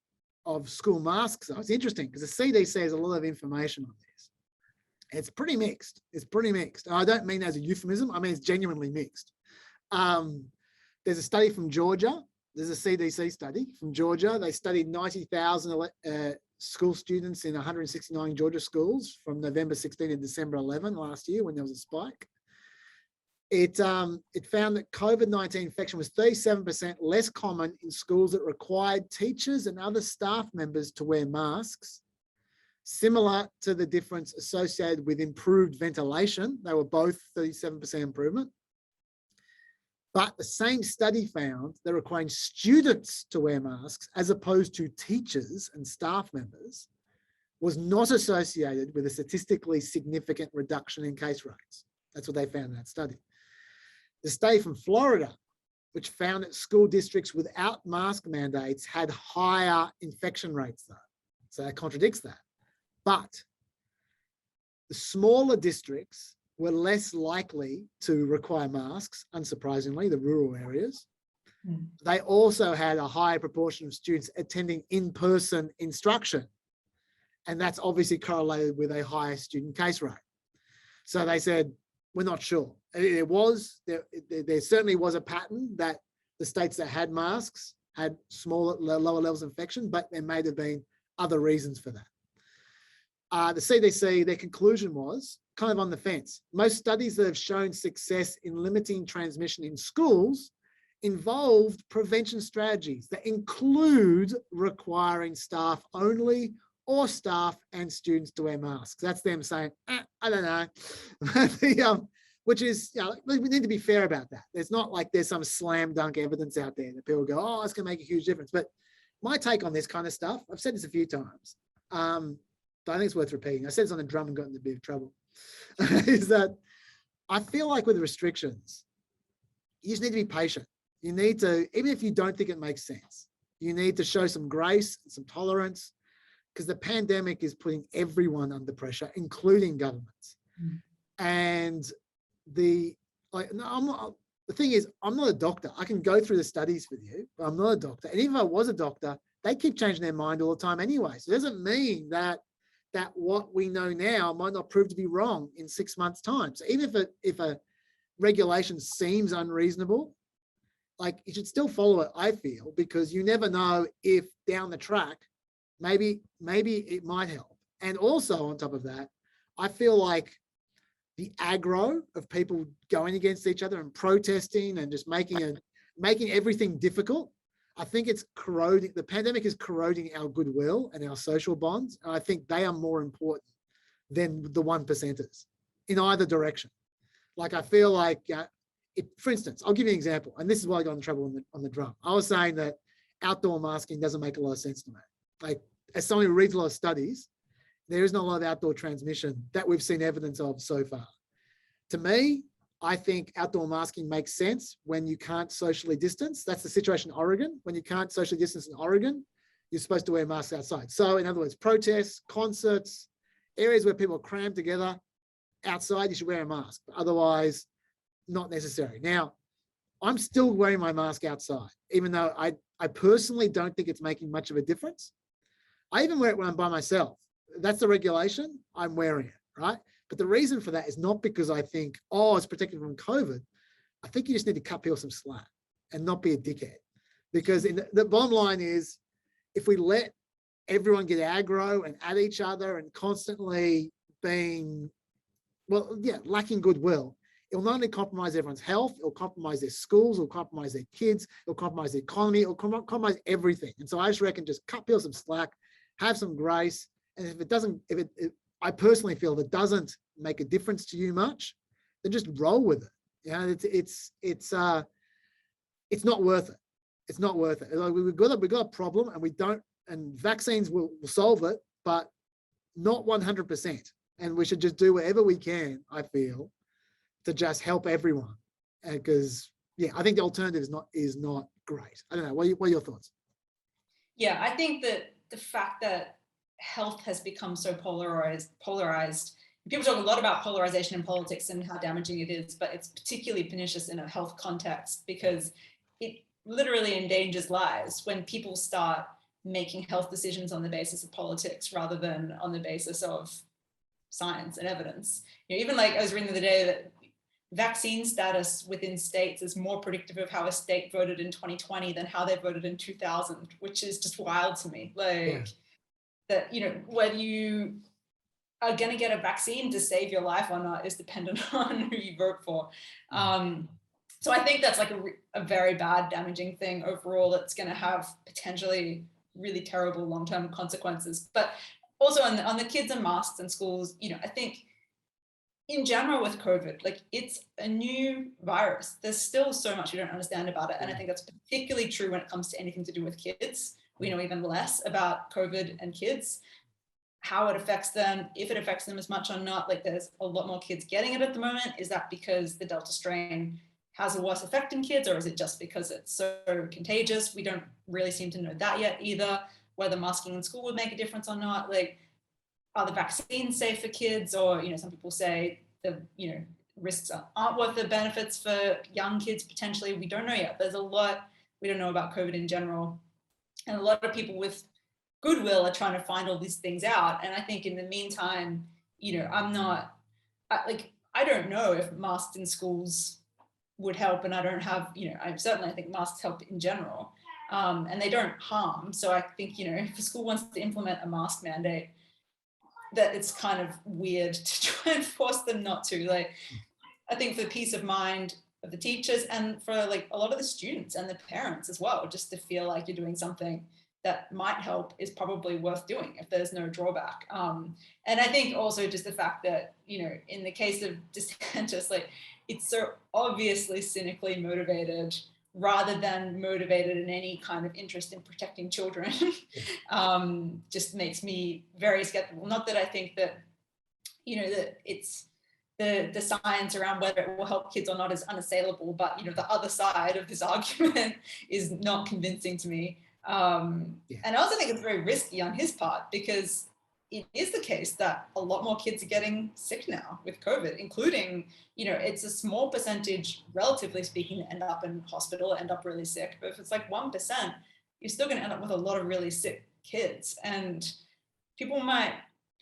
of school masks, though, it's interesting because the CDC has a lot of information on this. It's pretty mixed. And I don't mean that as a euphemism. I mean, it's genuinely mixed. There's a study from Georgia. There's a CDC study from Georgia. They studied 90,000 school students in 169 Georgia schools from November 16 to December 11 last year when there was a spike. It found that COVID-19 infection was 37% less common in schools that required teachers and other staff members to wear masks, similar to the difference associated with improved ventilation. They were both 37% improvement. But the same study found that requiring students to wear masks as opposed to teachers and staff members was not associated with a statistically significant reduction in case rates. That's what they found in that study. The study from Florida, which found that school districts without mask mandates had higher infection rates though. So that contradicts that. But the smaller districts were less likely to require masks, unsurprisingly, the rural areas. They also had a higher proportion of students attending in-person instruction. And that's obviously correlated with a higher student case rate. So they said, we're not sure. There certainly was a pattern that the states that had masks had lower levels of infection, but there may have been other reasons for that. The CDC, their conclusion was kind of on the fence. Most studies that have shown success in limiting transmission in schools involved prevention strategies that include requiring staff only or staff and students to wear masks. That's them saying, I don't know. Which is, we need to be fair about that. It's not like there's some slam dunk evidence out there that people go, oh, it's going to make a huge difference. But my take on this kind of stuff, I've said this a few times, but I think it's worth repeating. I said this on the drum and got into a bit of trouble, is that I feel like with restrictions, you just need to be patient. You need to, even if you don't think it makes sense, you need to show some grace and some tolerance because the pandemic is putting everyone under pressure, including governments. And the thing is, I'm not a doctor. I can go through the studies with you, but I'm not a doctor. And even if I was a doctor, they keep changing their mind all the time anyway. So it doesn't mean that what we know now might not prove to be wrong in 6 months' time. So even if a regulation seems unreasonable, like you should still follow it, I feel, because you never know if down the track, maybe it might help. And also on top of that, I feel like the aggro of people going against each other and protesting and just making everything difficult, I think it's corroding. The pandemic is corroding our goodwill and our social bonds. And I think they are more important than the 1%ers in either direction. Like, I feel like, for instance, I'll give you an example. And this is why I got in trouble on the drum. I was saying that outdoor masking doesn't make a lot of sense to me. Like, as someone who reads a lot of studies, there is not a lot of outdoor transmission that we've seen evidence of so far. To me, I think outdoor masking makes sense when you can't socially distance. That's the situation in Oregon. When you can't socially distance in Oregon, you're supposed to wear masks outside. So in other words, protests, concerts, areas where people are crammed together outside, you should wear a mask. Otherwise, not necessary. Now, I'm still wearing my mask outside, even though I personally don't think it's making much of a difference. I even wear it when I'm by myself. That's the regulation, I'm wearing it, right? But the reason for that is not because I think, oh, it's protected from COVID. I think you just need to cut people some slack and not be a dickhead. Because the bottom line is, if we let everyone get aggro and at each other and constantly being, lacking goodwill, it'll not only compromise everyone's health, it'll compromise their schools, it'll compromise their kids, it'll compromise the economy, it'll compromise everything. And so I just reckon just cut people some slack, have some grace. And if it doesn't, I personally feel if it doesn't make a difference to you much, then just roll with it. It's not worth it. It's not worth it. Like we've got a problem and vaccines will solve it, but not 100%. And we should just do whatever we can, I feel, to just help everyone. Because I think the alternative is not great. I don't know. What are your thoughts? Yeah, I think that the fact that health has become so polarized. People talk a lot about polarization in politics and how damaging it is, but it's particularly pernicious in a health context because it literally endangers lives when people start making health decisions on the basis of politics rather than on the basis of science and evidence. Even like I was reading the other day that vaccine status within states is more predictive of how a state voted in 2020 than how they voted in 2000, which is just wild to me. That, whether you are going to get a vaccine to save your life or not is dependent on who you vote for. So I think that's like a very bad, damaging thing overall that's going to have potentially really terrible long-term consequences. But also on the kids and masks and schools, I think in general with COVID, like it's a new virus. There's still so much we don't understand about it. And I think that's particularly true when it comes to anything to do with kids. We know even less about COVID and kids, how it affects them, if it affects them as much or not. Like there's a lot more kids getting it at the moment. Is that because the Delta strain has a worse effect in kids, or is it just because it's so contagious? We don't really seem to know that yet either, whether masking in school would make a difference or not. Like, are the vaccines safe for kids? Or, some people say the, risks aren't worth the benefits for young kids potentially. We don't know yet. There's a lot we don't know about COVID in general. And a lot of people with goodwill are trying to find all these things out. And I think in the meantime, I don't know if masks in schools would help, and I don't have, I think masks help in general, and they don't harm. So I think, if a school wants to implement a mask mandate, that it's kind of weird to try and force them not to. Like, I think for the peace of mind of the teachers and for like a lot of the students and the parents as well, just to feel like you're doing something that might help is probably worth doing if there's no drawback. And I think also just the fact that, in the case of DeSantis, like it's so obviously cynically motivated rather than motivated in any kind of interest in protecting children, just makes me very skeptical. Not that I think that, that it's the science around whether it will help kids or not is unassailable, but, the other side of this argument is not convincing to me. And I also think it's very risky on his part because it is the case that a lot more kids are getting sick now with COVID, including, it's a small percentage, relatively speaking, that end up in hospital, end up really sick. But if it's like 1%, you're still going to end up with a lot of really sick kids. And people might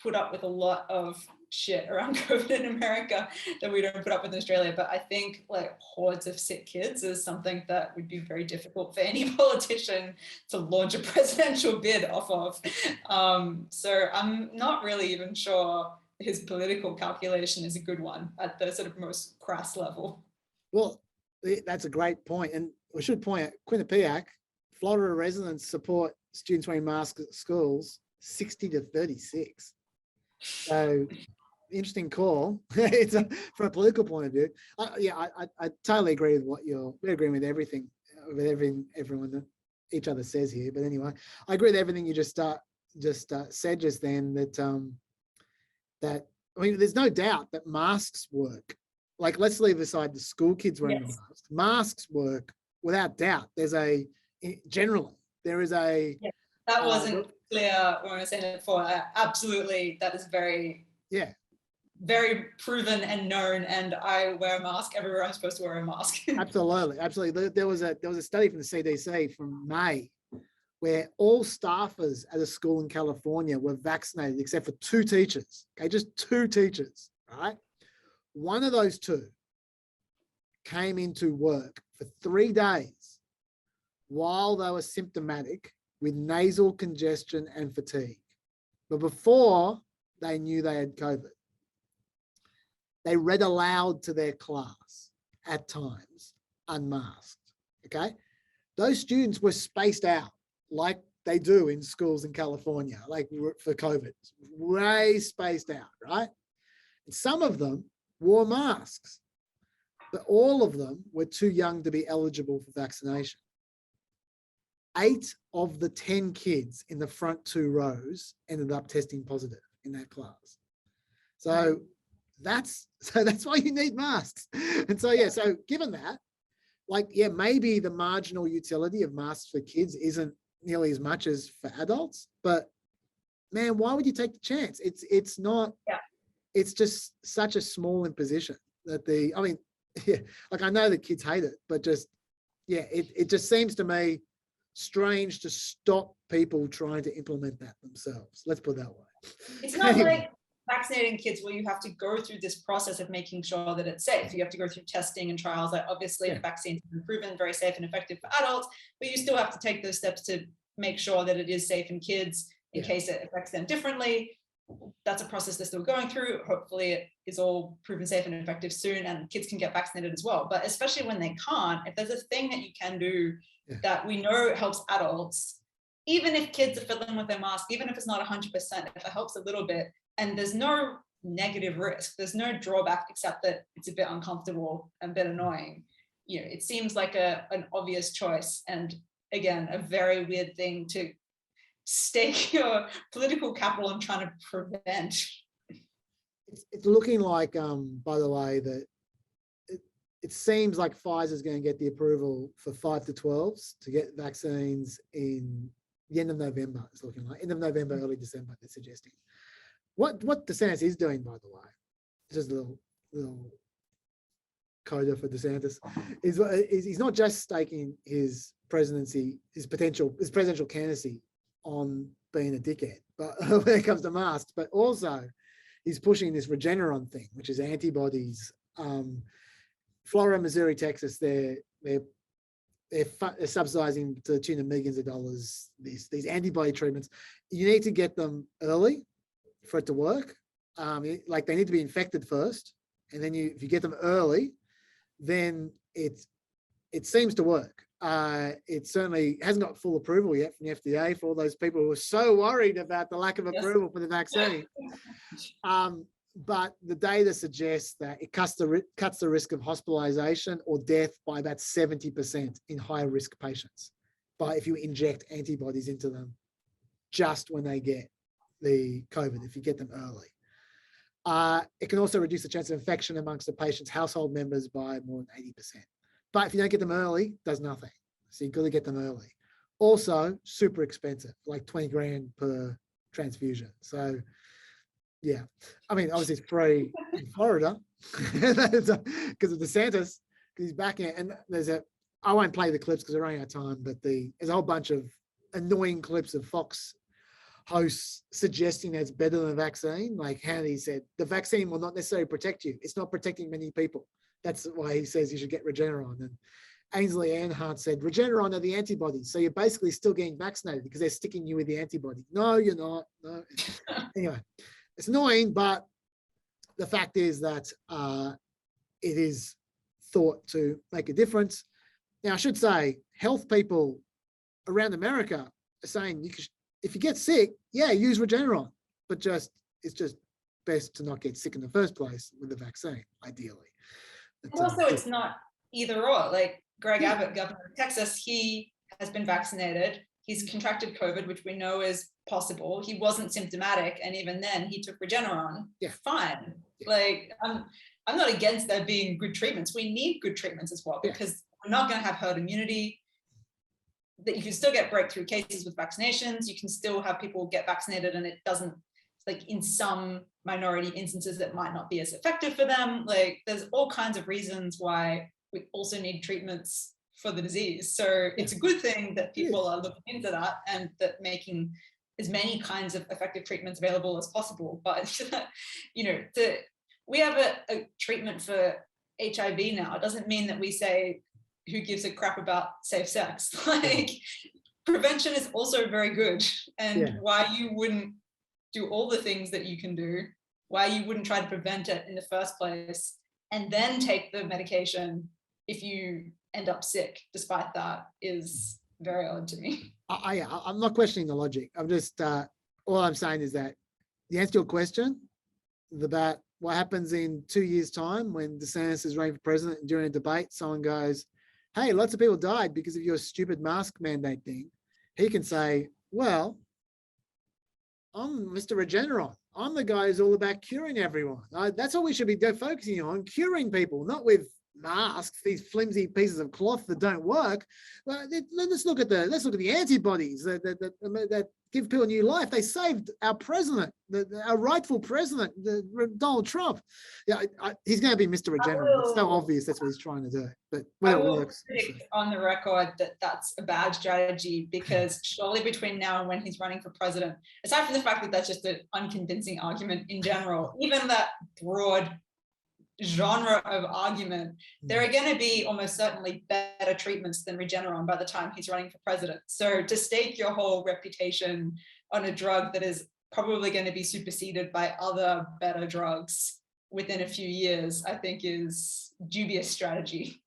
put up with a lot of shit around COVID in America that we don't put up with in Australia. But I think like hordes of sick kids is something that would be very difficult for any politician to launch a presidential bid off of. So I'm not really even sure his political calculation is a good one at the sort of most crass level. Well, that's a great point. And we should point out Quinnipiac, Florida residents support students wearing masks at schools 60-36. So interesting call. It's from a political point of view. I totally agree with we're agreeing with everything everyone that each other says here. But anyway, I agree with everything you just said just then. That I mean, there's no doubt that masks work. Like, let's leave aside the school kids wearing the masks. Masks work without doubt. Generally there is a. Yeah, that wasn't clear when I was saying it before. Absolutely, that is very. Yeah. Very proven and known, and I wear a mask everywhere I'm supposed to wear a mask. Absolutely. There was a study from the CDC from May where all staffers at a school in California were vaccinated except for 2 teachers. Okay, just 2 teachers, right? One of those two came into work for 3 days while they were symptomatic with nasal congestion and fatigue. But before they knew they had COVID, they read aloud to their class at times, unmasked, okay? Those students were spaced out like they do in schools in California, like for COVID, way spaced out, right? And some of them wore masks, but all of them were too young to be eligible for vaccination. 8 of the 10 kids in the front 2 rows ended up testing positive in that class. So that's why you need masks. And so, yeah, so given that, like, yeah, maybe the marginal utility of masks for kids isn't nearly as much as for adults, but man, why would you take the chance? It's not, it's just such a small imposition that like I know the kids hate it, but just, yeah, it just seems to me strange to stop people trying to implement that themselves. Let's put it that way. It's not like vaccinating kids where you have to go through this process of making sure that it's safe. You have to go through testing and trials. Like obviously the vaccines have been proven very safe and effective for adults, but you still have to take those steps to make sure that it is safe in kids in case it affects them differently. That's a process they're still going through. Hopefully it is all proven safe and effective soon and kids can get vaccinated as well. But especially when they can't, if there's a thing that you can do that we know helps adults, even if kids are fiddling with their mask, even if it's not 100%, if it helps a little bit, and there's no negative risk, there's no drawback except that it's a bit uncomfortable and a bit annoying. You know, it seems like an obvious choice, and again, a very weird thing to stake your political capital on trying to prevent. It's looking like, by the way, that it seems like Pfizer's going to get the approval for 5 to 12s to get vaccines in the end of November. It's looking like end of November, early December, they're suggesting. What DeSantis is doing, by the way, just a little coda for DeSantis, is he's not just staking his presidency, his presidential candidacy on being a dickhead, but when it comes to masks, but also he's pushing this Regeneron thing, which is antibodies. Florida, Missouri, Texas, they're subsidizing to the tune of millions of dollars these antibody treatments. You need to get them early for it to work. Like they need to be infected first, and then if you get them early, then it seems to work. It certainly hasn't got full approval yet from the FDA for all those people who are so worried about the lack of approval for the vaccine. But the data suggests that it cuts the risk of hospitalization or death by about 70% in high risk patients, if you inject antibodies into them just when they get the COVID, if you get them early. It can also reduce the chance of infection amongst the patient's household members by more than 80%. But if you don't get them early, it does nothing. So you've got to get them early. Also, super expensive, like 20 grand per transfusion. So yeah, I mean, obviously it's free in Florida because of DeSantis, because he's backing it. And I won't play the clips because we're running out of time, but there's a whole bunch of annoying clips of Fox hosts suggesting that it's better than a vaccine. Like Hannity said, the vaccine will not necessarily protect you. It's not protecting many people. That's why he says you should get Regeneron. And Ainsley Earhardt said, Regeneron are the antibodies. So you're basically still getting vaccinated because they're sticking you with the antibody. No, you're not. No. Anyway, it's annoying, but the fact is that it is thought to make a difference. Now, I should say, health people around America are saying if you get sick, use Regeneron, but it's just best to not get sick in the first place with the vaccine, ideally. And also, it's not either or. Like Greg Abbott, governor of Texas, he has been vaccinated. He's contracted COVID, which we know is possible. He wasn't symptomatic, and even then, he took Regeneron. Fine. Like I'm not against there being good treatments. We need good treatments as well because we're not going to have herd immunity. That you can still get breakthrough cases with vaccinations. You can still have people get vaccinated, and it doesn't. Like in some minority instances, it might not be as effective for them. Like there's all kinds of reasons why we also need treatments for the disease. So it's a good thing that people are looking into that and that making as many kinds of effective treatments available as possible. But we have a treatment for HIV now. It doesn't mean that we say who gives a crap about safe sex. Like, prevention is also very good, and why you wouldn't do all the things that you can do, why you wouldn't try to prevent it in the first place, and then take the medication if you end up sick despite that, is very odd to me. I'm not questioning the logic. I'm just, all I'm saying is that the answer to your question about what happens in 2 years' time when DeSantis is running for president and during a debate, someone goes, hey, lots of people died because of your stupid mask mandate thing. He can say, well, I'm Mr. Regeneron. I'm the guy who's all about curing everyone. That's what we should be focusing on, curing people, not with masks, these flimsy pieces of cloth that don't work. Well, let's look at the antibodies that give people new life. They saved our president, our rightful president, Donald Trump. Yeah, he's going to be Mr. Regeneron. It's so obvious that's what he's trying to do. But when it works, predict on the record that that's a bad strategy, because surely between now and when he's running for president, aside from the fact that that's just an unconvincing argument in general, even that broad genre of argument, there are going to be almost certainly better treatments than Regeneron by the time he's running for president. So to stake your whole reputation on a drug that is probably going to be superseded by other better drugs within a few years, I think is dubious strategy.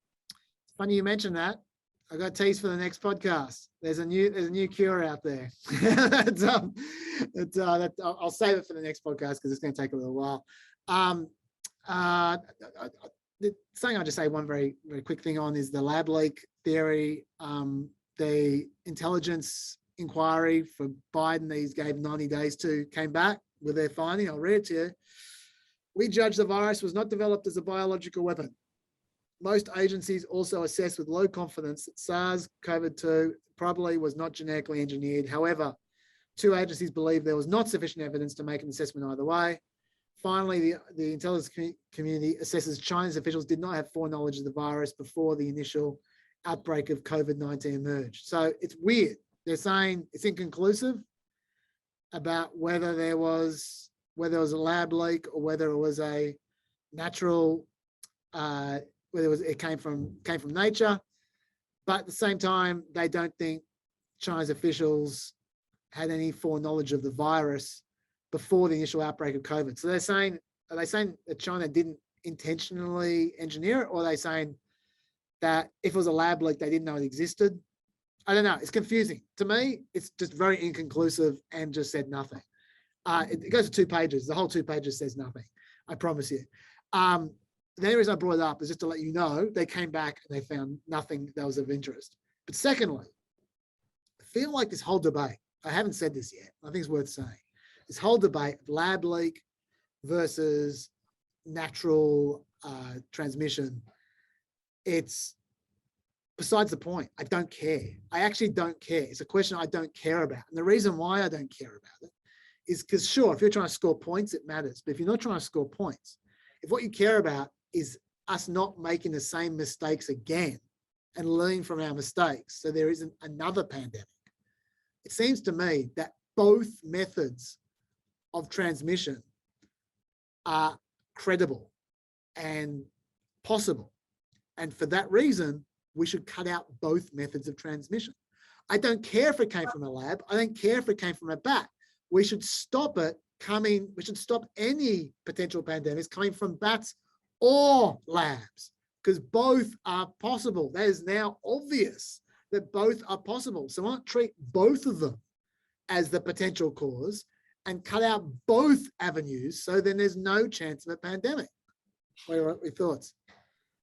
Funny you mentioned that. I got a tease for the next podcast. There's a new cure out there. I'll save it for the next podcast because it's going to take a little while. Something I'll just say one very, very quick thing on is the lab leak theory. The intelligence inquiry for Biden, these gave 90 days to, came back with their finding. I'll read it to you. We judge the virus was not developed as a biological weapon. Most agencies also assess with low confidence that SARS-CoV-2 probably was not genetically engineered. However, 2 agencies believe there was not sufficient evidence to make an assessment either way. Finally, the intelligence community assesses China's officials did not have foreknowledge of the virus before the initial outbreak of COVID-19 emerged. So it's weird. They're saying it's inconclusive about whether there was a lab leak or whether it was a natural, it came from nature. But at the same time, they don't think China's officials had any foreknowledge of the virus before the initial outbreak of COVID. So are they saying that China didn't intentionally engineer it, or are they saying that if it was a lab leak, they didn't know it existed? I don't know. It's confusing. To me, it's just very inconclusive and just said nothing. It goes to 2 pages. The whole 2 pages says nothing. I promise you. The only reason I brought it up is just to let you know they came back and they found nothing that was of interest. But secondly, I feel like this whole debate, I haven't said this yet, I think it's worth saying, this whole debate, lab leak versus natural transmission, it's besides the point. I don't care. I actually don't care. It's a question I don't care about. And the reason why I don't care about it is because, sure, if you're trying to score points, it matters. But if you're not trying to score points, if what you care about is us not making the same mistakes again and learning from our mistakes so there isn't another pandemic, it seems to me that both methods of transmission are credible and possible. And for that reason, we should cut out both methods of transmission. I don't care if it came from a lab. I don't care if it came from a bat. We should stop it coming. We should stop any potential pandemics coming from bats or labs, because both are possible. That is now obvious that both are possible. So why not treat both of them as the potential cause and cut out both avenues, so then there's no chance of a pandemic? What are your thoughts?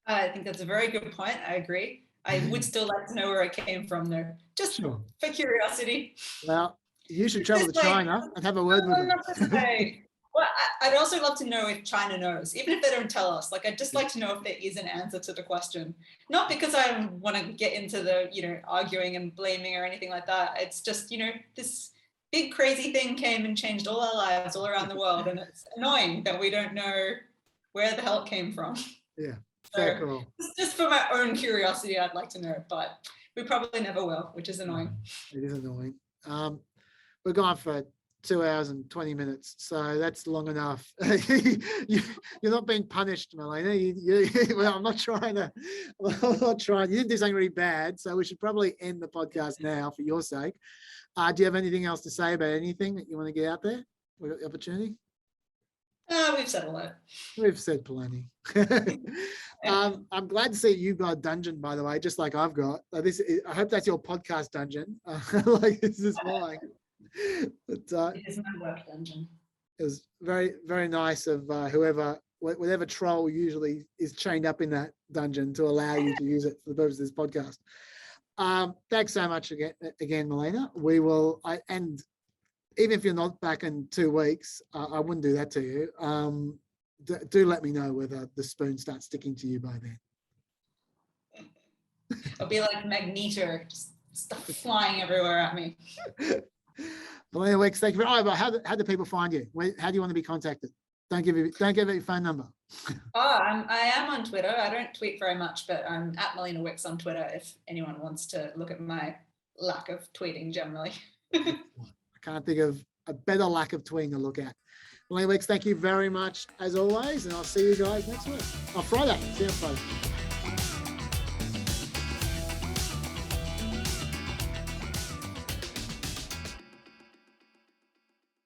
I think that's a very good point. I agree. I would still like to know where it came from, though, just for curiosity. Well, you should travel to China and have a word with them. Well, I'd also love to know if China knows, even if they don't tell us. Like, I'd just like to know if there is an answer to the question. Not because I want to get into the, arguing and blaming or anything like that. It's just, this big crazy thing came and changed all our lives all around the world. And it's annoying that we don't know where the hell it came from. Yeah. So, just for my own curiosity, I'd like to know, but we probably never will, which is annoying. It is annoying. We're going for 2 hours and 20 minutes. So that's long enough. You're not being punished, Melina. Well, I'm not trying. You didn't do something really bad. So we should probably end the podcast now for your sake. Do you have anything else to say about anything that you want to get out there? We got the opportunity. We've said a lot. We've said plenty. I'm glad to see you've got a dungeon, by the way, just like I've got. I hope that's your podcast dungeon. Like this is mine. But, it is my work dungeon. It was very, very nice of whatever troll usually is chained up in that dungeon to allow you to use it for the purpose of this podcast. Thanks so much again, Melina. We will, and even if you're not back in 2 weeks, I wouldn't do that to you. Do let me know whether the spoon starts sticking to you by then. It'll be like Magneto, just stuff flying everywhere at me. Melina Wicks, thank you. But how do people find you? How do you want to be contacted? Don't give it your phone number. I am on Twitter. I don't tweet very much, but I'm at Melina Wicks on Twitter if anyone wants to look at my lack of tweeting generally. I can't think of a better lack of tweeting to look at. Melina Wicks, thank you very much as always, and I'll see you guys next week. Friday. See you on Friday.